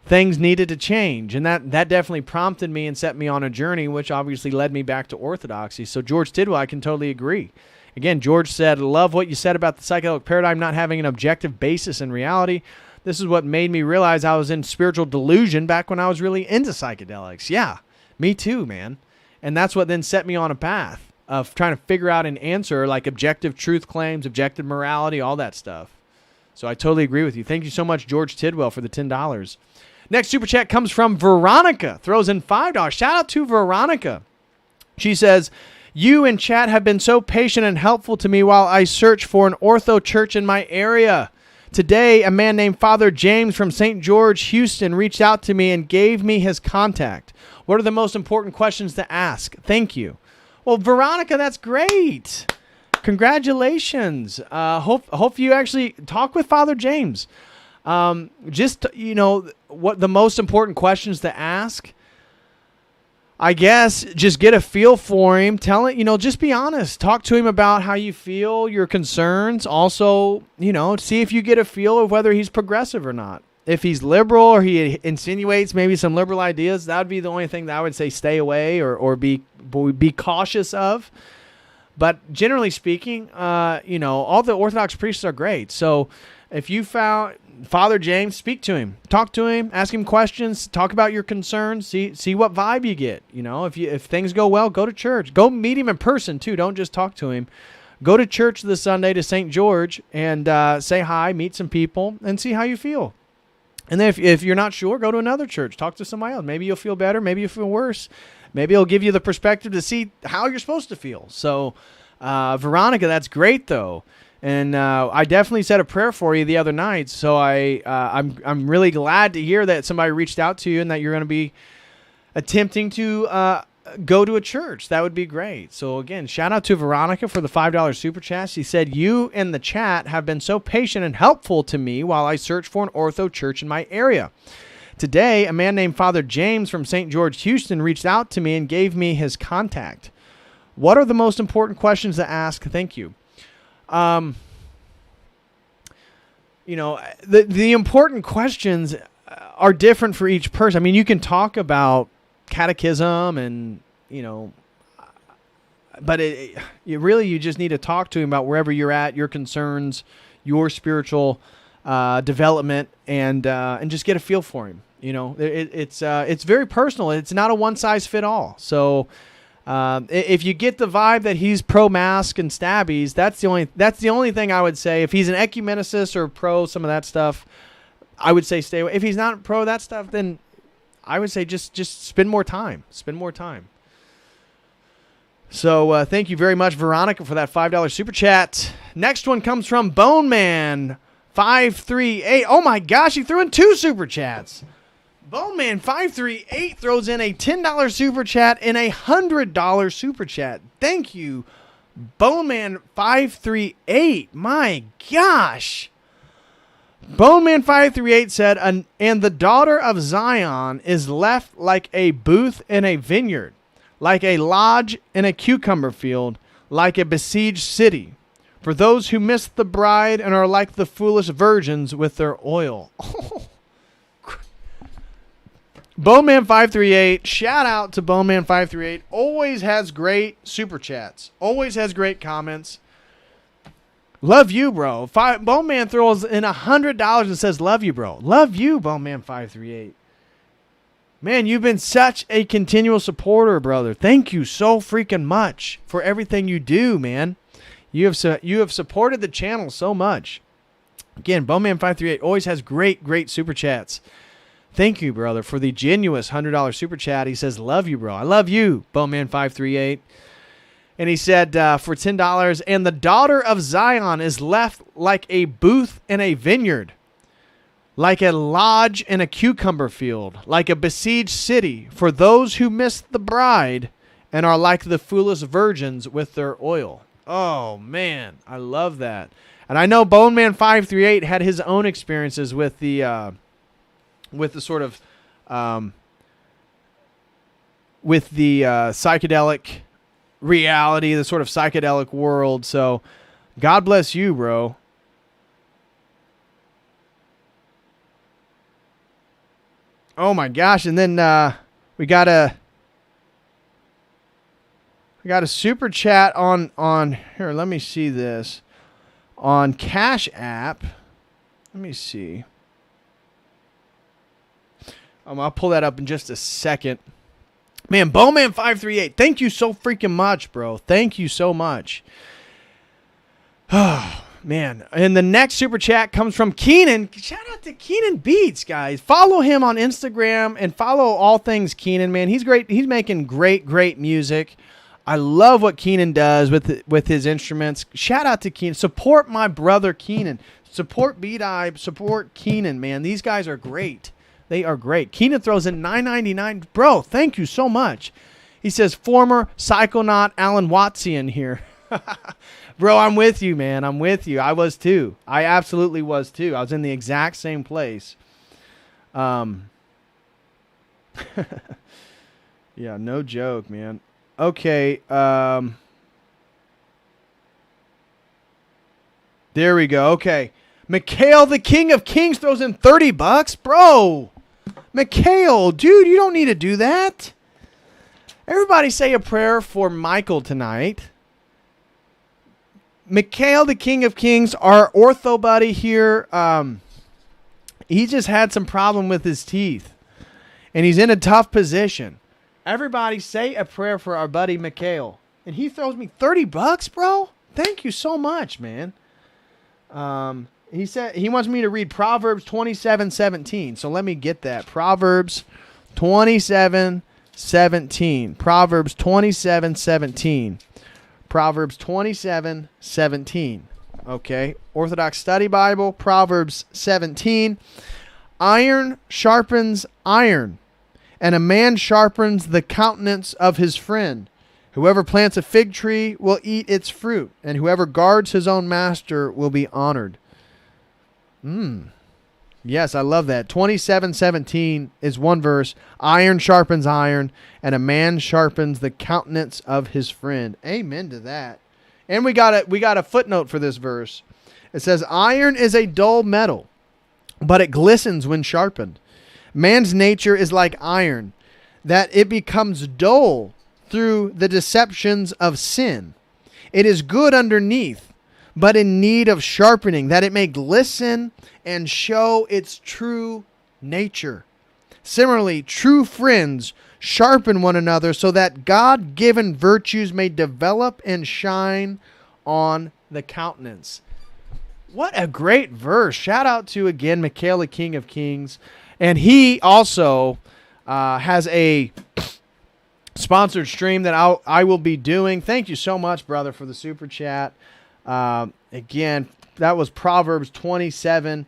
things needed to change. And that definitely prompted me and set me on a journey, which obviously led me back to orthodoxy. So George Tidwell, I can totally agree. Again, George said, love what you said about the psychedelic paradigm not having an objective basis in reality. This is what made me realize I was in spiritual delusion back when I was really into psychedelics. Yeah, me too, man. And that's what then set me on a path of trying to figure out an answer, like objective truth claims, objective morality, all that stuff. So I totally agree with you. Thank you so much, George Tidwell, for the $10. Next super chat comes from Veronica. Throws in $5. Shout out to Veronica. She says, you in chat have been so patient and helpful to me while I search for an ortho church in my area. Today, a man named Father James from St. George, Houston, reached out to me and gave me his contact. What are the most important questions to ask? Thank you. Well, Veronica, that's great. Congratulations. Hope you actually talk with Father James. What the most important questions to ask? I guess just get a feel for him. Just be honest. Talk to him about how you feel, your concerns. Also, see if you get a feel of whether he's progressive or not. If he's liberal or he insinuates maybe some liberal ideas, that would be the only thing that I would say stay away or be cautious of. But generally speaking, all the Orthodox priests are great. So if you found Father James, speak to him, talk to him, ask him questions, talk about your concerns, see what vibe you get. If things go well, go to church, go meet him in person too. Don't just talk to him. Go to church this Sunday to St. George and say hi, meet some people, and see how you feel. And then if you're not sure, go to another church, talk to somebody else. Maybe you'll feel better, maybe you'll feel worse. Maybe it'll give you the perspective to see how you're supposed to feel. So, Veronica, that's great though. And I definitely said a prayer for you the other night. So I'm really glad to hear that somebody reached out to you and that you're going to be attempting to go to a church. That would be great. So again, shout out to Veronica for the $5 super chat. She said, you in the chat have been so patient and helpful to me while I search for an ortho church in my area. Today, a man named Father James from St. George, Houston, reached out to me and gave me his contact. What are the most important questions to ask? Thank you. The important questions are different for each person. I mean, you can talk about catechism and, but you just need to talk to him about wherever you're at, your concerns, your spiritual development, and just get a feel for him. It's very personal. It's not a one size fit all. So if you get the vibe that he's pro mask and stabbies, that's the only thing I would say. If he's an ecumenicist or pro some of that stuff, I would say stay away. If he's not pro that stuff, then I would say just spend more time. So thank you very much, Veronica, for that $5 super chat. Next one comes from Bone Man 538. Oh my gosh, he threw in 2 super chats. Bone Man 538 throws in a $10 super chat and a $100 super chat. Thank you, Bone Man 538. My gosh. Bone Man 538 said, and the daughter of Zion is left like a booth in a vineyard, like a lodge in a cucumber field, like a besieged city, for those who miss the bride and are like the foolish virgins with their oil. Boneman538, shout out to Boneman538. Always has great super chats. Always has great comments. Love you, bro. Boneman throws in $100 and says, love you, bro. Love you, Boneman538. Man, you've been such a continual supporter, brother. Thank you so freaking much for everything you do, man. You have supported the channel so much. Again, Boneman538 always has great super chats. Thank you, brother, for the genuine $100 super chat. He says, love you, bro. I love you, Boneman538. And he said, for $10, and the daughter of Zion is left like a booth in a vineyard, like a lodge in a cucumber field, like a besieged city for those who miss the bride and are like the foolish virgins with their oil. Oh, man, I love that. And I know Boneman538 had his own experiences with the sort of psychedelic reality, the sort of psychedelic world. So God bless you, bro. Oh my gosh. And then we got a super chat on here. Let me see this on Cash App. Let me see. I'll pull that up in just a second. Man, Bowman538, thank you so freaking much, bro. Thank you so much. Oh, man. And the next super chat comes from Keenan. Shout out to Keenan Beats, guys. Follow him on Instagram and follow all things Keenan, man. He's great. He's making great music. I love what Keenan does with his instruments. Shout out to Keenan. Support my brother Keenan. Support B-Dye. Support Keenan, man. These guys are great. They are great. Keenan throws in $9.99. Bro, thank you so much. He says, former Psychonaut Alan Wattsian here. Bro, I'm with you, man. I'm with you. I was too. I absolutely was too. I was in the exact same place. Yeah, no joke, man. Okay. There we go. Okay. Mikhail, the King of Kings, throws in $30. Bro. Mikhail, dude, you don't need to do that. Everybody say a prayer for Michael tonight. Mikhail, the King of Kings, our ortho buddy here, he just had some problem with his teeth. And he's in a tough position. Everybody say a prayer for our buddy Mikhail. And he throws me $30, bro. Thank you so much, man. He said he wants me to read Proverbs 27:17. So let me get that. Proverbs 27:17. Proverbs 27:17. Proverbs 27:17. Okay. Orthodox Study Bible, Proverbs 17. Iron sharpens iron, and a man sharpens the countenance of his friend. Whoever plants a fig tree will eat its fruit, and whoever guards his own master will be honored. Yes, I love that. 27:17 is one verse. Iron sharpens iron, and a man sharpens the countenance of his friend. Amen to that. And we got a footnote for this verse. It says, iron is a dull metal, but it glistens when sharpened. Man's nature is like iron, that it becomes dull through the deceptions of sin. It is good underneath, but in need of sharpening, that it may glisten and show its true nature. Similarly, true friends sharpen one another so that God-given virtues may develop and shine on the countenance. What a great verse. Shout out to, again, Mikhail, the King of Kings. And he also has a sponsored stream that I will be doing. Thank you so much, brother, for the super chat. Again, that was Proverbs 17,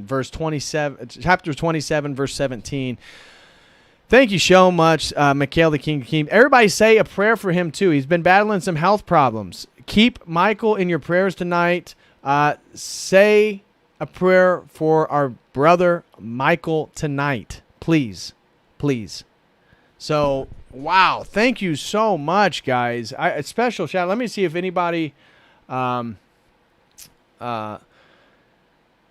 verse 27, chapter 27, verse 17. Thank you so much, Mikhail, the King of Kings. Everybody say a prayer for him, too. He's been battling some health problems. Keep Michael in your prayers tonight. Say a prayer for our brother Michael tonight. Please. Please. So, wow. Thank you so much, guys. A special shout out. Let me see if anybody...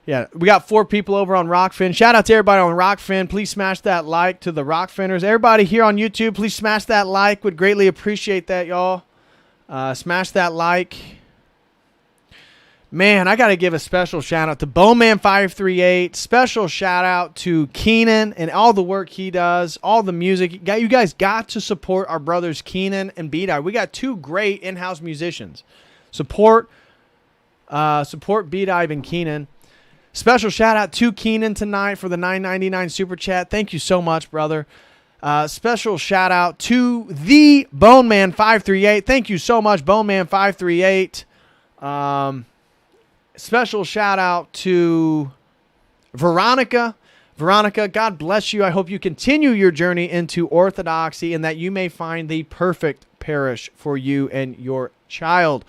Yeah, we got 4 people over on Rockfin. Shout out to everybody on Rockfin. Please smash that like to the Rockfinners. Everybody here on YouTube, please smash that like. Would greatly appreciate that, y'all. Smash that like. Man, I got to give a special shout out to Bowman538. Special shout out to Keenan and all the work he does, all the music. You guys got to support our brothers Keenan and B-Dive. We got 2 great in-house musicians. Support B-Dive and Keenan. Special shout out to Keenan tonight for the $9.99 super chat. Thank you so much, brother. Special shout out to the Boneman538. Thank you so much, Boneman538. Special shout out to Veronica. Veronica, God bless you. I hope you continue your journey into orthodoxy and that you may find the perfect parish for you and your child.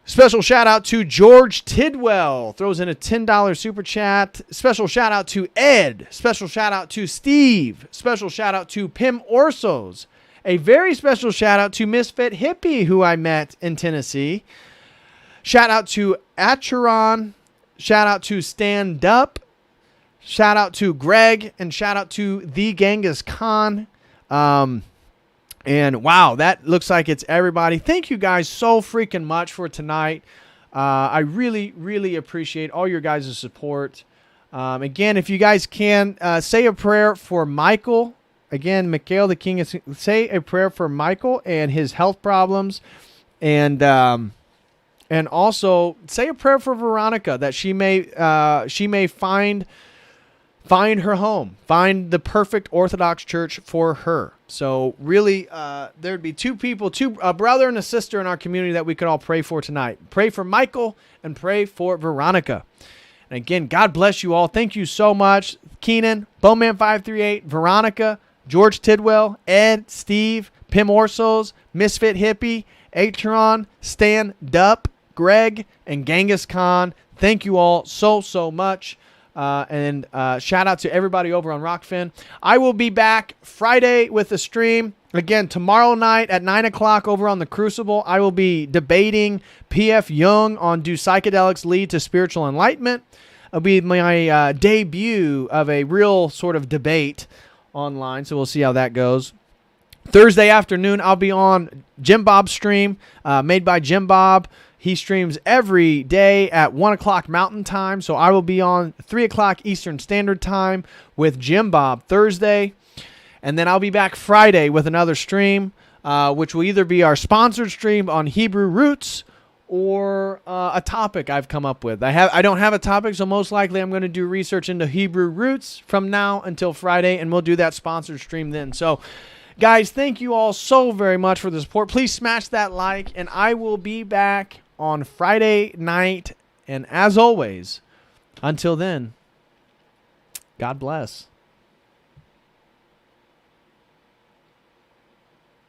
Special shout out to George Tidwell. Throws in a $10 super chat. Special shout out to Ed. Special shout out to Steve. Special shout out to Pim Orsos. A very special shout out to Misfit Hippie, who I met in Tennessee. Shout out to Acheron. Shout out to Stand Up. Shout out to Greg. And shout out to the Genghis Khan. And wow, that looks like it's everybody. Thank you guys so freaking much for tonight. I really, really appreciate all your guys' support. Again, if you guys can, say a prayer for Michael. Again, Mikhail the King, say a prayer for Michael and his health problems. And also say a prayer for Veronica that she may find her home, find the perfect Orthodox church for her. So really, there'd be 2 people, a brother and a sister in our community that we could all pray for tonight. Pray for Michael and pray for Veronica. And again, God bless you all. Thank you so much. Keenan, Bowman538, Veronica, George Tidwell, Ed, Steve, Pim Orsos, Misfit Hippie, Atron, Stan Dupp, Greg, and Genghis Khan. Thank you all so much. And shout out to everybody over on Rockfin. I will be back Friday with a stream. Again, tomorrow night at 9 o'clock over on the Crucible, I will be debating P.F. Young on Do Psychedelics Lead to Spiritual Enlightenment? It'll be my debut of a real sort of debate online, so we'll see how that goes. Thursday afternoon, I'll be on Jim Bob's stream, made by Jim Bob. He streams every day at 1 o'clock Mountain Time, so I will be on 3 o'clock Eastern Standard Time with Jim Bob Thursday. And then I'll be back Friday with another stream, which will either be our sponsored stream on Hebrew roots or a topic I've come up with. I don't have a topic, so most likely I'm going to do research into Hebrew roots from now until Friday, and we'll do that sponsored stream then. So, guys, thank you all so very much for the support. Please smash that like, and I will be back on Friday night. And as always, until then, God bless.